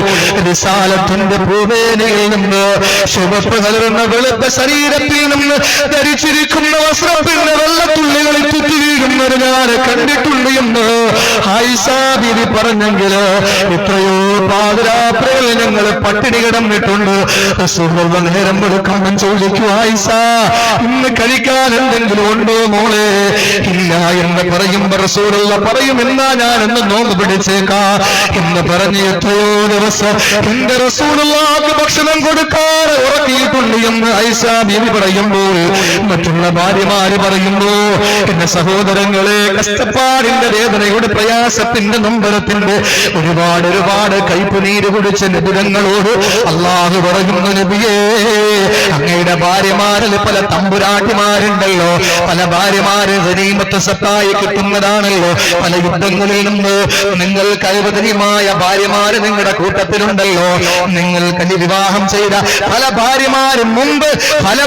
റിസാലത്തിന്റെ പൂവേനയിൽ നിന്ന് ചുവപ്പ് കലർന്ന വെളുത്ത ശരീരത്തിൽ നിന്ന് ധരിച്ചിരിക്കുന്ന വസ്ത്രത്തിന്റെ വെള്ളത്തുള്ളികളിൽ ചുറ്റി വീഴുന്നത് ഞാൻ കണ്ടിട്ടുണ്ട് എന്ന് ആയിഷ ബീവി പറഞ്ഞെങ്കിൽ എത്രയോ പാതിരാത്രികൾ ഞങ്ങൾ പട്ടിണി കിടന്നിട്ടുണ്ട്. റസൂലുള്ള നേരം വെളുക്കുമ്പം ചോദിക്കും, ആയിഷ ഇന്ന് കഴിക്കാൻ എന്തെങ്കിലും ഉണ്ടോ മോളെ? ഇല്ല എന്ന് പറയുമ്പോ റസൂലുള്ള പറയും, എന്നാ ഞാനെന്ന് നോമ്പ് പിടിച്ചേക്കാ എന്ന് പറഞ്ഞ് എത്രയോ ദിവസം എന്റെ റസൂലുള്ളാഹിക്ക് ഭക്ഷണം കൊടുക്കാതെ ഉറക്കിയിട്ടുണ്ട് എന്ന് ആയിഷ ബീവി പറയുമ്പോൾ മറ്റുള്ള ഭാര്യമാര് പറയുമ്പോ എന്റെ സഹോദരങ്ങളെ, കഷ്ടപ്പാടിന്റെ വേദനയുടെ പ്രയാസത്തിന്റെ നൊമ്പരത്തിന്റെ ഒരുപാട് കൈപ്പുനീര് കുടിച്ച നിബിധങ്ങളോട് അള്ളാഹു പറയുന്നു, നബിയേ അങ്ങയുടെ ഭാര്യമാരിൽ പല തമ്പുരാട്ടിമാരുണ്ടല്ലോ, പല ഭാര്യമാര് ഗനീമത്ത് സത്തായി കിട്ടുന്നതാണല്ലോ, പല യുദ്ധങ്ങളിൽ നിന്ന് നിങ്ങൾ കഴിവതനിയുമായ ഭാര്യമാര് നിങ്ങളുടെ കൂട്ടത്തിലുണ്ടല്ലോ, നിങ്ങൾ വിവാഹം ചെയ്ത പല ഭാര്യമാരും മുമ്പ് പല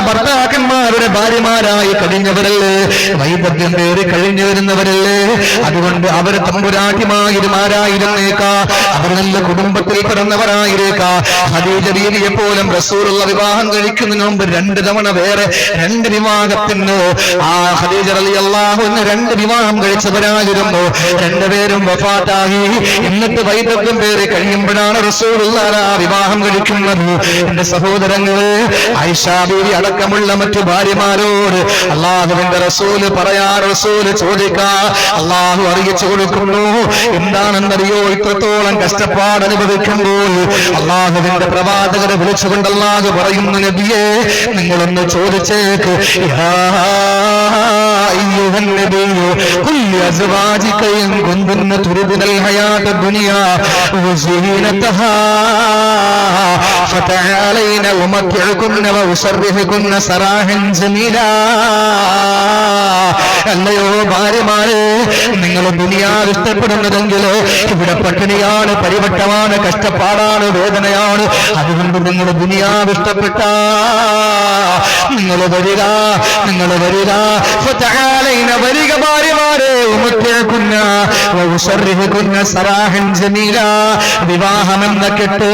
ഭർത്താക്കന്മാരുടെ ഭാര്യമാരായി കഴിഞ്ഞവരല്ലേ, വൈദഗ്ധ്യം പേര് കഴിഞ്ഞു വരുന്നവരല്ലേ. അതുകൊണ്ട് അവര് തമ്പുരാട്ടിമായിരുമാരായിരുന്നേക്കാ, അവർ നല്ല കുടുംബത്തിൽ പിറന്നവരായിരുന്നേക്കാ. ഖദീജ ബീവിയെ പോലും റസൂലുള്ള വിവാഹം കഴിക്കുന്നതിന് മുമ്പ് 2 തവണ വേറെ 2 വിവാഹത്തിന് ആ ഖദീജ റളിയല്ലാഹു അൻഹ 2 വിവാഹം കഴിച്ചവരായിരുന്നു. 2 പേരും വഫാത്തായി. എന്നിട്ട് വൈദഗ്ധ്യം പേര് കഴിയുമ്പോഴാണ് റസൂലുള്ള വിവാഹം കഴിക്കുന്നത്. എന്റെ സഹോദരങ്ങളെ, ആയിഷ ബീവി അടക്കമുള്ള മറ്റു ഭാര്യമാരോട് അള്ളാഹുവിന്റെ റസൂല് റസൂല് ചോദിക്കാ, അള്ളാഹു അറിയിച്ചു കൊടുക്കുന്നു. എന്താണെന്നറിയോ? ഇത്രത്തോളം കഷ്ടപ്പാട് അനുഭവിക്കുമ്പോൾ അള്ളാഹുവിന്റെ പ്രവാചകരെ വിളിച്ചുകൊണ്ട് അള്ളാഹു പറയുന്നു, നബിയേ നിങ്ങളൊന്ന് ചോദിച്ചേക്ക്, യാ അയ്യുഹൻ നബിയ്യു ഖുൽ ലിഅസ്വാജിക ഇൻ കുന്തുന്ന തുരിദുൽ ഹയാത ദുനിയാ വസീനതഹാ ഫതഅലൈന ഉമത്തിഉകുന്ന വഉസർരിഹുകുന്ന സറാഹൻ ജമീലാ. അല്ലയോ ഭാര്യമാരെ, നിങ്ങൾ ദുനിയാവ് ഇഷ്ടപ്പെടുന്നതെങ്കിൽ ഇവിടെ പട്ടിണിയാണ്, പരിവട്ടമാണ്, കഷ്ടപ്പാടാണ്, വേദനയാണ്. അതുകൊണ്ട് നിങ്ങൾ ദുനിയാവ് ഇഷ്ടപ്പെട്ട നിങ്ങൾ വരിക വരിക ഭാര്യമാരെ, സറാഹൻ ജമീല, വിവാഹമെന്ന കെട്ട്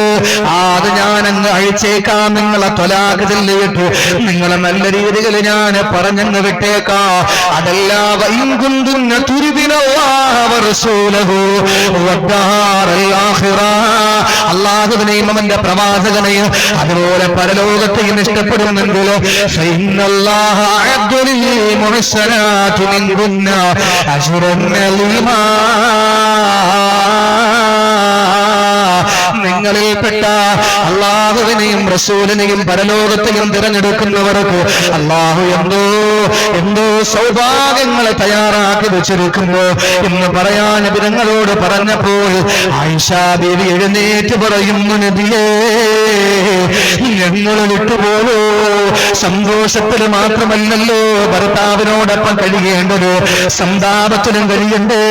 അത് ഞാനങ്ങ് അഴിച്ചേക്കാം, നിങ്ങളെ ത്വലാഖ് ചൊല്ലിയിട്ട് നിങ്ങളെ നല്ല രീതിയിൽ ഞാൻ പറഞ്ഞങ്ങ് വിട്ടേക്കാം. അതല്ല വൈകുന്തുന്ന അള്ളാഹുവിനെയും അവന്റെ പ്രവാചകനെയും അതുപോലെ പരലോകത്തെയും ഇഷ്ടപ്പെടുന്നെങ്കിൽ നിങ്ങളിൽപ്പെട്ട അള്ളാഹുവിനെയും റസൂലിനെയും പരലോകത്തെയും തിരഞ്ഞെടുക്കുന്നവർക്ക് അള്ളാഹു എന്തോ സൗഭാഗ്യങ്ങളെ തയ്യാറാക്കി വെച്ചിരിക്കുന്നു എന്ന് പറയാൻ നബിതങ്ങളോട് പറഞ്ഞപ്പോൾ ആയിഷ ബീവി എഴുന്നേറ്റ് പറയുന്നു, നബിയേ ഞങ്ങൾ വിട്ടുപോലോ. സന്തോഷത്തിൽ മാത്രമല്ലല്ലോ ഭർത്താവിനോടൊപ്പം കഴിയേണ്ടത്, സന്താപത്തിലും കഴിയണ്ടേ.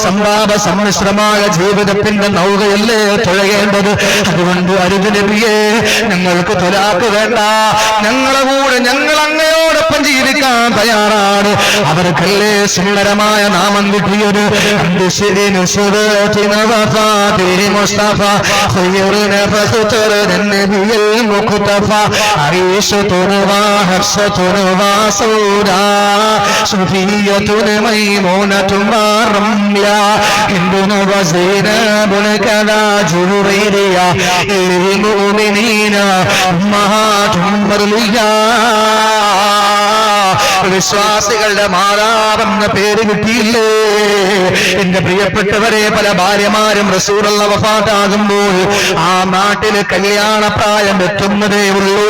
സന്താപ സമ്മിശ്രമായ ജീവിതത്തിന്റെ നൗകയല്ലേ തുഴയേണ്ടത്. അതുകൊണ്ട് അരുത് നബിയേ, ഞങ്ങൾക്ക് ത്വലാഖ് വേണ്ട, ഞങ്ങളെ കൂടെ ഞങ്ങൾ അങ്ങയോടൊപ്പം ജീവിക്കാൻ കൊടുക്കാൻ തയ്യാറാണ്. അവർക്കല്ലേ സുന്ദരമായ നാമം കിട്ടിയത്. മുസ്തഫ വിശ്വാസികളുടെ മാതാവെന്ന പേര് കിട്ടിയില്ലേ? എന്റെ പ്രിയപ്പെട്ടവരെ, പല ഭാര്യമാരും റസൂലുള്ള വഫാത്താകുമ്പോൾ ആ നാട്ടില് കല്യാണ പ്രായം എത്തുന്നതേ ഉള്ളൂ.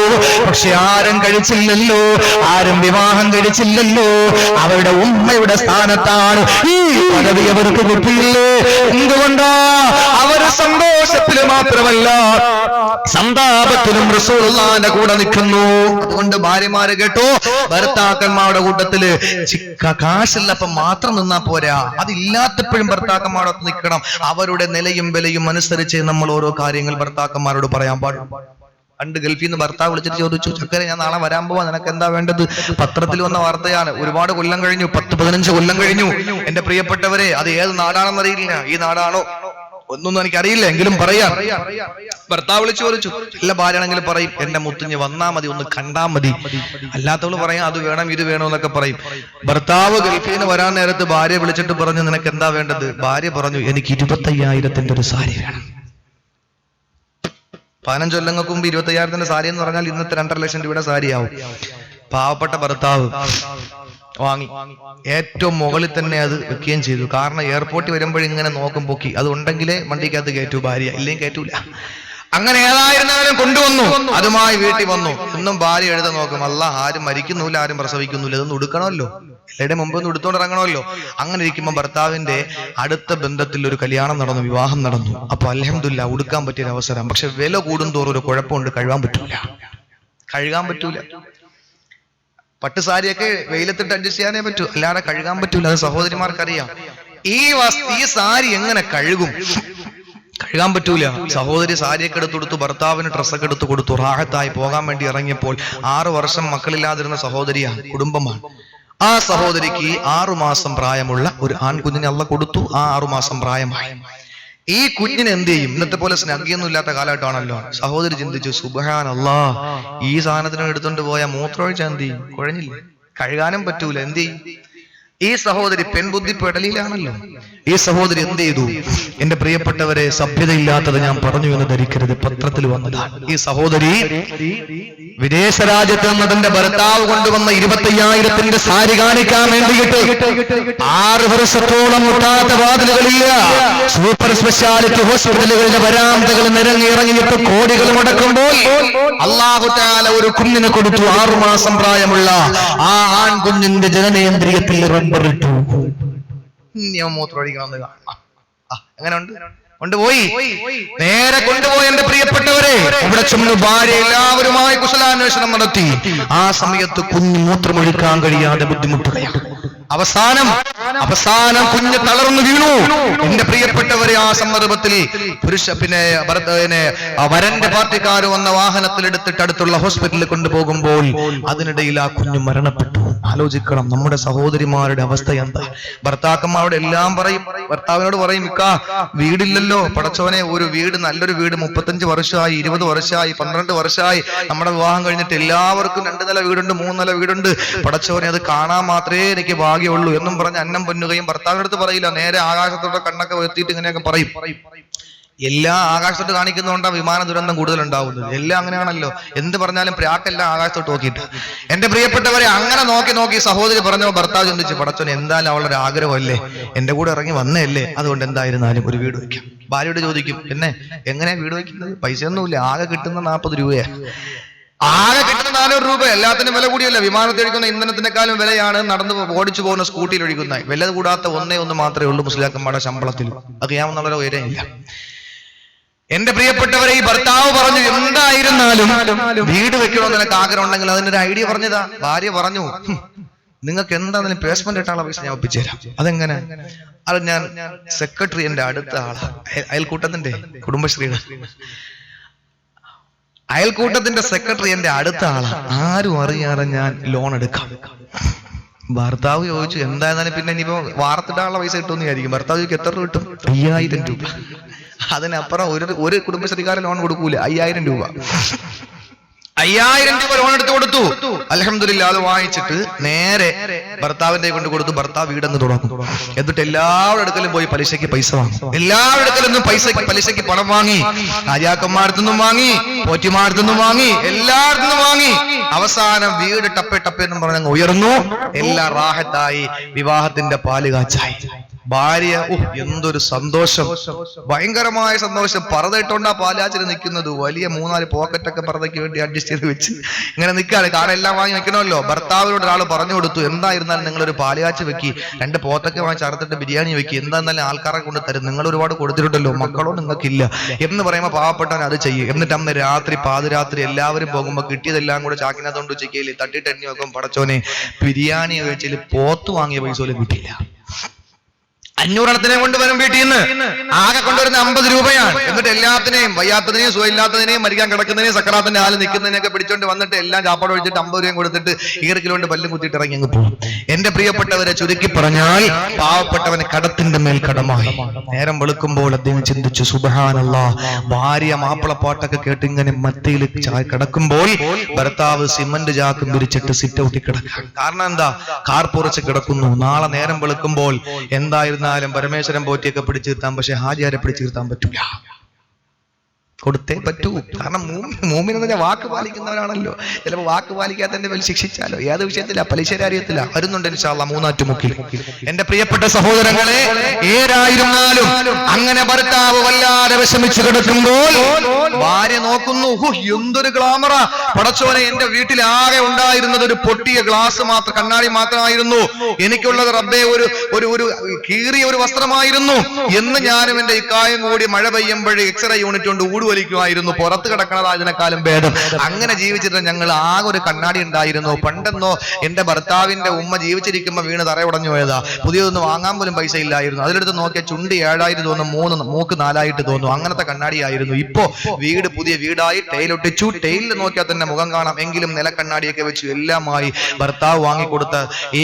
പക്ഷെ ആരും കഴിച്ചില്ലല്ലോ, ആരും വിവാഹം കഴിച്ചില്ലല്ലോ. അവരുടെ ഉമ്മയുടെ സ്ഥാനത്താണ് ഈ പദവി അവർക്ക് കിട്ടിയില്ലേ? എന്തുകൊണ്ടാ? അവര് സന്തോഷത്തില് മാത്രമല്ല സന്താപത്തിലും റസൂലുള്ളാഹിന്റെ കൂടെ നിൽക്കുന്നു. അതുകൊണ്ട് ഭാര്യമാര് കേട്ടോ, ഭർത്താക്കന്മാരുടെ കൂട്ടത്തില് കാശുള്ളപ്പം മാത്രം നിന്നാ പോരാ, അതില്ലാത്തപ്പോഴും ഭർത്താക്കന്മാരോടൊത്ത് നിൽക്കണം. അവരുടെ നിലയും വിലയും അനുസരിച്ച് നമ്മൾ ഓരോ കാര്യങ്ങൾ ഭർത്താക്കന്മാരോട് പറയാൻ പാടും. പണ്ട് ഗൾഫിൽ നിന്ന് ഭർത്താവ് വിളിച്ചിട്ട് ചോദിച്ചു, ചക്കരെ ഞാൻ നാളെ വരാൻ പോവാ, നിനക്ക് എന്താ വേണ്ടത്? പത്രത്തിൽ വന്ന വാർത്തയാണ്, ഒരുപാട് കൊല്ലം കഴിഞ്ഞു, 10-15 കൊല്ലം കഴിഞ്ഞു. എന്റെ പ്രിയപ്പെട്ടവരെ, അത് ഏത് നാടാണെന്നറിയില്ല. ഈ നാടാണോ ഒന്നൊന്നും എനിക്കറിയില്ല, എങ്കിലും പറയാം. ഭർത്താവ് വിളിച്ചു ചോദിച്ചു. എല്ലാ ഭാര്യയാണെങ്കിലും പറയും, എന്റെ മുത്തുഞ്ഞ് വന്നാ മതി, ഒന്ന് കണ്ടാ മതി. അല്ലാത്തവള് പറയാം, അത് വേണം ഇത് വേണം എന്നൊക്കെ പറയും. ഭർത്താവ് ഗൾഫിൽ നിന്ന് വരാൻ നേരത്ത് ഭാര്യ വിളിച്ചിട്ട് പറഞ്ഞു, നിനക്ക് എന്താ വേണ്ടത്? ഭാര്യ പറഞ്ഞു, എനിക്ക് 25,000 ഒരു സാരി വേണം. 15 കൊല്ലങ്ങൾക്ക് മുമ്പ് 25,000 സാരി എന്ന് പറഞ്ഞാൽ ഇന്നത്തെ 2.5 ലക്ഷം രൂപയുടെ സാരിയാവും. പാവപ്പെട്ട ഭർത്താവ് വാങ്ങി, ഏറ്റവും മുകളിൽ തന്നെ അത് വെക്കുകയും ചെയ്തു. കാരണം എയർപോർട്ടിൽ വരുമ്പോഴിങ്ങനെ നോക്കും പൊക്കി, അത് ഉണ്ടെങ്കിലേ വണ്ടിക്കകത്ത് കയറ്റൂ ഭാര്യ, ഇല്ലെങ്കിൽ കയറ്റൂല. അങ്ങനെ ഏതായിരുന്നാലും കൊണ്ടുവന്നു, അതുമായി വീട്ടിൽ വന്നു. ഒന്നും ഭാര്യ എഴുതാൻ നോക്കും, അല്ല ആരും മരിക്കുന്നില്ല, ആരും പ്രസവിക്കുന്നില്ല, ഇതൊന്നും ഉടുക്കണമല്ലോ, എല്ലാവരുടെ മുമ്പ് ഒന്ന് ഉടുത്തോണ്ട് ഇറങ്ങണമല്ലോ. അങ്ങനെ ഇരിക്കുമ്പോൾ ഭർത്താവിന്റെ അടുത്ത ബന്ധത്തിൽ ഒരു കല്യാണം നടന്നു, വിവാഹം നടന്നു. അപ്പൊ അൽഹംദുലില്ലാ ഉടുക്കാൻ പറ്റിയൊരു അവസരം. പക്ഷെ വില കൂടുന്തോറും ഒരു കുഴപ്പമുണ്ട്, കഴുകാൻ പറ്റൂല. പട്ടുസാരിയൊക്കെ വെയിലത്തിട്ട് അഡ്ജസ്റ്റ് ചെയ്യാനേ പറ്റൂ, അല്ലാതെ കഴുകാൻ പറ്റൂല. അത് സഹോദരിമാർക്കറിയാം. ഈ സാരി എങ്ങനെ കഴുകാൻ പറ്റൂല. സഹോദരി സാരിയൊക്കെ എടുത്തു കൊടുത്തു, ഭർത്താവിന് ഡ്രസ്സൊക്കെ എടുത്തു കൊടുത്തു, റാഹത്തായി പോകാൻ വേണ്ടി ഇറങ്ങിയപ്പോൾ 6 വർഷം മക്കളില്ലാതിരുന്ന സഹോദരിയാണ്, കുടുംബമാണ്. ആ സഹോദരിക്ക് 6 മാസം പ്രായമുള്ള ഒരു ആൺകുഞ്ഞിനെ അള്ളാഹ് കൊടുത്തു. ആ 6 മാസം പ്രായമായി. ഈ കുഞ്ഞിനെ എന്ത് ചെയ്യും? ഇന്നത്തെ പോലെ സ്നഗ്ഗിയൊന്നും ഇല്ലാത്ത കാലഘട്ടമാണല്ലോ. സഹോദരി ചിന്തിച്ചു, സുബ്ഹാനല്ലാഹ്, ഈ സാധനത്തിന് എടുത്തോണ്ട് പോയാൽ മൂത്രമൊഴിച്ചാൽ എന്ത് ചെയ്യും? കുഴഞ്ഞില്ലേ? കഴുകാനും പറ്റൂല, എന്ത് ചെയ്യും? ഈ സഹോദരി പെൺബുദ്ധി പെടലിലാണല്ലോ. ഈ സഹോദരി എന്ത് ചെയ്തു? എന്റെ പ്രിയപ്പെട്ടവരെ, സഭ്യതയില്ലാത്തത് ഞാൻ പറഞ്ഞു എന്ന് ധരിക്കരുത്, പത്രത്തിൽ വന്നതാണ്. ഈ സഹോദരി വിദേശ രാജ്യത്ത് നിന്ന് തന്റെ ഭർത്താവ് കൊണ്ടുവന്ന 25,000 സാരി കാണിക്കാൻ വേണ്ടിയിട്ട് 6 വർഷത്തോളം മുട്ടാത്ത വാതിലുകളില്ല. സൂപ്പർ സ്പെഷ്യാലിറ്റി ഹോസ്പിറ്റലുകളുടെ വരാന്തകൾ നിരങ്ങിയിറങ്ങിയിട്ട് കോടികൾ മുടക്കുമ്പോൾ അല്ലാഹു തആല ഒരു കുഞ്ഞിനെ കൊടുത്തു. 6 മാസം പ്രായമുള്ള ആ ആൺകുഞ്ഞിന്റെ ജനനേന്ദ്രിയത്തിൽ റബ്ബറിട്ടു. മൂത്രമൊഴിക്കണമെന്ന് കാണാം. അങ്ങനെ ഉണ്ട്, കൊണ്ടുപോയി, നേരെ കൊണ്ടുപോയി. എന്റെ പ്രിയപ്പെട്ടവരെ, ഇവിടെ ചെന്ന് ഭാര്യ എല്ലാവരുമായി കുശലാന്വേഷണം നടത്തി. ആ സമയത്ത് കുഞ്ഞ് മൂത്രമൊഴിക്കാൻ കഴിയാതെ ബുദ്ധിമുട്ടുകയാണ്. അവസാനം കുഞ്ഞ് തളർന്നു വീണു. എന്റെ പ്രിയപ്പെട്ടവരെ, ആ സന്ദർഭത്തിൽ വരന്റെ പാർട്ടിക്കാർ വന്ന വാഹനത്തിൽ എടുത്തിട്ട് അടുത്തുള്ള ഹോസ്പിറ്റലിൽ കൊണ്ടുപോകുമ്പോൾ അതിനിടയിൽ ആ കുഞ്ഞ് മരണപ്പെട്ടു. ആലോചിക്കണം നമ്മുടെ സഹോദരിമാരുടെ അവസ്ഥ എന്താ. ഭർത്താക്കന്മാരോട് എല്ലാം പറയും, ഭർത്താവിനോട് പറയും, ഇക്ക വീടില്ലല്ലോ, പടച്ചോനെ ഒരു വീട്, നല്ലൊരു വീട് 35 വർഷമായി, 20 വർഷമായി, 12 വർഷമായി നമ്മുടെ വിവാഹം കഴിഞ്ഞിട്ട് എല്ലാവർക്കും 2 നില വീടുണ്ട്, 3 നില വീടുണ്ട്, പടച്ചോനെ അത് കാണാൻ മാത്രമേ എനിക്ക് ഭാഗ്യമുള്ളൂ എന്നും പറഞ്ഞ് അന്നം പൊന്നുകയും ഭർത്താവിനടുത്ത് പറയില്ല, നേരെ ആകാശത്തോടെ കണ്ണൊക്കെ ഉയർത്തിയിട്ട് ഇങ്ങനെയൊക്കെ പറയും. എല്ലാം ആകാശത്തോട്ട് കാണിക്കുന്നതുകൊണ്ടാണ് വിമാന ദുരന്തം കൂടുതൽ ഉണ്ടാവുന്നത്. എല്ലാം അങ്ങനെയാണല്ലോ, എന്ത് പറഞ്ഞാലും പ്രാക്കെല്ലാം ആകാശത്തോട്ട് നോക്കിയിട്ട്. എന്റെ പ്രിയപ്പെട്ടവരെ, അങ്ങനെ നോക്കി സഹോദരി പറഞ്ഞോ, ഭർത്താവ് ചിന്തിച്ചു, പടച്ചോനെ എന്തായാലും അവളുടെ ആഗ്രഹമല്ലേ, എന്റെ കൂടെ ഇറങ്ങി വന്നല്ലേ, അതുകൊണ്ട് എന്തായിരുന്നാലും ഒരു വീട് വയ്ക്കാം. ഭാര്യയോട് ചോദിക്കും, പിന്നെ എങ്ങനെയാ വീട് വയ്ക്കുന്നത്? പൈസയൊന്നുമില്ല, ആകെ കിട്ടുന്ന 40 രൂപയാണ്. ആകെ കിട്ടുന്ന 400 രൂപ. എല്ലാത്തിനും വില കൂടിയല്ല. വിമാനത്തിൽ ഒഴിക്കുന്ന ഇന്ധനത്തിനേക്കാളും വിലയാണ് നടന്ന് ഓടിച്ചു പോകുന്ന സ്കൂട്ടിയിൽ ഒഴിക്കുന്ന. വില കൂടാത്ത ഒന്നേ മാത്രമേ ഉള്ളൂ മുസ്ലിയാക്കന്മാരുടെ ശമ്പളത്തിൽ. അത് ചെയ്യാമെന്നുള്ള ഉയരമില്ല. എന്റെ പ്രിയപ്പെട്ടവരെ, ഈ ഭർത്താവ് പറഞ്ഞു, എന്തായിരുന്നാലും വീട് വെക്കണമെന്ന് നിനക്ക് ആഗ്രഹം ഉണ്ടെങ്കിൽ അതിനൊരു ഐഡിയ പറഞ്ഞതാ. ഭാര്യ പറഞ്ഞു, നിങ്ങൾക്ക് എന്താണെങ്കിലും പേഴ്സ്മെന്റ് ഇട്ടാനുള്ള പൈസ ഞാൻ ഒപ്പിച്ചു തരാം. അതെങ്ങനെ? അത് ഞാൻ സെക്രട്ടറി, എന്റെ അടുത്ത ആളാ, അയൽക്കൂട്ടത്തിന്റെ, കുടുംബശ്രീയുടെ അയൽക്കൂട്ടത്തിന്റെ സെക്രട്ടറി എന്റെ അടുത്ത ആളാ, ആരും അറിയാതെ ഞാൻ ലോൺ എടുക്കാം. ഭർത്താവ് ചോദിച്ചു എന്തായിരുന്നാലും പിന്നെ ഇനിയിപ്പോ വാർത്തിടാനുള്ള പൈസ കിട്ടുമെന്ന് വിചാരിക്കും. ഭർത്താവ് ചോദിക്കും എത്ര രൂപ കിട്ടും? 5000 രൂപ. അതിനപ്പുറം ഒരു കുടുംബശ്രീക്കാരൻ ലോൺ കൊടുക്കൂല. 5000 രൂപ 5000 രൂപ ലോൺ എടുത്തു കൊടുത്തു. അൽഹംദുലില്ലാ അത് വാങ്ങിച്ചിട്ട് നേരെ ഭർത്താവിന്റെ കൊണ്ട് കൊടുത്തു. ഭർത്താവ് വീടങ്ങ് തുടങ്ങും. എന്നിട്ട് എല്ലാവരുടെ അടുക്കലും പോയി പലിശയ്ക്ക് പൈസ വാങ്ങും. എല്ലാവരുടെ അടുക്കലും പലിശയ്ക്ക് പണം വാങ്ങി. രാജാക്കന്മാരത്തുനിന്നും വാങ്ങി, പോറ്റിമാരത്തുനിന്നും വാങ്ങി, എല്ലായിടത്തുനിന്നും വാങ്ങി. അവസാനം വീട് ടപ്പെ എന്ന് പറഞ്ഞങ്ങ് ഉയർന്നു. എല്ലാം റാഹത്തായി. വിവാഹത്തിന്റെ പാല് കാച്ചായി. ഭാര്യ എന്തൊരു സന്തോഷം, ഭയങ്കരമായ സന്തോഷം. പറതയിട്ടുണ്ടാ പാലാച്ചിന് നിൽക്കുന്നത്. വലിയ 3-4 പോക്കറ്റൊക്കെ പറതയ്ക്ക് വേണ്ടി അഡ്ജസ്റ്റ് ചെയ്ത് വെച്ച് ഇങ്ങനെ നിൽക്കാറ്. കാരണം എല്ലാം വാങ്ങി വെക്കണമല്ലോ. ഭർത്താവിനോട് ഒരാൾ പറഞ്ഞു കൊടുത്തു, എന്തായിരുന്നാലും നിങ്ങളൊരു പാലുകാച്ച് വെക്കി, 2 പോത്തൊക്കെ വാങ്ങി ചേർത്തിട്ട് ബിരിയാണി വെക്കി, എന്തായിരുന്നാലും ആൾക്കാരെ കൊണ്ട് തരും, നിങ്ങൾ ഒരുപാട് കൊടുത്തിട്ടുണ്ടല്ലോ, മക്കളോ നിങ്ങൾക്കില്ല എന്ന് പറയുമ്പോൾ പാവപ്പെട്ടവൻ അത് ചെയ്യും. എന്നിട്ട് അന്ന് രാത്രി പാതിരാത്രി എല്ലാവരും പോകുമ്പോൾ കിട്ടിയതെല്ലാം കൂടെ ചാക്കിനകത്തോണ്ട് ഉച്ചയ്ക്കയിൽ തട്ടിട്ട് എണ്ണി വെക്കും. പടച്ചോനെ ബിരിയാണി വെച്ചിൽ പോത്ത് വാങ്ങിയ പൈസ പോലും കിട്ടിയില്ല. 500 എണ്ണത്തിനെ കൊണ്ടുവരും വീട്ടിൽ നിന്ന്. ആകെ കൊണ്ടുവരുന്ന 50 രൂപയാണ്. എന്നിട്ട് എല്ലാത്തിനെയും, വയ്യാത്തതിനെയും സുഖമില്ലാത്തതിനെയും മരിക്കാൻ കിടക്കുന്നതിനെയും സക്കറാത്തിന്റെ ആല് നിൽക്കുന്നതിനൊക്കെ പിടിച്ചോണ്ട് വന്നിട്ട് എല്ലാം ചാപ്പാട് ഒഴിച്ചിട്ട് 50 രൂപയും കൊടുത്തിട്ട് 1 കിലോ പല്ലും കുത്തിയിട്ട് ഇറങ്ങി അങ്ങ് പോകും. എന്റെ പ്രിയപ്പെട്ടവരെ, ചുരുക്കി പറഞ്ഞാൽ പാവപ്പെട്ടവന് കടത്തിന്റെ മേൽ കടമായി. നേരം വെളുക്കുമ്പോൾ അദ്ദേഹം ചിന്തിച്ചു, സുബ്ഹാനല്ലാഹ്, ഭാര്യ മാപ്പിളപ്പാട്ടൊക്കെ കേട്ട് ഇങ്ങനെ മത്തിയിൽ കിടക്കുമ്പോൾ ഭർത്താവ് സിമന്റ് ചാക്കും വിരിച്ചിട്ട് സിറ്റ് ഔട്ടിൽ കിടക്കാം. കാരണം എന്താ? കാർ പുറച്ച് കിടക്കുന്നു. നാളെ നേരം വെളുക്കുമ്പോൾ എന്തായിരുന്നാലും പരമേശ്വരൻ പോറ്റിയൊക്കെ പിടിച്ചു നിർത്താം, പക്ഷെ ഹാജിയാരെ പിടിച്ചു നിർത്താൻ പറ്റൂല. കൊടുത്തേ പറ്റൂ. കാരണം മൂമിൻ എന്ന് പറഞ്ഞാൽ വാക്ക് പാലിക്കുന്നവരാണല്ലോ. ചിലപ്പോൾ വാക്ക് പാലിക്കാത്തതിന്റെ മേൽ ശിക്ഷിച്ചാലോ. ഏത് വിഷയത്തില? പലിശകാര്യത്തില വരുന്നുണ്ട് ഇൻഷാ അല്ലാഹ് മൂന്നാറ്റുമുക്കിൽ. എന്റെ പ്രിയപ്പെട്ട സഹോദരങ്ങളെ, ഏതായിരുന്നാലും അങ്ങനെ ഭർത്താവ് വല്ലാതെ വിഷമിച്ചു കിടക്കുമ്പോൾ ഭാര്യ നോക്കുന്നു, എന്തൊരു ഗ്ലാമറ പടച്ചോനെ, എന്റെ വീട്ടിൽ ആകെ ഉണ്ടായിരുന്നത് ഒരു പൊട്ടിയ ഗ്ലാസ് മാത്രം, കണ്ണാടി മാത്രമായിരുന്നു. എനിക്കുള്ളത് റബ്ബേ ഒരു കീറിയ ഒരു വസ്ത്രമായിരുന്നു എന്ന് ഞാനും എന്റെ ഇക്കായും കൂടി മഴ പെയ്യുമ്പോഴേ എക്സ്റേ യൂണിറ്റ് കൊണ്ട് വലിക്കുമായിരുന്നു. പുറത്ത് കിടക്കണത് അതിനേക്കാളും ഭേദം. അങ്ങനെ ജീവിച്ചിട്ട് ഞങ്ങൾ ആകെ ഒരു കണ്ണാടി ഉണ്ടായിരുന്നു. പണ്ടെന്നോ എന്റെ ഭർത്താവിന്റെ ഉമ്മ ജീവിച്ചിരിക്കുമ്പോ വീണ് തറ ഉടഞ്ഞു പോയതാ. പുതിയതൊന്നും വാങ്ങാൻ പോലും പൈസ ഇല്ലായിരുന്നു. അതിലെടുത്ത് നോക്കിയാൽ ചുണ്ടി 7000 തോന്നും, മൂക്ക് 4000 തോന്നും. അങ്ങനത്തെ കണ്ണാടിയായിരുന്നു. ഇപ്പോ വീട് പുതിയ വീടായി, ടൈലൊട്ടിച്ചു. ടൈലിൽ നോക്കിയാൽ തന്നെ മുഖം കാണാം. എങ്കിലും നിലക്കണ്ണാടിയൊക്കെ വെച്ചു എല്ലാമായി. ഭർത്താവ് വാങ്ങിക്കൊടുത്ത ഈ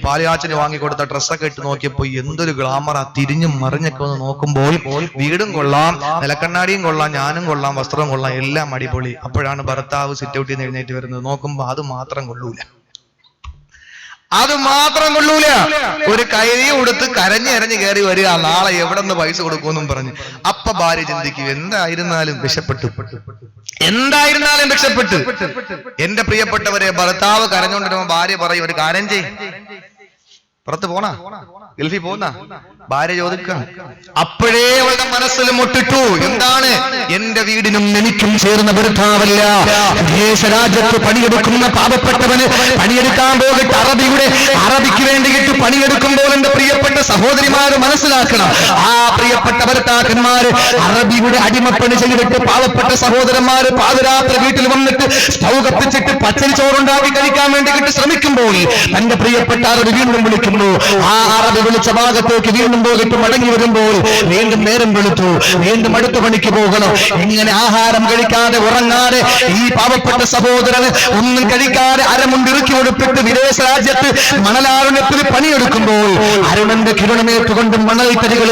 പാലുകാച്ചിന് വാങ്ങിക്കൊടുത്ത ഡ്രസ്സൊക്കെ ഇട്ട് നോക്കിയപ്പോ എന്തൊരു ഗ്ലാമറ. തിരിഞ്ഞും മറിഞ്ഞൊക്കെ ഒന്ന് നോക്കുമ്പോൾ വീടും കൊള്ളാം, നിലക്കണ്ണാടിയും കൊള്ളാം, ഞാനും കൊള്ളാം, വസ്ത്രവും കൊള്ളാം, എല്ലാം അടിപൊളി. അപ്പോഴാണ് ഭർത്താവ് സിറ്റ് ഔട്ടിൽ നിന്ന് എഴുന്നേറ്റ് വരുന്നത്. നോക്കുമ്പോ അത് മാത്രം കൊള്ളൂല. ഒരു കൈ കൊടുത്ത് കരഞ്ഞ് കയറി വരിക, നാളെ എവിടെ നിന്ന് പൈസ കൊടുക്കുമെന്നും പറഞ്ഞ്. അപ്പ ഭാര്യ ചിന്തിക്കും, എന്തായിരുന്നാലും രക്ഷപ്പെട്ടു. എന്റെ പ്രിയപ്പെട്ടവരെ, ഭർത്താവ് കരഞ്ഞുകൊണ്ടിരുമ്പോ ഭാര്യ പറയും, ഒരു കാര്യം ചെയ്യ്, പുറത്ത് പോണ, ഗൾഫിൽ പോന്ന. ഭാര്യ ചോദിക്കാം. അപ്പോഴേ അവളുടെ മനസ്സിൽ മുട്ടിട്ടു, എന്താണ്? എന്റെ വീടിനും എനിക്കും ചേർന്ന ഭർത്താവല്ല. ദേശരാജ്യത്ത് പണിയെടുക്കുന്ന പാവപ്പെട്ടവന് പണിയെടുക്കാൻ പോയിട്ട് അറബിക്ക് വേണ്ടിയിട്ട് പണിയെടുക്കുമ്പോൾ എന്റെ പ്രിയപ്പെട്ട സഹോദരിമാര് മനസ്സിലാക്കണം, ആ പ്രിയപ്പെട്ട ഭർത്താക്കന്മാര് അറബിയുടെ അടിമപ്പണി ചെയ്തിട്ട് പാവപ്പെട്ട സഹോദരന്മാര് പാതിരാത്രി വീട്ടിൽ വന്നിട്ട് സ്റ്റൗ കത്തിച്ചിട്ട് പച്ചരി ചോറുണ്ടാക്കി കഴിക്കാൻ വേണ്ടിയിട്ട് ശ്രമിക്കുമ്പോൾ തന്റെ പ്രിയപ്പെട്ട അറബി വീണ്ടും വിളിക്കുന്നു. ആ അറബി വിളിച്ച ഭാഗത്തേക്ക് വീണ്ടും പോയിട്ട് മടങ്ങി വരുമ്പോൾ വീണ്ടും നേരം വെളുത്തു, വീണ്ടും അടുത്ത പണിക്ക് പോകണം. ഇങ്ങനെ ആഹാരം കഴിക്കാതെ ഉറങ്ങാതെ ഈ പാവപ്പെട്ട സഹോദരന് ഒന്നും കഴിക്കാതെ അരമുണ്ടിറുക്കി കൊടുത്തിട്ട് വിദേശ രാജ്യത്ത് മണലാരുണ്യത്തിൽ പണിയെടുക്കുമ്പോൾ അരുണന്റെ കിരണമേറ്റുകൊണ്ട് മണൽത്തരികൾ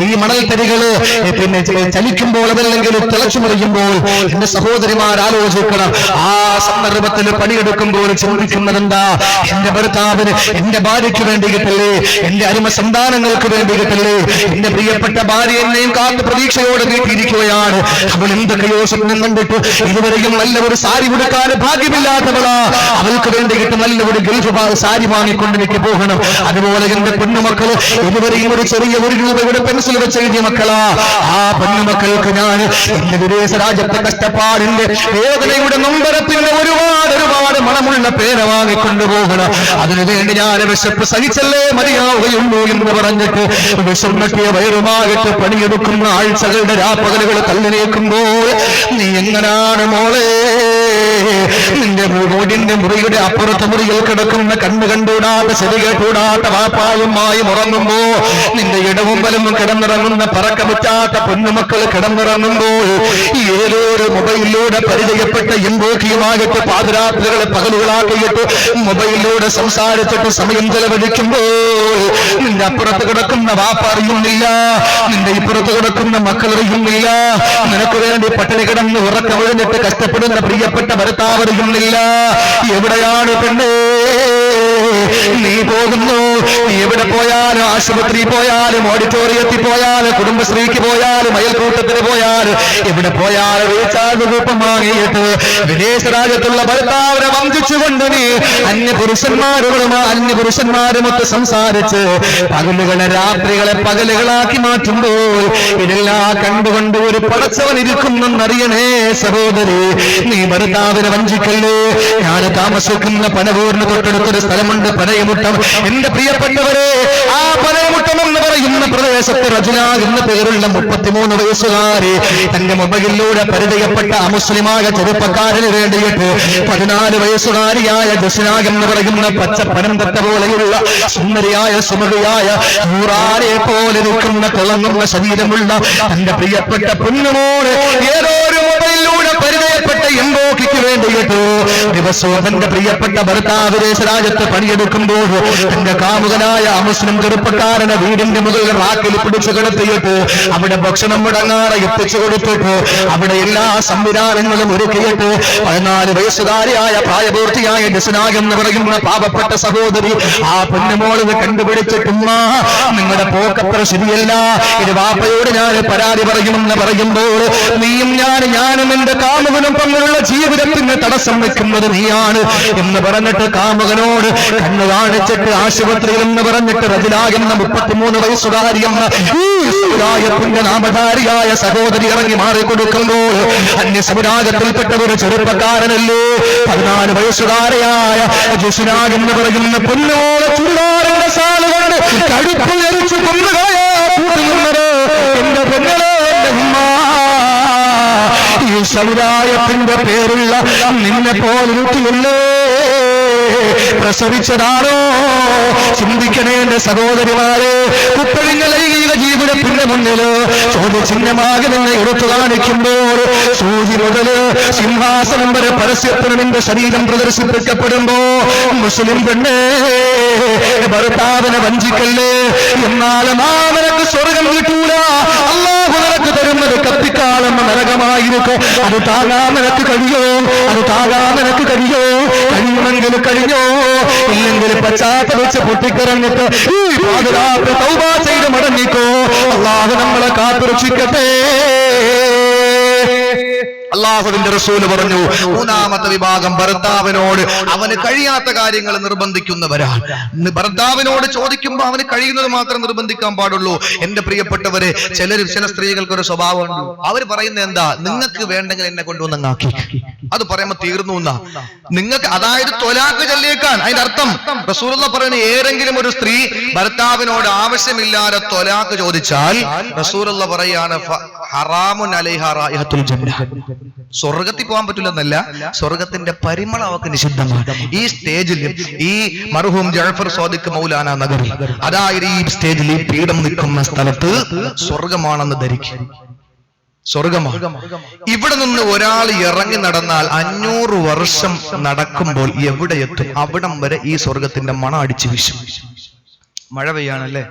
ഈ മണൽത്തരികള് ചലിക്കുമ്പോൾ അതല്ലെങ്കിൽ തിളച്ചു മറിയുമ്പോൾ എന്റെ സഹോദരിമാർ ആലോചിക്കണം, ആ സന്ദർഭത്തിൽ പണിയെടുക്കുമ്പോൾ ചിന്തിക്കുന്നതെന്താ? എന്റെ ഭർത്താവിന്, എന്റെ ഭാര്യയ്ക്ക് വേണ്ടിയിട്ടല്ലേ, എന്റെ അരിമ സന്താനങ്ങൾക്ക് വേണ്ടിയിട്ടല്ലേ? എന്റെ പ്രിയപ്പെട്ട ഭാര്യ എന്നെയും കാത്ത് പ്രതീക്ഷയോടെ വീട്ടിയിരിക്കുകയാണ്. അവൾ എന്തൊക്കെയോ സ്വപ്നം കണ്ടിട്ട് ഇതുവരെയും നല്ല ഒരു സാരി കൊടുക്കാൻ ഭാഗ്യമില്ലാത്തവളാ. അവൾക്ക് വേണ്ടിയിട്ട് നല്ല ഒരു ഗൾഫ് സാരി വാങ്ങിക്കൊണ്ട് എനിക്ക് പോകണം. അതുപോലെ എന്റെ പൊന്നുമക്കള് ഇതുവരെയും ഒരു ചെറിയ 1 രൂപയുടെ പെൻസിൽ വെച്ച് എഴുതിയ മക്കളാ. ആ പൊന്നുമക്കൾക്ക് ഞാൻ എന്റെ വിദേശ രാജ്യത്തെ കഷ്ടപ്പാടിന്റെ വേദനയുടെ നൊമ്പരത്തിന്റെ ഒരുപാട് മണമുള്ള പേന വാങ്ങിക്കൊണ്ടു പോകണം. അതിനുവേണ്ടി ഞാൻ വിശപ്പ് സഹിച്ചല്ലേ മതിയാവുകയുള്ളൂ എന്ന് പറഞ്ഞിട്ട് വിശന്നട്ടിയ വയറുമായിട്ട് പണിയെടുക്കുന്ന ആഴ്ചകളുടെ രാപ്പകലുകൾ തള്ളിനേക്കുമ്പോൾ നീ എങ്ങനാണ് മോളെ നിന്റെ വീടിന്റെ മുറിയുടെ അപ്പുറത്തെ മുറിയിൽ കിടക്കുന്ന കണ്ണ് കണ്ടുകൂടാത്ത ചെവി കേട്ടുകൂടാത്ത വാപ്പായുമായി ഉറങ്ങുമ്പോ നിന്റെ ഇടവും വലവും കിടന്നിറങ്ങുന്ന പറക്കമിറ്റാത്ത പൊന്നുമക്കൾ കിടന്നിറങ്ങുമ്പോൾ ഏതോ ഒരു മൊബൈലിലൂടെ പരിചയപ്പെട്ട എംബോക്കിയുമാകട്ടെ പാതിരാത്രികളെ പകലുകളാക്കിയിട്ട് മൊബൈലിലൂടെ സംസാരിച്ചിട്ട് സമയം ചെലവഴിക്കുമ്പോൾ നിന്റെ അപ്പുറത്ത് കിടക്കുന്ന വാപ്പ അറിയുന്നില്ല, നിന്റെ ഇപ്പുറത്ത് കിടക്കുന്ന മക്കൾ അറിയുന്നില്ല, നിനക്ക് വേണ്ടി പട്ടിണി കിടന്ന് ഉറക്കമിഴഞ്ഞിട്ട് കഷ്ടപ്പെടുന്ന പ്രിയപ്പെട്ട ഭർത്താവ് അറിയുന്നില്ല. എവിടെയാണ് പെണ്ണേ നീ പോകുന്നു? നീ എവിടെ പോയാലും, ആശുപത്രി പോയാലും, ഓഡിറ്റോറിയത്തിൽ പോയാലും, കുടുംബശ്രീക്ക് പോയാലും, അയൽക്കൂട്ടത്തിന് പോയാലും, എവിടെ പോയാലും റീചാർജ് കൂപ്പം വാങ്ങിയിട്ട് വിദേശ രാജ്യത്തുള്ള ഭർത്താവിനെ വഞ്ചിച്ചുകൊണ്ട് നീ അന്യപുരുഷന്മാരുമൊത്ത് സംസാരിച്ച് പകലുകളെ രാത്രികളെ പകലുകളാക്കി മാറ്റുമ്പോൾ ഇതെല്ലാം കണ്ടുകൊണ്ട് ഒരു പടച്ചവൻ ഇരിക്കുന്നെന്നറിയണേ സഹോദരി. നീ ഭർത്താവിനെ വഞ്ചിക്കല്ലേ. ഞാൻ താമസിക്കുന്ന പനവൂരിന് തൊട്ടടുത്തൊരു സ്ഥലമുണ്ട്, പനയമുട്ടം. എന്റെ പ്രിയപ്പെട്ടവരെ, ആ പനയമുട്ടം എന്ന് പറയുന്ന പ്രദേശത്ത് റജുന എന്ന പേരുള്ള 33 വയസ്സുകാരി തന്റെ മൊബൈലിലൂടെ പരിചയപ്പെട്ട അമുസ്ലിമായ ചെറുപ്പക്കാരന് വേണ്ടിയിട്ട് 14 വയസ്സുകാരിയായ ജസ്നാഗ് എന്ന് പറയുന്ന പച്ചപ്പനം തട്ട പോലെയുള്ള സുന്ദരിയായ സുമതിയായ നൂറാനെ പോലെ നിൽക്കുന്ന തിളങ്ങുന്ന ശരീരമുള്ള തന്റെ പ്രിയപ്പെട്ട പൊന്നുമോള് ഏതോ ഒരു മൊബൈലിലൂടെ പരിചയപ്പെട്ട എംബോക്കിക്ക് വേണ്ടിയിട്ട് ദിവസവും തന്റെ പ്രിയപ്പെട്ട ഭർത്താവ് വിദേശ രാജ്യത്ത് പണിയെടുക്കുമ്പോൾ തന്റെ കാമുകനായ അമുസ്ലിം ചെറുപ്പക്കാരനെ വീടിന്റെ മുകളിൽ റാക്കിൽ പിടിച്ചു കിടത്തിയിട്ട് അവിടെ ഭക്ഷണം മുടങ്ങാതെ എത്തിച്ചു കൊടുത്തിട്ട് അവിടെ എല്ലാ സംവിധാനങ്ങളും ഒരുക്കിയിട്ട് 14 വയസ്സുകാരിയായ പ്രായപൂർത്തിയായ ജസ്നാഗ് എന്ന് പറയുന്ന പാവപ്പെട്ട സഹോദരി ആ പൊന്നുമോളിന് കണ്ടുപിടിച്ചിട്ടുമ്മ നിങ്ങളുടെ പോക്കത്ര ശരിയല്ല, ഇത് വാപ്പയോട് ഞാൻ പരാതി പറയുമെന്ന് പറയുമ്പോൾ നീയും ഞാനും എന്റെ കാമുകനും തമ്മിലുള്ള ജീവിതത്തിന് തടസ്സം വെക്കുന്നത് നീയാണ് എന്ന് പറഞ്ഞിട്ട് കാമുകനോട് കണ്ണു കാണിച്ചിട്ട് ആശുപത്രിയിൽ എന്ന് പറഞ്ഞിട്ട് റജുലാകുന്ന 33 വയസ്സുകാരിയെന്ന ഈ സമുദായത്തിന്റെ നാമധാരിയായ സഹോദരി ഇറങ്ങി മാറിക്കൊടുക്കുമ്പോൾ അന്യ സമുദായത്തിൽപ്പെട്ട ഒരു ചെറുപ്പക്കാരനല്ലോ 14 വയസ്സുകാരിയായ ജസ്നാഗ് എന്ന് പറയുന്ന പൊന്നോളെ ചുരിദാറിന്റെ സാലുകൊണ്ട് കടുപ്പുയരിച്ചു കൊന്നുകളയാ എന്റെ പെങ്ങളെ, എന്റെ ഉമ്മ. ഈ സമുദായത്തിന്റെ പേരുള്ള നിന്നെ പോലുള്ളേ പ്രസവിച്ചതാണോ? ചിന്തിക്കണേ എന്റെ സഹോദരിമാരെ. കുത്തഴിഞ്ഞ ലൈംഗിക ജീവിതത്തിന്റെ മുന്നിൽ ചോദ്യചിഹ്നമാകെ നിന്നെ എടുത്തു കാണിക്കുമ്പോൾ സൂചി മുതൽ സിംഹാസനം വരെ പരസ്യത്തിന് നിന്റെ ശരീരം പ്രദർശിപ്പിക്കപ്പെടുമ്പോ മുസ്ലിം പെണ്ണേ ഭർത്താവിനെ വഞ്ചിക്കല്ലേ. എന്നാലും ആ നിനക്ക് സ്വർഗം കിട്ടൂല. അല്ലാഹു നിനക്ക് തരുന്നത് കത്തിക്കാളുന്ന നരകമായിരിക്കും. അത് താങ്ങാൻ നിനക്ക് കഴിയോ? അത് താങ്ങാൻ നിനക്ക് കഴിയോ? കഴിയുമെങ്കിൽ കഴിഞ്ഞോ, ഇല്ലെങ്കിൽ പശ്ചാത്തലിച്ച് പൊട്ടിക്കരഞ്ഞിട്ട് ഈ പാതിരാത്രി തൗബ ചെയ്ത് മടങ്ങിക്കോ. അല്ലാഹു നമ്മളെ കാത്തുരക്ഷിക്കട്ടെ. അല്ലാഹുവിന്റെ റസൂല് പറഞ്ഞു, മൂന്നാമത്തെ വിഭാഗം ഭർത്താവിനോട് അവന് കഴിയാത്ത കാര്യങ്ങൾ നിർബന്ധിക്കുന്നവരാണ്. ഭർത്താവിനോട് ചോദിക്കുമ്പോൾ അവന് കഴിയുന്നത് മാത്രം നിർബന്ധിക്കാൻ പാടുള്ളൂ. എന്റെ പ്രിയപ്പെട്ടവരെ, ചില സ്ത്രീകൾക്ക് ഒരു സ്വഭാവമുണ്ട്. അവർ പറയുന്നത് എന്താ? നിങ്ങൾക്ക് വേണ്ടെങ്കിൽ എന്നെ കൊണ്ടുവന്നാക്കി. അത് പറയുമ്പോ തീർന്നു എന്നാ നിങ്ങൾക്ക്, അതായത് തൊലാഖ് ചൊല്ലിയേക്കാൻ. അതിന്റെ അർത്ഥം റസൂലുള്ളാഹി പറയുന്നത് ഏതെങ്കിലും ഒരു സ്ത്രീ ഭർത്താവിനോട് ആവശ്യമില്ലാതെ തൊലാഖ് ചോദിച്ചാൽ റസൂലുള്ളാഹി പറയാണ് ഹറാമുൻ അലൈഹാ റായിഹത്തുൽ ജന്ന. സ്വർഗത്തിൽ പോകാൻ പറ്റില്ലെന്നല്ല, സ്വർഗത്തിന്റെ പരിമളം അവർക്ക് നിഷിദ്ധമാണ്. ഈ സ്റ്റേജിൽ ഈ മർഹൂം ജഅഫർ സാദിഖ് മൗലാന നഗറിൽ, അതായത് ഈ സ്റ്റേജിൽ ഈ പീഠം നിൽക്കുന്ന സ്ഥലത്ത് സ്വർഗമാണെന്ന് ധരിക്കും. സ്വർഗമാണ്. ഇവിടെ നിന്ന് ഒരാൾ ഇറങ്ങി നടന്നാൽ 500 വർഷം നടക്കുമ്പോൾ എവിടെ എത്തും? അവിടം വരെ ഈ സ്വർഗത്തിന്റെ മണം അടിച്ചു വീശും. മഴ പെയ്യാണല്ലേ.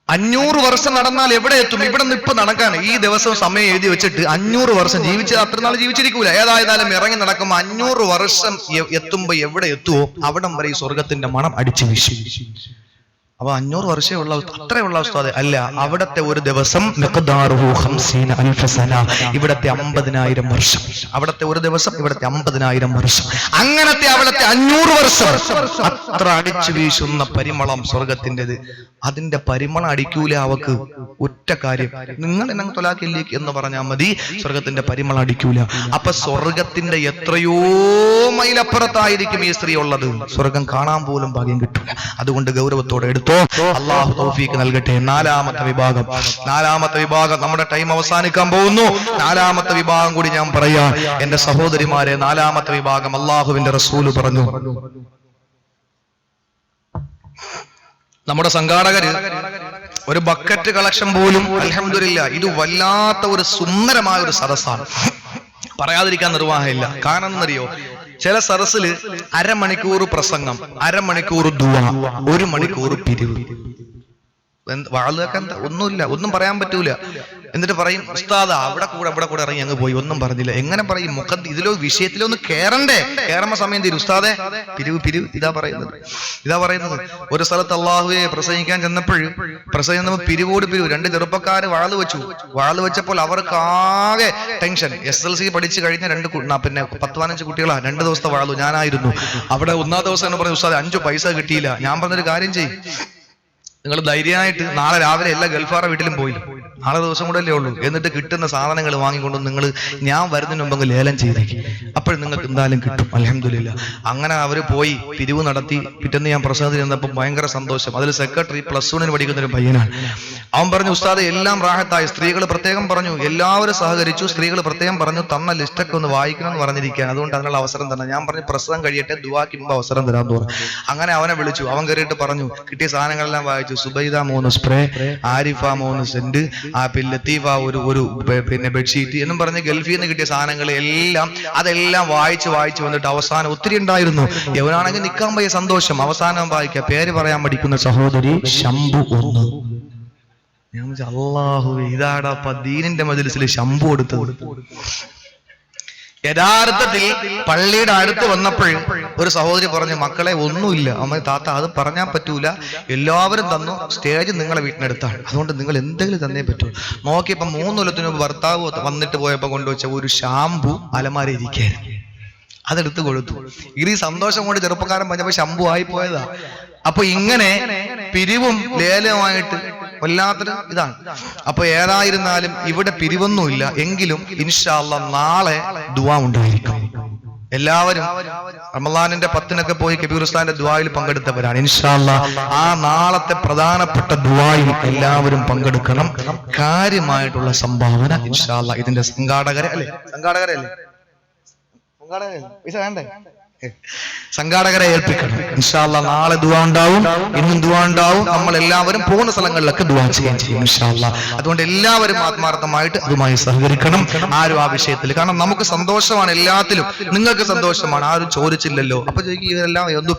500 വർഷം നടന്നാൽ എവിടെ എത്തും? ഇവിടെ നിന്ന് ഇപ്പൊ നടക്കാണ്. ഈ ദിവസം സമയം എഴുതി വെച്ചിട്ട് 500 വർഷം ജീവിച്ചത് അത്ര നാൾ ജീവിച്ചിരിക്കൂല. ഏതായാലും ഇറങ്ങി നടക്കുമ്പോൾ 500 വർഷം എത്തുമ്പോ എവിടെ എത്തുവോ അവിടം വരെ ഈ സ്വർഗത്തിന്റെ മണം അടിച്ചു വീശും. അപ്പൊ 500 വർഷമേ ഉള്ള അത്രയുള്ള അവസ്ഥ അല്ല. അവിടത്തെ ഒരു ദിവസം ഇവിടത്തെ 50,000 വർഷം. അവിടത്തെ ഒരു ദിവസം ഇവിടത്തെ 50,000 വർഷം. അങ്ങനത്തെ അവിടത്തെ 500 വർഷം അത്ര അടിച്ചു വീശുന്ന പരിമളം സ്വർഗത്തിൻ്റെത്. അതിന്റെ പരിമളം അടിക്കൂല അവക്ക്. ഒറ്റ കാര്യം, നിങ്ങൾ എന്നെ തൊലാക്കില്ലേക്ക് എന്ന് പറഞ്ഞാൽ മതി, സ്വർഗത്തിന്റെ പരിമളം അടിക്കൂല. അപ്പൊ സ്വർഗത്തിന്റെ എത്രയോ മൈലപ്പുറത്തായിരിക്കും ഈ സ്ത്രീ ഉള്ളത്. സ്വർഗം കാണാൻ പോലും ഭാഗ്യം കിട്ടൂല. അതുകൊണ്ട് ഗൗരവത്തോടെ എടുത്തു. കേട്ടോ. അള്ളാഹു തൗഫീക്ക് നൽകട്ടെ. നാലാമത്തെ വിഭാഗം നമ്മുടെ ടൈം അവസാനിക്കാൻ പോകുന്നു. നാലാമത്തെ വിഭാഗം കൂടി ഞാൻ പറയാം എന്റെ സഹോദരിമാരെ. നാലാമത്തെ വിഭാഗം അള്ളാഹുവിന്റെ റസൂല് പറഞ്ഞു, നമ്മുടെ സംഘാടകര് ഒരു ബക്കറ്റ് കളക്ഷൻ പോലും അൽഹംദുലില്ലാ ഇത് വല്ലാത്ത ഒരു സുന്ദരമായ ഒരു സദസ്സാണ്, പറയാതിരിക്കാൻ നിർവാഹമില്ല. കാരണം എന്നറിയോ, ചില സദസ്സിൽ അരമണിക്കൂർ പ്രസംഗം, അരമണിക്കൂർ ദുആ, 1 മണിക്കൂർ പിരിവ്. വാളുകൾക്ക് എന്താ ഒന്നുമില്ല, ഒന്നും പറയാൻ പറ്റൂല. എന്നിട്ട് പറയും ഉസ്താദ് അവിടെ കൂടെ ഇറങ്ങി അങ്ങ് പോയി, ഒന്നും പറഞ്ഞില്ല. എങ്ങനെ പറയും? ഇതിലോ വിഷയത്തിലോ ഒന്ന് കേറണ്ടേ? കേറുമ്പോ സമയം തീരും. ഉസ്താദെ പിരിവ് ഇതാ പറയുന്നത്. ഒരു സ്ഥലത്ത് അള്ളാഹുവെ പ്രസംഗിക്കാൻ ചെന്നപ്പോൾ പിരിവോട് 2 ചെറുപ്പക്കാര് വാള് വെച്ചപ്പോൾ അവർക്ക് ആകെ ടെൻഷൻ. SLC പഠിച്ചു കഴിഞ്ഞ 10-15 കുട്ടികളാ. 2 ദിവസത്തെ വാളു ഞാനായിരുന്നു അവിടെ. 1-ാം ദിവസം എന്ന് പറഞ്ഞു ഉസ്താദ് 5 പൈസ കിട്ടിയില്ല. ഞാൻ പറഞ്ഞൊരു കാര്യം ചെയ്യും, നിങ്ങൾ ധൈര്യമായിട്ട് നാളെ രാവിലെ എല്ലാ ഗൾഫാറ വീട്ടിലും പോയി, നാളെ ദിവസം കൂടെ അല്ലേ ഉള്ളൂ, എന്നിട്ട് കിട്ടുന്ന സാധനങ്ങൾ വാങ്ങിക്കൊണ്ട് നിങ്ങൾ ഞാൻ വരുന്നതിന് മുമ്പ് ലേലം ചെയ്തേക്ക്, അപ്പോൾ നിങ്ങൾക്ക് എന്തായാലും കിട്ടും. അൽഹംദുലില്ലാ. അങ്ങനെ അവര് പോയി പിരിവ് നടത്തി. പിറ്റേന്ന് ഞാൻ പ്രസംഗത്തിൽ ചെന്നപ്പോൾ ഭയങ്കര സന്തോഷം. അതിൽ സെക്രട്ടറി +1 പഠിക്കുന്ന ഒരു പയ്യനാണ്. അവൻ പറഞ്ഞു ഉസ്താദ് എല്ലാം റാഹത്തായി. സ്ത്രീകൾ പ്രത്യേകം പറഞ്ഞു, എല്ലാവരും സഹകരിച്ചു. സ്ത്രീകൾ പ്രത്യേകം പറഞ്ഞു തന്ന ലിസ്റ്റൊക്കെ ഒന്ന് വായിക്കണമെന്ന് പറഞ്ഞിരിക്കുകയാണ്, അതുകൊണ്ട് അതിനുള്ള അവസരം തന്നെ. ഞാൻ പറഞ്ഞു പ്രസംഗം കഴിയട്ടെ, ദുആക്ക് മുമ്പ് അവസരം തരാൻ തോന്നുന്നു. അങ്ങനെ അവനെ വിളിച്ചു. അവൻ കയറിയിട്ട് പറഞ്ഞു, കിട്ടിയ സാധനങ്ങളെല്ലാം വായിച്ചു. സുബൈദ 3 സ്പ്രേ, ആരിഫ 3 സെന്റ്, ലത്തീഫ ഒരു ബെഡ്ഷീറ്റ് എന്നും പറഞ്ഞ് ഗൾഫിൽ നിന്ന് കിട്ടിയ സാധനങ്ങൾ അതെല്ലാം വായിച്ച് വന്നിട്ട് അവസാനം ഒത്തിരി ഉണ്ടായിരുന്നു. എവനാണെങ്കിൽ നിൽക്കാൻ പോയ സന്തോഷം. അവസാനം വായിക്കുക, പേര് പറയാൻ പഠിക്കുന്ന സഹോദരി ശംഭു 1. ഞാൻ അല്ലാഹു ഇതാടാ ദീനിന്റെ മജ്‌ലിസിൽ ശംഭു കൊടുത്തത്. യഥാർത്ഥത്തിൽ പള്ളിയുടെ അടുത്ത് വന്നപ്പോൾ ഒരു സഹോദരി പറഞ്ഞു, മക്കളെ ഒന്നുമില്ല. അമ്മ താത്ത അത് പറഞ്ഞാൽ പറ്റൂല, എല്ലാവരും തന്നു, സ്റ്റേജ് നിങ്ങളെ വീട്ടിനടുത്താണ്, അതുകൊണ്ട് നിങ്ങൾ എന്തെങ്കിലും തന്നേ പറ്റൂ. നോക്കിയപ്പോ 3 കൊല്ലത്തിന് മുമ്പ് ഭർത്താവ് വന്നിട്ട് പോയപ്പോ കൊണ്ടുവച്ച ഒരു ഷാമ്പു അലമാരി ഇരിക്കായിരുന്നു. അതെടുത്ത് കൊടുത്തു. ഈ സന്തോഷം കൊണ്ട് ചെറുപ്പക്കാരൻ പറഞ്ഞപ്പോ ശംഭു ആയി പോയതാ. അപ്പൊ ഇങ്ങനെ പിരിവും ലേലവുമായിട്ട് വല്ലാത്തൊരു ഇതാണ്. അപ്പൊ ഏതായിരുന്നാലും ഇവിടെ പിരിവൊന്നുമില്ല, എങ്കിലും ഇൻഷാ അല്ലാഹ് നാളെ ദുആ ഉണ്ടായിരിക്കും. എല്ലാവരും റമളാനിന്റെ 10-നൊക്കെ പോയി കബീർ ഉസ്താദിന്റെ ദുആയിൽ പങ്കെടുത്തവരാണ്. ഇൻഷാ അല്ലാഹ് ആ നാളത്തെ പ്രധാനപ്പെട്ട ദുആയിൽ എല്ലാവരും പങ്കെടുക്കണം. കാര്യമായിട്ടുള്ള സംഭാവന ഇൻഷാ അല്ലാഹ് ഇതിന്റെ സംഘാടകരെ പൈസ വേണ്ടേ? സംഘാടകരെ ഏൽപ്പിക്കണം. ഇൻഷാ അല്ലാഹ് നാളെ ദുആ ഉണ്ടാവും, ഇന്നും ദുആ ഉണ്ടാവും. നമ്മൾ എല്ലാവരും പോകുന്ന സ്ഥലങ്ങളിലൊക്കെ ദുആ ചെയ്യും ഇൻഷാ അല്ലാഹ്. അതുകൊണ്ട് എല്ലാവരും ആത്മാർത്ഥമായിട്ട് അതുമായി സഹകരിക്കണം. ആരും ആ വിഷയത്തിൽ, കാരണം നമുക്ക് സന്തോഷമാണ് എല്ലാത്തിലും, നിങ്ങൾക്ക് സന്തോഷമാണ്, ആരും ചോദിച്ചില്ലല്ലോ. അപ്പൊ ചോദിക്കും ഇവരെല്ലാം ഒന്നും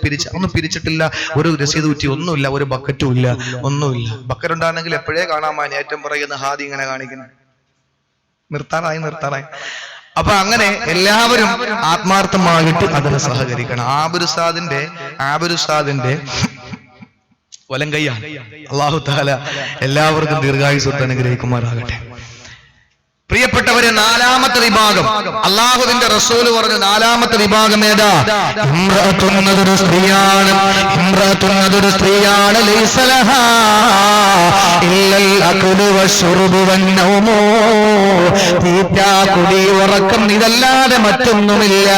പിരിച്ചിട്ടില്ല, ഒരു രസീത് കുറ്റി ഒന്നുമില്ല, ഒരു ബക്കറ്റും ഇല്ല, ഒന്നുമില്ല. ബക്കറ്റ് ഉണ്ടായിരുന്നെങ്കിൽ എപ്പോഴേ കാണാൻ ഏറ്റവും പറയുന്ന ഹാദി ഇങ്ങനെ കാണിക്കുന്നു, നിർത്താറായി. അപ്പൊ അങ്ങനെ എല്ലാവരും ആത്മാർത്ഥമായിട്ട് അതിന് സഹകരിക്കണം. ആബിറുസ്താദിന്റെ വലം കൈയാണ്. അല്ലാഹു തആല എല്ലാവർക്കും ദീർഘായുസ്സോടെ അനുഗ്രഹിക്കുമാറാകട്ടെ. പ്രിയപ്പെട്ടവരെ, 4ാമത്തെ വിഭാഗം അല്ലാഹുവിന്റെ റസൂൽ പറഞ്ഞു. 4ാമത്തെ വിഭാഗം ഏതാ? ഇംറഅത്തുന്നതൊരു സ്ത്രീയാണ് ലൈസ ലഹാ ഇല്ലൽ അഖ്ലു വശുർബു വന്നൗമു. തീറ്റ, കുടി, ഉറക്കം ഇതല്ലാതെ മറ്റൊന്നുമില്ല.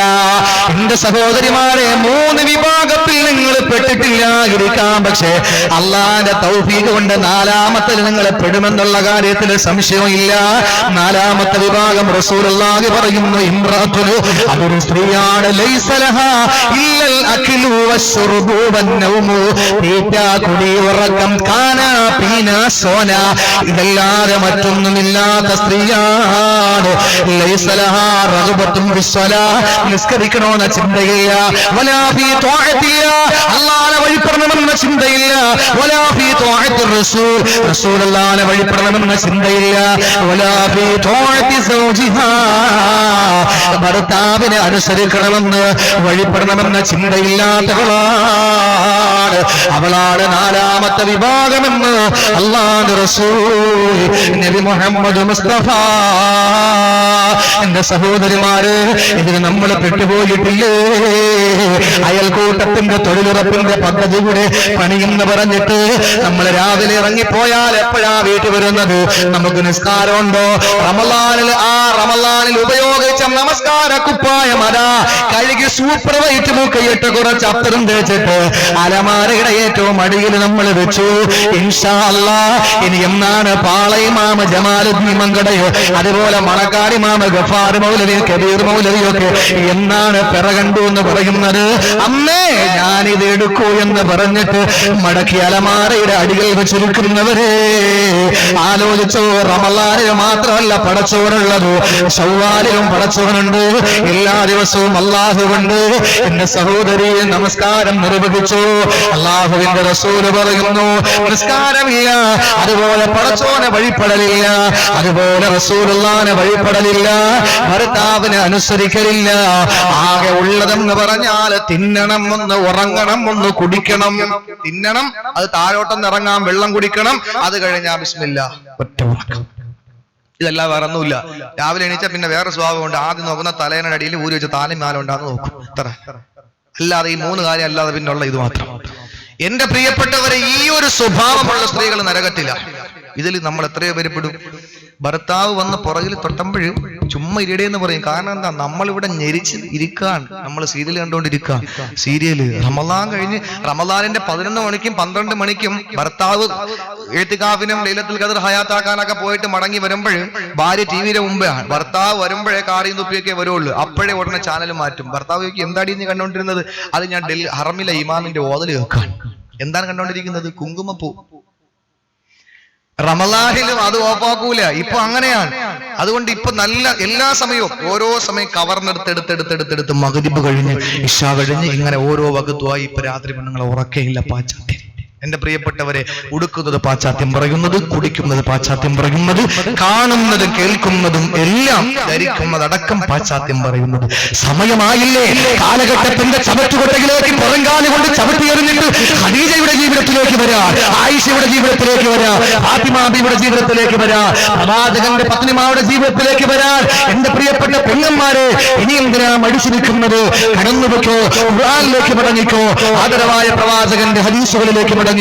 എന്റെ സഹോദരിമാരെ, 3 വിഭാഗത്തിൽ നിങ്ങൾ പെട്ടിട്ടില്ലാതിരിക്കാം. പക്ഷേ അല്ലാഹുവിന്റെ തൗഫീഖ് കൊണ്ട് 4ാമത്തിൽ നിങ്ങൾ പെടുമെന്നുള്ള കാര്യത്തിൽ സംശയമില്ല. 4ാമത്തെ വിഭാഗം റസൂലുള്ളാഹി പറയുന്നു, ഇംറഅത്തുനു അതൊരു സ്ത്രീയാണ് ലൈസ ലഹാ ഇല്ലൽ അഖ്ലു വശുർബു വന്നൗമു. തീറ്റ, കുടി, ഉറക്കം, കാന, പീന, സോന ഇതല്ലാതെ മറ്റൊന്നുമില്ലാത്ത സ്ത്രീയാണ്. ലൈസ ലഹാ റഗ്ബത്തുൻ ഫിസ്സലാ, നിസ്കരിക്കണമെന്ന ചിന്തയില്ല. വലാ ഫീ ത്വാഅത്തില്ല, അല്ലാഹുവിനെ വഴിപ്പെടണമെന്ന ചിന്തയില്ല. വലാ ഫീ ത്വാഅത്തിർ റസൂൽ, റസൂലുള്ളാഹിനെ വഴിപ്പെടണമെന്ന ചിന്തയില്ല. വലാ ഫീ ത്വാഅത്തി സൗജിഹാ, ഭർത്താവിനെ അനുസരിക്കണമെന്ന് വഴിപ്പെടണമെന്ന ചിന്തയില്ലാത്തവളാണ്. അവളാണ് 4ാമത്തെ വിഭാഗമെന്ന് അല്ലാഹുവിന്റെ റസൂൽ നബി മുഹമ്മദ് മുസ്തഫ. എന്റെ സഹോദരിമാര്, ഇതിന് നമ്മൾ പെട്ടുപോയിട്ടില്ലേ? അയൽക്കൂട്ടത്തിന്റെ തൊഴിലുറപ്പിന്റെ പദ്ധതി കൂടെ പണിയെന്ന് പറഞ്ഞിട്ട് നമ്മൾ രാവിലെ ഇറങ്ങിപ്പോയാൽ എപ്പോഴാ വീട്ടിൽ വരുന്നത്? നമുക്ക് നിസ്കാരമുണ്ടോ? റമളാനിൽ ഉപയോഗിച്ച നമസ്കാര കുപ്പായം അതാ കഴുകി സൂപ്പർ വൈറ്റ് മുക്കയിട്ട് കുറച്ച് അത്തരം തേച്ചിട്ട് അലമാരയുടെ ഏറ്റവും അടിയിൽ നമ്മൾ വെച്ചു. ഇൻഷാ അല്ലാഹ് ഇനി എന്നാണ് പാളയിമാമ ജമാലുദ്ദീൻ മങ്കടയോ അതുപോലെ മണക്കാടി മാമ ഗഫാർ മൗലവി കബീർ മൗലവിയൊക്കെ എന്നാണ് പിറകണ്ടു എന്ന് പറയുന്നത്? അമ്മേ ഞാനിത് എടുക്കൂ എന്ന് പറഞ്ഞിട്ട് മടക്കി അലമാരയുടെ അടികൾ വെച്ചിരിക്കുന്നവരെ ആലോചിച്ചോ. റമളാനിൽ മാത്രമല്ല പടച്ചോനുള്ളത്, ശവ്വാലിലും പടച്ചോനുണ്ട്. എല്ലാ ദിവസവും അല്ലാഹുവുണ്ട്. എന്റെ സഹോദരിയെ നമസ്കാരം നിർവഹിച്ചു. അല്ലാഹുവിന്റെ റസൂല് പറയുന്നു നിസ്കാരമില്ല, അതുപോലെ പടച്ചോനെ വഴിപ്പെടലില്ല, അതുപോലെ റസൂലുള്ളാഹിനെ വഴിപ്പെടലില്ല, ഭർത്താവിനെ അനുസരിക്കലില്ല. ആകെ ഉള്ളതെന്ന് പറഞ്ഞാൽ തിന്നണം ഒന്ന്, ഉറങ്ങണം ഒന്ന്, കുടിക്കണം. തിന്നണം, അത് താഴോട്ടൊന്ന് ഇറങ്ങാൻ, വെള്ളം കുടിക്കണം, അത് കഴിഞ്ഞാൽ ബിസ്മില്ലാ ഒറ്റ ഉറക്കം. ഇതെല്ലാം വേറെ ഒന്നുമില്ല. രാവിലെ എണീച്ചാൽ പിന്നെ വേറെ സ്വഭാവമുണ്ട്. ആദ്യം നോക്കുന്ന തലേനയുടെ അടിയിൽ ഊരി വെച്ച് താലും മാല ഉണ്ടാകുന്ന നോക്കും. അത്ര അല്ലാതെ ഈ 3 കാര്യം അല്ലാതെ പിന്നുള്ള ഇത് മാത്രം. എന്റെ പ്രിയപ്പെട്ടവരെ, ഈ ഒരു സ്വഭാവമുള്ള സ്ത്രീകൾ നരകത്തില്ല. ഇതിൽ നമ്മൾ എത്രയോ പേര് പെടും. ഭർത്താവ് വന്ന് പുറകിൽ തൊട്ടുമ്പോഴും ചുമ്മാ ഇരിടേന്ന് പറയും. കാരണം എന്താ? നമ്മളിവിടെ ഞെരിച്ച് ഇരിക്കാൻ, നമ്മൾ സീരിയൽ കണ്ടുകൊണ്ടിരിക്കുക. സീരിയല് റമളാൻ കഴിഞ്ഞ് റമളാനിന്റെ 11 മണിക്കും 12 മണിക്കും ഭർത്താവ് എഴുത്തിക്കാഫിനും ലൈലത്തുൽ ഖദർ ഹയാത്താക്കാനൊക്കെ പോയിട്ട് മടങ്ങി വരുമ്പോൾ ഭാര്യ ടിവിയുടെ മുമ്പേ, ഭർത്താവ് വരുമ്പോഴേ കാറിയും തുപ്പിയൊക്കെ വരുള്ളൂ. അപ്പോഴേ ഉടനെ ചാനൽ മാറ്റും. ഭർത്താവ് ചോദിക്കും എന്താടി നീ കണ്ടോണ്ടിരുന്നത്? അത് ഞാൻ ഹറമിലെ ഇമാമിന്റെ ഓതൽ കേൾക്കാൻ. എന്താണ് കണ്ടോണ്ടിരിക്കുന്നത്? കുങ്കുമപ്പൂ. റമളാനിലും അത് ഓഫാക്കൂല. ഇപ്പൊ അങ്ങനെയാണ്. അതുകൊണ്ട് ഇപ്പൊ നല്ല എല്ലാ സമയവും ഓരോ സമയം കവർന്നെടുത്തെടുത്തെടുത്തെടുത്തെടുത്ത് മഗ്രിബ് കഴിഞ്ഞ് ഇശാ കഴിഞ്ഞ് ഇങ്ങനെ ഓരോ വകുത്തുമായി ഇപ്പൊ രാത്രി പെണ്ണുങ്ങളെ ഉറക്കയില്ല. പാശ്ചാത്യം. എന്റെ പ്രിയപ്പെട്ടവരെ, ഉടുക്കുന്നത് പാശ്ചാത്യം പറയുന്നത്, കുടിക്കുന്നത് പാശ്ചാത്യം പറയുന്നത്, കാണുന്നതും കേൾക്കുന്നതും എല്ലാം ധരിക്കുന്നതടക്കം പാശ്ചാത്യം പറയുന്നത്. സമയമായില്ലേ കാലഘട്ടത്തിന്റെ ചവറ്റുകൊട്ടയിലേക്ക് പുറങ്കാലി കൊണ്ട് ചവിട്ടിയെറിഞ്ഞിട്ട് ഖദീജയുടെ ജീവിതത്തിലേക്ക് വരാം, ആയിഷയുടെ ജീവിതത്തിലേക്ക് വരാം, ഫാത്തിമാബിയുടെ ജീവിതത്തിലേക്ക് വരാം, പ്രവാചകന്റെ പത്നിമാരുടെ ജീവിതത്തിലേക്ക് വരാൻ. എന്റെ പ്രിയപ്പെട്ട പെണ്ണന്മാരെ, ഇനി എന്തിനാ മടിച്ചു നിൽക്കുന്നത്? കടന്നുവെക്കോ, ഖുർആനിലേക്ക് മടങ്ങിക്കോ, ആദരവായ പ്രവാചകന്റെ ഹദീസുകളിലേക്ക് മടങ്ങിക്കോ,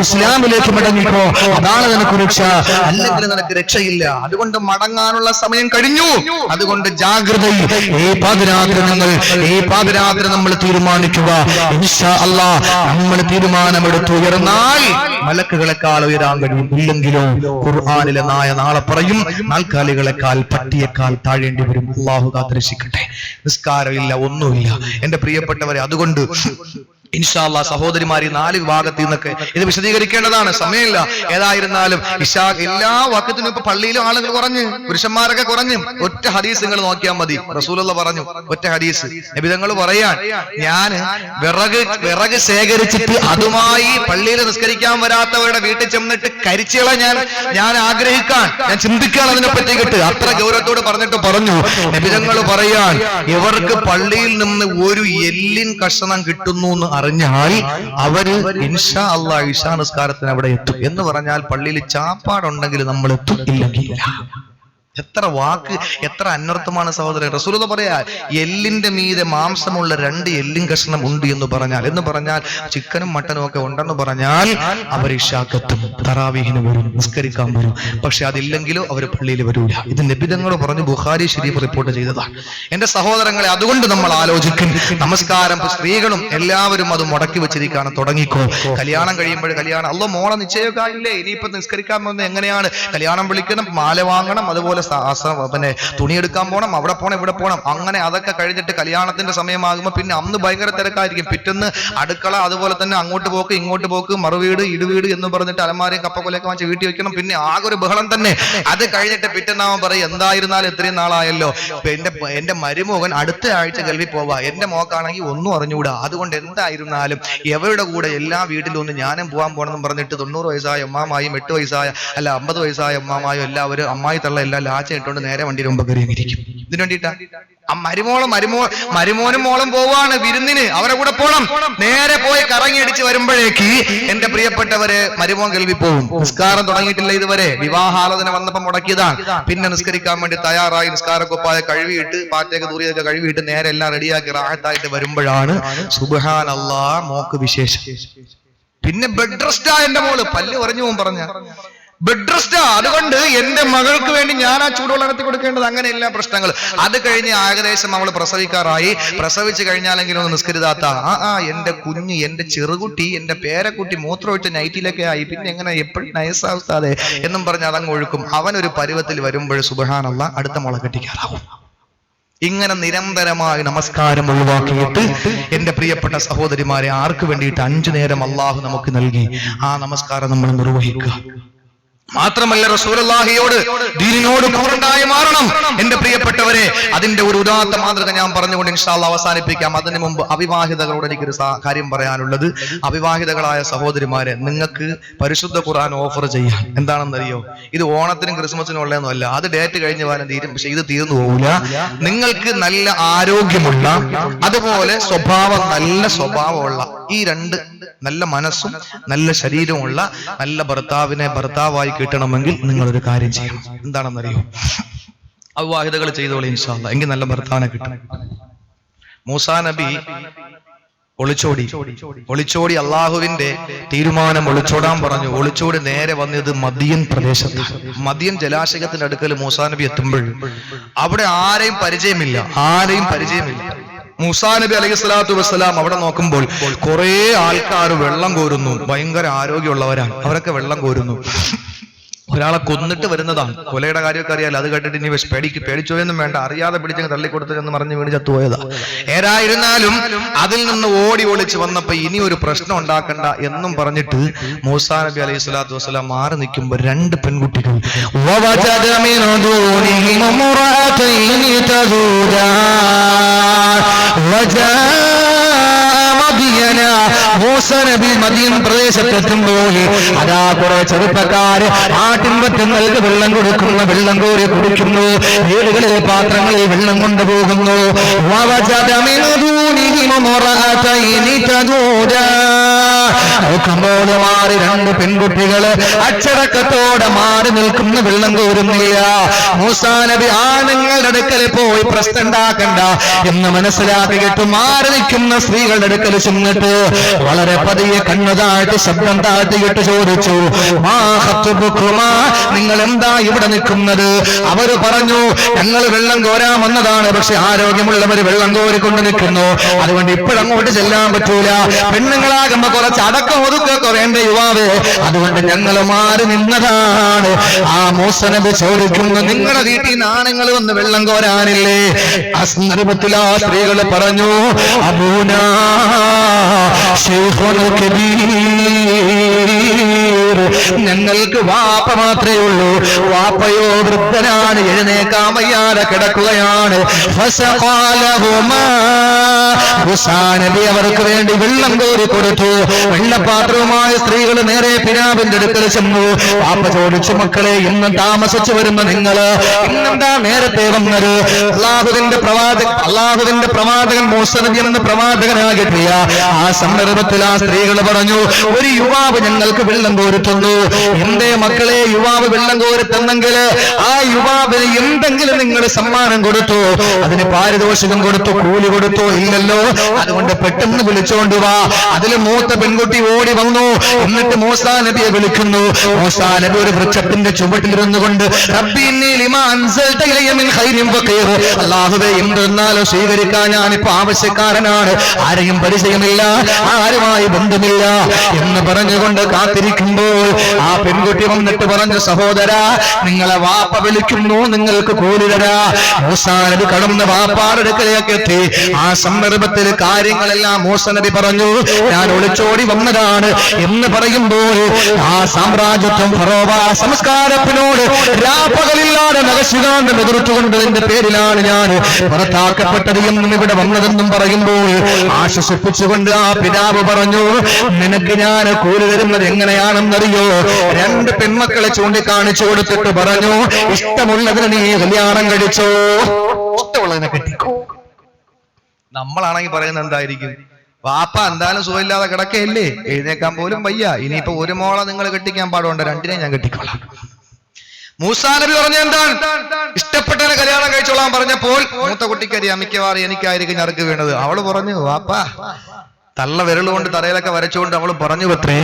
ഇസ്ലാമിലേക്ക് മടങ്ങിക്കോ. അതാണ് നിനക്ക് രക്ഷ, അല്ലെങ്കിൽ നിനക്ക് രക്ഷയില്ല. അതുകൊണ്ട് മടങ്ങാനുള്ള സമയം കഴിഞ്ഞു. അതുകൊണ്ട് ജാഗ്രതയിൽ ഈ പാതിരാത്രി നമ്മൾ തീരുമാനിക്കുക. ഇൻഷാ അല്ലാഹ് നമ്മൾ തീരുമാനമെടുത്ത് ഉയർന്നാൽ മലക്കുകളെക്കാൾ ഉയരാൻ കഴിയും. ഇല്ലെങ്കിലോ ഖുർആനിലെ നാളെ പറയും, നാൽക്കാലികളെക്കാൾ പട്ടിയേക്കാൾ താഴേണ്ടി വരും. അല്ലാഹു കാത്തിരക്ഷിക്കട്ടെ. നിസ്കാരമില്ല, ഒന്നുമില്ല. എന്റെ പ്രിയപ്പെട്ടവരെ, അതുകൊണ്ട് ഇൻഷാ അല്ലാഹ് സഹോദരിമാരി 4 വിഭാഗത്തിൽ നിന്നൊക്കെ ഇത് വിശദീകരിക്കേണ്ടതാണ്, സമയമില്ല. ഏതായിരുന്നാലും ഇശാ എല്ലാ വഖത്തിനും ഇപ്പൊ പള്ളിയിലും ആളുകൾ കുറഞ്ഞ്, പുരുഷന്മാരൊക്കെ കുറഞ്ഞു. ഒറ്റ ഹദീസ് നിങ്ങൾ നോക്കിയാൽ മതി. റസൂലുള്ള പറഞ്ഞു ഒറ്റ ഹദീസ്. നബി തങ്ങൾ പറയാൻ, ഞാൻ വിറക് ശേഖരിച്ചിട്ട് അതുമായി പള്ളിയിൽ നിസ്കരിക്കാൻ വരാത്തവരുടെ വീട്ടിൽ ചെന്നിട്ട് കരിച്ചുകള ഞാൻ ആഗ്രഹിക്കാൻ, ഞാൻ ചിന്തിക്കാൻ അതിനെ പറ്റിയിട്ട് അത്ര ഗൗരവത്തോട് പറഞ്ഞിട്ട് പറഞ്ഞു. നബി തങ്ങൾ പറയാൻ, ഇവർക്ക് പള്ളിയിൽ നിന്ന് ഒരു എല്ലിൻ കഷണം കിട്ടുന്നു എന്ന് അറിഞ്ഞാൽ അവര് ഇൻഷാ അല്ലാഹ് ഇശാ നിസ്കാരത്തിന് അവിടെ എത്തും. എന്ന് പറഞ്ഞാൽ പള്ളിയിൽ ചാപ്പാടുണ്ടെങ്കിൽ നമ്മൾ എത്തും, ഇല്ലെങ്കിൽ എത്ര വാക്ക്, എത്ര അന്വർത്ഥമാണ് സഹോദരൻ. റസൂലുള്ളാഹി പറയാ, എല്ലിന്റെ മീതെ മാംസമുള്ള 2 എല്ലിൻ കഷ്ണം ഉണ്ട് എന്ന് പറഞ്ഞാൽ ചിക്കനും മട്ടനും ഒക്കെ ഉണ്ടെന്ന് പറഞ്ഞാൽ അവർ ഇശാക്കെത്തും, തറാവീഹിന് വരും, നിസ്കരിക്കാൻ വരും. പക്ഷെ അതില്ലെങ്കിലോ അവർ പള്ളിയിൽ വരൂല. ഇത് നബി തങ്ങൾ പറഞ്ഞു, ബുഖാരി ശരീഫ് റിപ്പോർട്ട് ചെയ്തതാണ്. എന്റെ സഹോദരങ്ങളെ, അതുകൊണ്ട് നമ്മൾ ആലോചിക്കും. നമസ്കാരം സ്ത്രീകളും എല്ലാവരും അത് മുടക്കി വെച്ചിരിക്കുകയാണ്. തുടങ്ങിക്കോ. കല്യാണം കഴിയുമ്പോൾ കല്യാണം, അല്ലോ മോളെ നിശ്ചയമൊക്കെ ഇനിയിപ്പോ നിസ്കരിക്കാൻ പോകുന്നത് എങ്ങനെയാണ്? കല്യാണം വിളിക്കണം, മാല വാങ്ങണം, അതുപോലെ പിന്നെ തുണിയെടുക്കാൻ പോണം, അവിടെ പോണം, ഇവിടെ പോണം. അങ്ങനെ അതൊക്കെ കഴിഞ്ഞിട്ട് കല്യാണത്തിന്റെ സമയമാകുമ്പോൾ പിന്നെ അന്ന് ഭയങ്കര തിരക്കായിരിക്കും. പിറ്റേന്ന് അടുക്കള, അതുപോലെ തന്നെ അങ്ങോട്ട് പോക്ക് ഇങ്ങോട്ട് പോക്ക്, മറുവീട് ഇടുവീട് എന്ന് പറഞ്ഞിട്ട് അലമാരയും കപ്പക്കൊലയൊക്കെ വാങ്ങിച്ച് വീട്ടിൽ വെക്കണം. പിന്നെ ആകെ ഒരു ബഹളം തന്നെ. അത് കഴിഞ്ഞിട്ട് പിറ്റേന്നാവൻ പറയും, എന്തായിരുന്നാലും ഇത്രയും നാളായല്ലോ, എന്റെ മരുമോഹൻ അടുത്ത ആഴ്ച ഗൾഫിൽ പോവാ, എന്റെ മോക്കാണെങ്കിൽ ഒന്നും അറിഞ്ഞുകൂടാ. അതുകൊണ്ട് എന്തായിരുന്നാലും എവരുടെ കൂടെ എല്ലാ വീട്ടിലും ഒന്ന് ഞാനും പോകാൻ പോകണമെന്ന് പറഞ്ഞിട്ട് 90 വയസ്സായ അമ്മാമായും 8 വയസ്സായ 50 വയസ്സായ അമ്മാമായും എല്ലാവരും അമ്മായി തള്ള എല്ലാം ലാച്ച ഇട്ടുകൊണ്ട് നേരെ വണ്ടിയുടെ മുമ്പ് കയറിയിരിക്കും. ഇതിനു വേണ്ടിയിട്ടാ മരുമോനും മോളും പോവാണ് വിരുന്നിന്, അവരെ കൂടെ പോണം. നേരെ പോയി കറങ്ങിയടിച്ച് വരുമ്പോഴേക്ക് എന്റെ പ്രിയപ്പെട്ടവര് മരുമോൻ കേൾവി പോകും. നിസ്കാരം തുടങ്ങിയിട്ടില്ല ഇതുവരെ, വിവാഹാലോചന വന്നപ്പോ മുടക്കിയതാണ്. പിന്നെ നിസ്കരിക്കാൻ വേണ്ടി തയ്യാറായി നിസ്കാരക്കൊപ്പായ കഴുകിയിട്ട് പാറ്റയൊക്കെ ദൂരിയൊക്കെ കഴുകിയിട്ട് നേരെ എല്ലാം റെഡിയാക്കി റാഹത്തായിട്ട് വരുമ്പോഴാണ് സുബ്ഹാനല്ലാഹ് മോക്ക് വിശേഷം. പിന്നെ ബെഡ് റെസ്റ്റാ എന്റെ മോള്, പല്ല് പറഞ്ഞു പോകും പറഞ്ഞ ബെഡ് റെസ്റ്റാ. അതുകൊണ്ട് എന്റെ മകൾക്ക് വേണ്ടി ഞാൻ ആ ചൂടുവെള്ളം നടത്തി കൊടുക്കേണ്ടത്, അങ്ങനെ എല്ലാ പ്രശ്നങ്ങൾ. അത് കഴിഞ്ഞ് ഏകദേശം അവള് പ്രസവിക്കാറായി. പ്രസവിച്ചു കഴിഞ്ഞാലെങ്കിലും ഒന്ന് നിസ്കരിതാത്ത എന്റെ കുഞ്ഞ്, എന്റെ ചെറുകുട്ടി, എന്റെ പേരക്കുട്ടി മൂത്രമൊഴിച്ച നൈറ്റിലൊക്കെ ആയി, പിന്നെ എങ്ങനെ എപ്പോഴും നൈസാവസ്ഥാതെ എന്നും പറഞ്ഞ് അതങ്ങ് ഒഴുക്കും. അവനൊരു പരുവത്തിൽ വരുമ്പോൾ സുബ്ഹാനല്ലാഹ് അടുത്ത മുള കെട്ടിക്കാറാവും. ഇങ്ങനെ നിരന്തരമായി നമസ്കാരം ഒഴിവാക്കിയിട്ട് എന്റെ പ്രിയപ്പെട്ട സഹോദരിമാരെ, ആർക്ക് വേണ്ടിയിട്ട് 5 നേരം അള്ളാഹു നമുക്ക് നൽകി, ആ നമസ്കാരം നമ്മൾ നിർവഹിക്കുക. മാത്രമല്ല റസൂലുള്ളാഹിയോട് ദീനിനോട് കൂറുണ്ടായി മാറണം എന്റെ പ്രിയപ്പെട്ടവരെ. അതിന്റെ ഒരു ഉദാത്ത മാതൃക ഞാൻ പറഞ്ഞുകൊണ്ട് ഇൻഷാ അല്ലാഹ് അവസാനിപ്പിക്കാം. അതിനു മുമ്പ് അവിവാഹിതകളോട് എനിക്കൊരു കാര്യം പറയാനുള്ളത്. അവിവാഹിതകളായ സഹോദരിമാരെ, നിങ്ങൾക്ക് പരിശുദ്ധ ഖുർആൻ ഓഫർ ചെയ്യാം. എന്താണെന്നറിയോ? ഇത് ഓണത്തിനും ക്രിസ്മസിനും ഉള്ളതൊന്നുമല്ല, അത് ഡേറ്റ് കഴിഞ്ഞ വാരം തീരും, പക്ഷെ ഇത് തീർന്നു പോകില്ല. നിങ്ങൾക്ക് നല്ല ആരോഗ്യമുള്ള, അതുപോലെ നല്ല സ്വഭാവമുള്ള, ഈ 2 നല്ല മനസ്സും നല്ല ശരീരമുള്ള നല്ല ഭർത്താവായി കിട്ടണമെങ്കിൽ നിങ്ങളൊരു കാര്യം ചെയ്യണം. എന്താണെന്നറിയോ? അവിവാഹിതകൾ ചെയ്തോളി ഇൻഷാ അല്ലാഹ്, എങ്കിൽ നല്ല ഭർത്താവിനെ കിട്ടും. മൂസാ നബി ഒളിച്ചോടി അള്ളാഹുവിന്റെ തീരുമാനം ഒളിച്ചോടാൻ പറഞ്ഞു. ഒളിച്ചോടി നേരെ വന്നത് മദിയൻ പ്രദേശത്ത്. മദിയൻ ജലാശയത്തിന്റെ അടുക്കൽ മൂസാ നബി എത്തുമ്പോൾ അവിടെ ആരെയും പരിചയമില്ല. മൂസാ നബി അലൈഹി സ്വലാത്തു വസ്സലാം അവിടെ നോക്കുമ്പോൾ കുറെ ആൾക്കാർ വെള്ളം കോരുന്നു. ഭയങ്കര ആരോഗ്യമുള്ളവരാണ്, അവരൊക്കെ വെള്ളം കോരുന്നു. ഒരാളെ കൊന്നിട്ട് വരുന്നതാണ്. കൊലയുടെ കാര്യമൊക്കെ അറിയാലോ. അത് കേട്ടിട്ട് ഇനി പേടിച്ചോയൊന്നും വേണ്ട, അറിയാതെ പിടിച്ചങ്ങ് തള്ളിക്കൊടുത്ത് എന്ന് പറഞ്ഞ് വീണ് ചത്തുപോയതാ. ഏതായിരുന്നാലും അതിൽ നിന്ന് ഒളിച്ച് വന്നപ്പോ ഇനി ഒരു പ്രശ്നം ഉണ്ടാക്കണ്ട എന്നും പറഞ്ഞിട്ട് മൂസാ നബി അലൈഹി സ്വലാത്തു വസ്സലാം മാറി നിൽക്കുമ്പോൾ 2 പെൺകുട്ടികൾ മൂസാ നബി മദീൻ പ്രദേശത്തെത്തുമ്പോൾ അതാ കുറെ ചെറുപ്പക്കാര് ആട്ടിൻപറ്റങ്ങൾക്ക് വെള്ളം കൊടുക്കുന്ന, വെള്ളം കോരി കുടിക്കുന്നു. വീടുകളിലെ പാത്രങ്ങളിൽ വെള്ളം കൊണ്ടുപോകുന്നു. മാറി 2 പെൺകുട്ടികള് അച്ചടക്കത്തോടെ മാറി നിൽക്കുന്ന, വെള്ളം കോരുന്നില്ല. മൂസാ നബി ആണുങ്ങളുടെ അടുക്കൽ പോയി പ്രശ്നം ഉണ്ടാക്കണ്ട എന്ന് മനസ്സിലാക്കിയിട്ട് മാറി നിൽക്കുന്ന സ്ത്രീകളുടെ അടുക്കൽ ചെന്നിട്ട് വളരെ പതിയെ കണ്ണു താഴ്ത്തി ശബ്ദം താഴ്ത്തിയിട്ട് ചോദിച്ചു, നിങ്ങൾ എന്താ ഇവിടെ നിൽക്കുന്നത്? അവര് പറഞ്ഞു, ഞങ്ങൾ വെള്ളം കോരാൻ വന്നതാണ്, പക്ഷെ ആരോഗ്യമുള്ളവര് വെള്ളം കോരിക്കൊണ്ട് നിൽക്കുന്നു, അതുകൊണ്ട് ഇപ്പോഴങ്ങോട്ട് ചെല്ലാൻ പറ്റൂല. പെണ്ണുങ്ങളാകുമ്പോ കുറച്ച് അടക്കം ഒതുക്കൊക്കെ വേണ്ട യുവാവ്, അതുകൊണ്ട് ഞങ്ങൾ മാറി നിന്നതാണ്. ആ മൂസാ നബി ചോദിക്കുന്നു, നിങ്ങളുടെ വീട്ടിൽ ആണുങ്ങൾ വന്ന് വെള്ളം കോരാനില്ലേ? ആ സന്ദർഭത്തിൽ ആ സ്ത്രീകൾ പറഞ്ഞു, അബൂനാ ശൈഖുൽ കബീർ, ഞങ്ങൾക്ക് വാപ്പ മാത്രമേ ഉള്ളൂ. വാപ്പയോ വൃദ്ധനാണ്, എഴുന്നേക്കാൻ വയ്യാതെ കിടക്കുകയാണ്. നബി അവർക്ക് വേണ്ടി വെള്ളം കോരി കൊടുത്തു. വെള്ളപാത്രവുമായ സ്ത്രീകൾ നേരെ പിതാവിന്റെ അടുക്കൽ ചെന്നു. വാപ്പ ചോദിച്ചു, മക്കളെ ഇന്ന് താമസിച്ചു വരുന്ന നിങ്ങള് ഇന്നെന്താ നേരത്തെ വന്നത്? അള്ളാഹുവിന്റെ പ്രവാചകൻ മൂസാ നബി എന്ന പ്രവാചകനാകിട്ടിയ ആ സന്ദർഭത്തിൽ ആ സ്ത്രീകൾ പറഞ്ഞു, ഒരു യുവാവ് ഞങ്ങൾക്ക് വെള്ളം കോരുത്തുന്നു. എന്റെ മക്കളെ, യുവാവ് വെള്ളം കോരുത്തെന്നെങ്കിൽ ആ യുവാവിന് എന്തെങ്കിലും നിങ്ങൾ സമ്മാനം കൊടുത്തോ? അതിന് പാരിതോഷികം കൊടുത്തോ? കൂലി കൊടുത്തോ? ഇല്ലല്ലോ. അതുകൊണ്ട് പെട്ടെന്ന് വിളിച്ചോണ്ട് വാ. അതിൽ മൂത്ത പെൺകുട്ടി ഓടി വന്നു. എന്നിട്ട് മൂസാ നബിയെ വിളിക്കുന്നു. മൂസാ നബി ഒരു വൃക്ഷത്തിന്റെ ചുവട്ടിലിരുന്നു കൊണ്ട്, അല്ലാഹുവേ, എന്തെന്നാലും സ്വീകരിക്കാൻ ഞാനിപ്പോ ആവശ്യക്കാരനാണ്, ആരെയും പരിചയമില്ല, ആരുമായി ബന്ധമില്ല എന്ന് പറഞ്ഞുകൊണ്ട് കാത്തിരിക്കുമ്പോൾ ആ പെൺകുട്ടി വന്നിട്ട് പറഞ്ഞു, സഹോദരാ, നിങ്ങളെ വാപ്പ വിളിക്കുന്നു, നിങ്ങൾക്ക് കൂലി തരാ. മൂസാ നബി കടന്ന് വാപ്പാടെ അടുക്കലേക്ക് എത്തി. ആ സന്ദർഭത്തിൽ കാര്യങ്ങളെല്ലാം മൂസാ നബി പറഞ്ഞു, ഞാൻ ഒളിച്ചോടി വന്നതാണ് എന്ന് പറയുമ്പോൾ ആ സാമ്രാജ്യത്വം ഫറോവ സംസ്കാരത്തിനോട് രാപ്പകലില്ലാതെ നഖശിഖാന്റെ എതിർത്തുകൊണ്ടതിന്റെ പേരിലാണ് ഞാൻ പുറത്താക്കപ്പെട്ടത് എന്നും ഇവിടെ വന്നതെന്നും പറയുമ്പോൾ ആശ്വസിപ്പിച്ചുകൊണ്ട് ആ പിതാവ് പറഞ്ഞു, നിനക്ക് ഞാൻ കൂലി തരുന്നത് എങ്ങനെയാണെന്നറിയോ? 2 പെൺമക്കളെ ചൂണ്ടിക്കാണിച്ചു കൊടുത്തിട്ട് പറഞ്ഞു, ഇഷ്ടമുള്ളതിന് നീ കല്യാണം കഴിച്ചോ, ഇഷ്ടമുള്ളതിനെ കെട്ടിക്കോ. നമ്മളാണെങ്കിൽ പറയുന്നത് എന്തായിരിക്കും? വാപ്പ എന്തായാലും സുഖമില്ലാതെ കിടക്കയല്ലേ, എഴുന്നേക്കാൻ പോലും വയ്യ, ഇനിയിപ്പോ ഒരു മോളെ നിങ്ങൾ കെട്ടിക്കാൻ പാടുണ്ട്, രണ്ടിനെ ഞാൻ കെട്ടിക്കോളാം. മൂസാ നബി പറഞ്ഞ എന്താണ്? ഇഷ്ടപ്പെട്ടവനെ കല്യാണം കഴിച്ചോളാൻ പറഞ്ഞപ്പോൾ മൂത്ത കുട്ടിക്കറിയാം മിക്കവാറും എനിക്കായിരിക്കും ഞറുക്ക് വീണത്. അവള് പറഞ്ഞു, വാപ്പാ, തള്ള വിരലുകൊണ്ട് തറയിലൊക്കെ വരച്ചുകൊണ്ട് അവള് പറഞ്ഞു പത്രേ,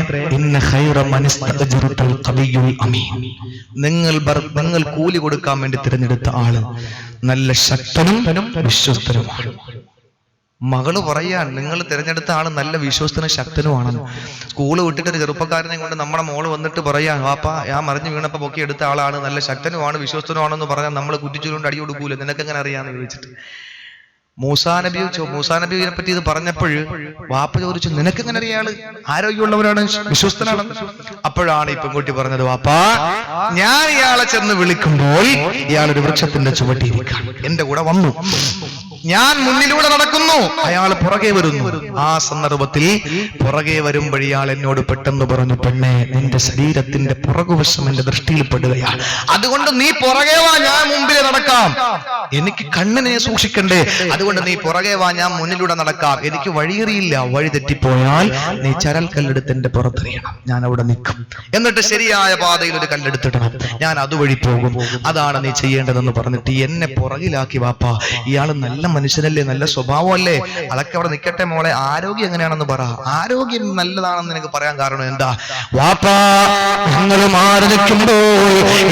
നിങ്ങൾ കൂലി കൊടുക്കാൻ വേണ്ടി തിരഞ്ഞെടുത്ത ആള് നല്ല ശക്തനും വിശ്വസ്തനുമാണ്. മകള് പറയാൻ, നിങ്ങൾ തിരഞ്ഞെടുത്ത ആള് നല്ല വിശ്വസ്തനും ശക്തനുമാണെന്ന്. സ്കൂള് വിട്ടിട്ട് ഒരു ചെറുപ്പക്കാരനെ കൊണ്ട് നമ്മുടെ മോള് വന്നിട്ട് പറയാൻ, വാപ്പാ, ഞാൻ മറിഞ്ഞു വീണപ്പോ പൊക്കി എടുത്ത ആളാണ്, നല്ല ശക്തനുമാണ് വിശ്വസ്തനുമാണെന്ന് പറഞ്ഞാൽ നമ്മൾ കുറ്റിച്ചുകൊണ്ട് അടി കൊടുക്കൂല. നിനക്കെങ്ങനെ അറിയാന്ന് ചോദിച്ചിട്ട് മൂസാ നബിയെ പറ്റി ഇത് പറഞ്ഞപ്പോൾ വാപ്പ ചോദിച്ചു, നിനക്കെങ്ങനെ അറിയാള് ആരോഗ്യമുള്ളവരാണ്, വിശ്വസ്തനാണ്? അപ്പോഴാണ് ഈ പെൺകുട്ടി പറഞ്ഞത്, വാപ്പാ, ഞാൻ ഇയാളെ ചെന്ന് വിളിക്കുമ്പോൾ ഇയാളൊരു വൃക്ഷത്തിന്റെ ചുവട്ടിയിരിക്കാം, എന്റെ കൂടെ വന്നു, ഞാൻ മുന്നിലൂടെ നടക്കുന്നു, അയാൾ പുറകെ വരുന്നു. ആ സന്ദർഭത്തിൽ പുറകെ വരുമ്പോൾ ഇയാൾ എന്നോട് പെട്ടെന്ന് പറഞ്ഞു, പെണ്ണെ, നിന്റെ ശരീരത്തിന്റെ പുറകുവശം എന്റെ ദൃഷ്ടിയിൽപ്പെടുകയാണ്, അതുകൊണ്ട് നീ പുറകെ വാ, ഞാൻ മുമ്പിൽ നടക്കാം, എനിക്ക് കണ്ണിനെ സൂക്ഷിക്കണ്ടേ, അതുകൊണ്ട് നീ പുറകെ വാ, ഞാൻ മുന്നിലൂടെ നടക്കാം, എനിക്ക് വഴിയറിയില്ല, വഴി തെറ്റിപ്പോയാൽ നീ ചരൽ കല്ലെടുത്ത് എന്റെ പുറത്തെറിയണം, ഞാൻ അവിടെ നിൽക്കും, എന്നിട്ട് ശരിയായ പാതയിൽ ഒരു കല്ലെടുത്തിടണം, ഞാൻ അതുവഴി പോകും, അതാണ് നീ ചെയ്യേണ്ടതെന്ന് പറഞ്ഞിട്ട് എന്നെ പുറകിലാക്കി. വാപ്പാ, ഇയാൾ നല്ല മനുഷ്യനല്ലേ, നല്ല സ്വഭാവമല്ലേ, അതൊക്കെ അവിടെ നിൽക്കട്ടെ മോളെ, ആരോഗ്യം എങ്ങനെയാണെന്ന് പറ. ആരോഗ്യം നല്ലതാണെന്ന് എനിക്ക് പറയാൻ കാരണം എന്താ? വാപ്പാ, ഞങ്ങൾ മാറി നിൽക്കുമ്പോൾ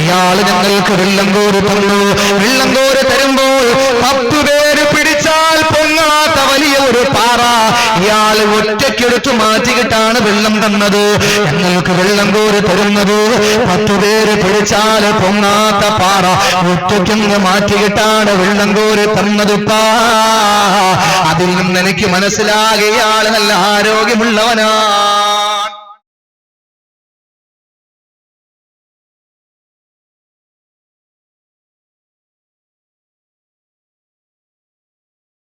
ഇയാള് ഞങ്ങൾക്ക് വെള്ളം കോരി തന്നു, വെള്ളം കോരി തരുമ്പോൾ 10 പേര് പിടിച്ചാൽ പൊങ്ങാത്ത വലിയ ഒരു പാറ ഇയാൾ ഒറ്റയ്ക്കെടുത്ത് മാറ്റിയിട്ടാണ് വെള്ളം തന്നത്. ഞങ്ങൾക്ക് വെള്ളം കോരി തരുന്നത് 10 പേര് പിടിച്ചാൽ പൊങ്ങാത്ത പാറ ഒറ്റയ്ക്കൊന്ന് മാറ്റിയിട്ടാണ് വെള്ളം കോരി തന്നത്. അതിൽ നിന്ന് എനിക്ക് മനസ്സിലാകിയ ആൾ നല്ല ആരോഗ്യമുള്ളവനാ.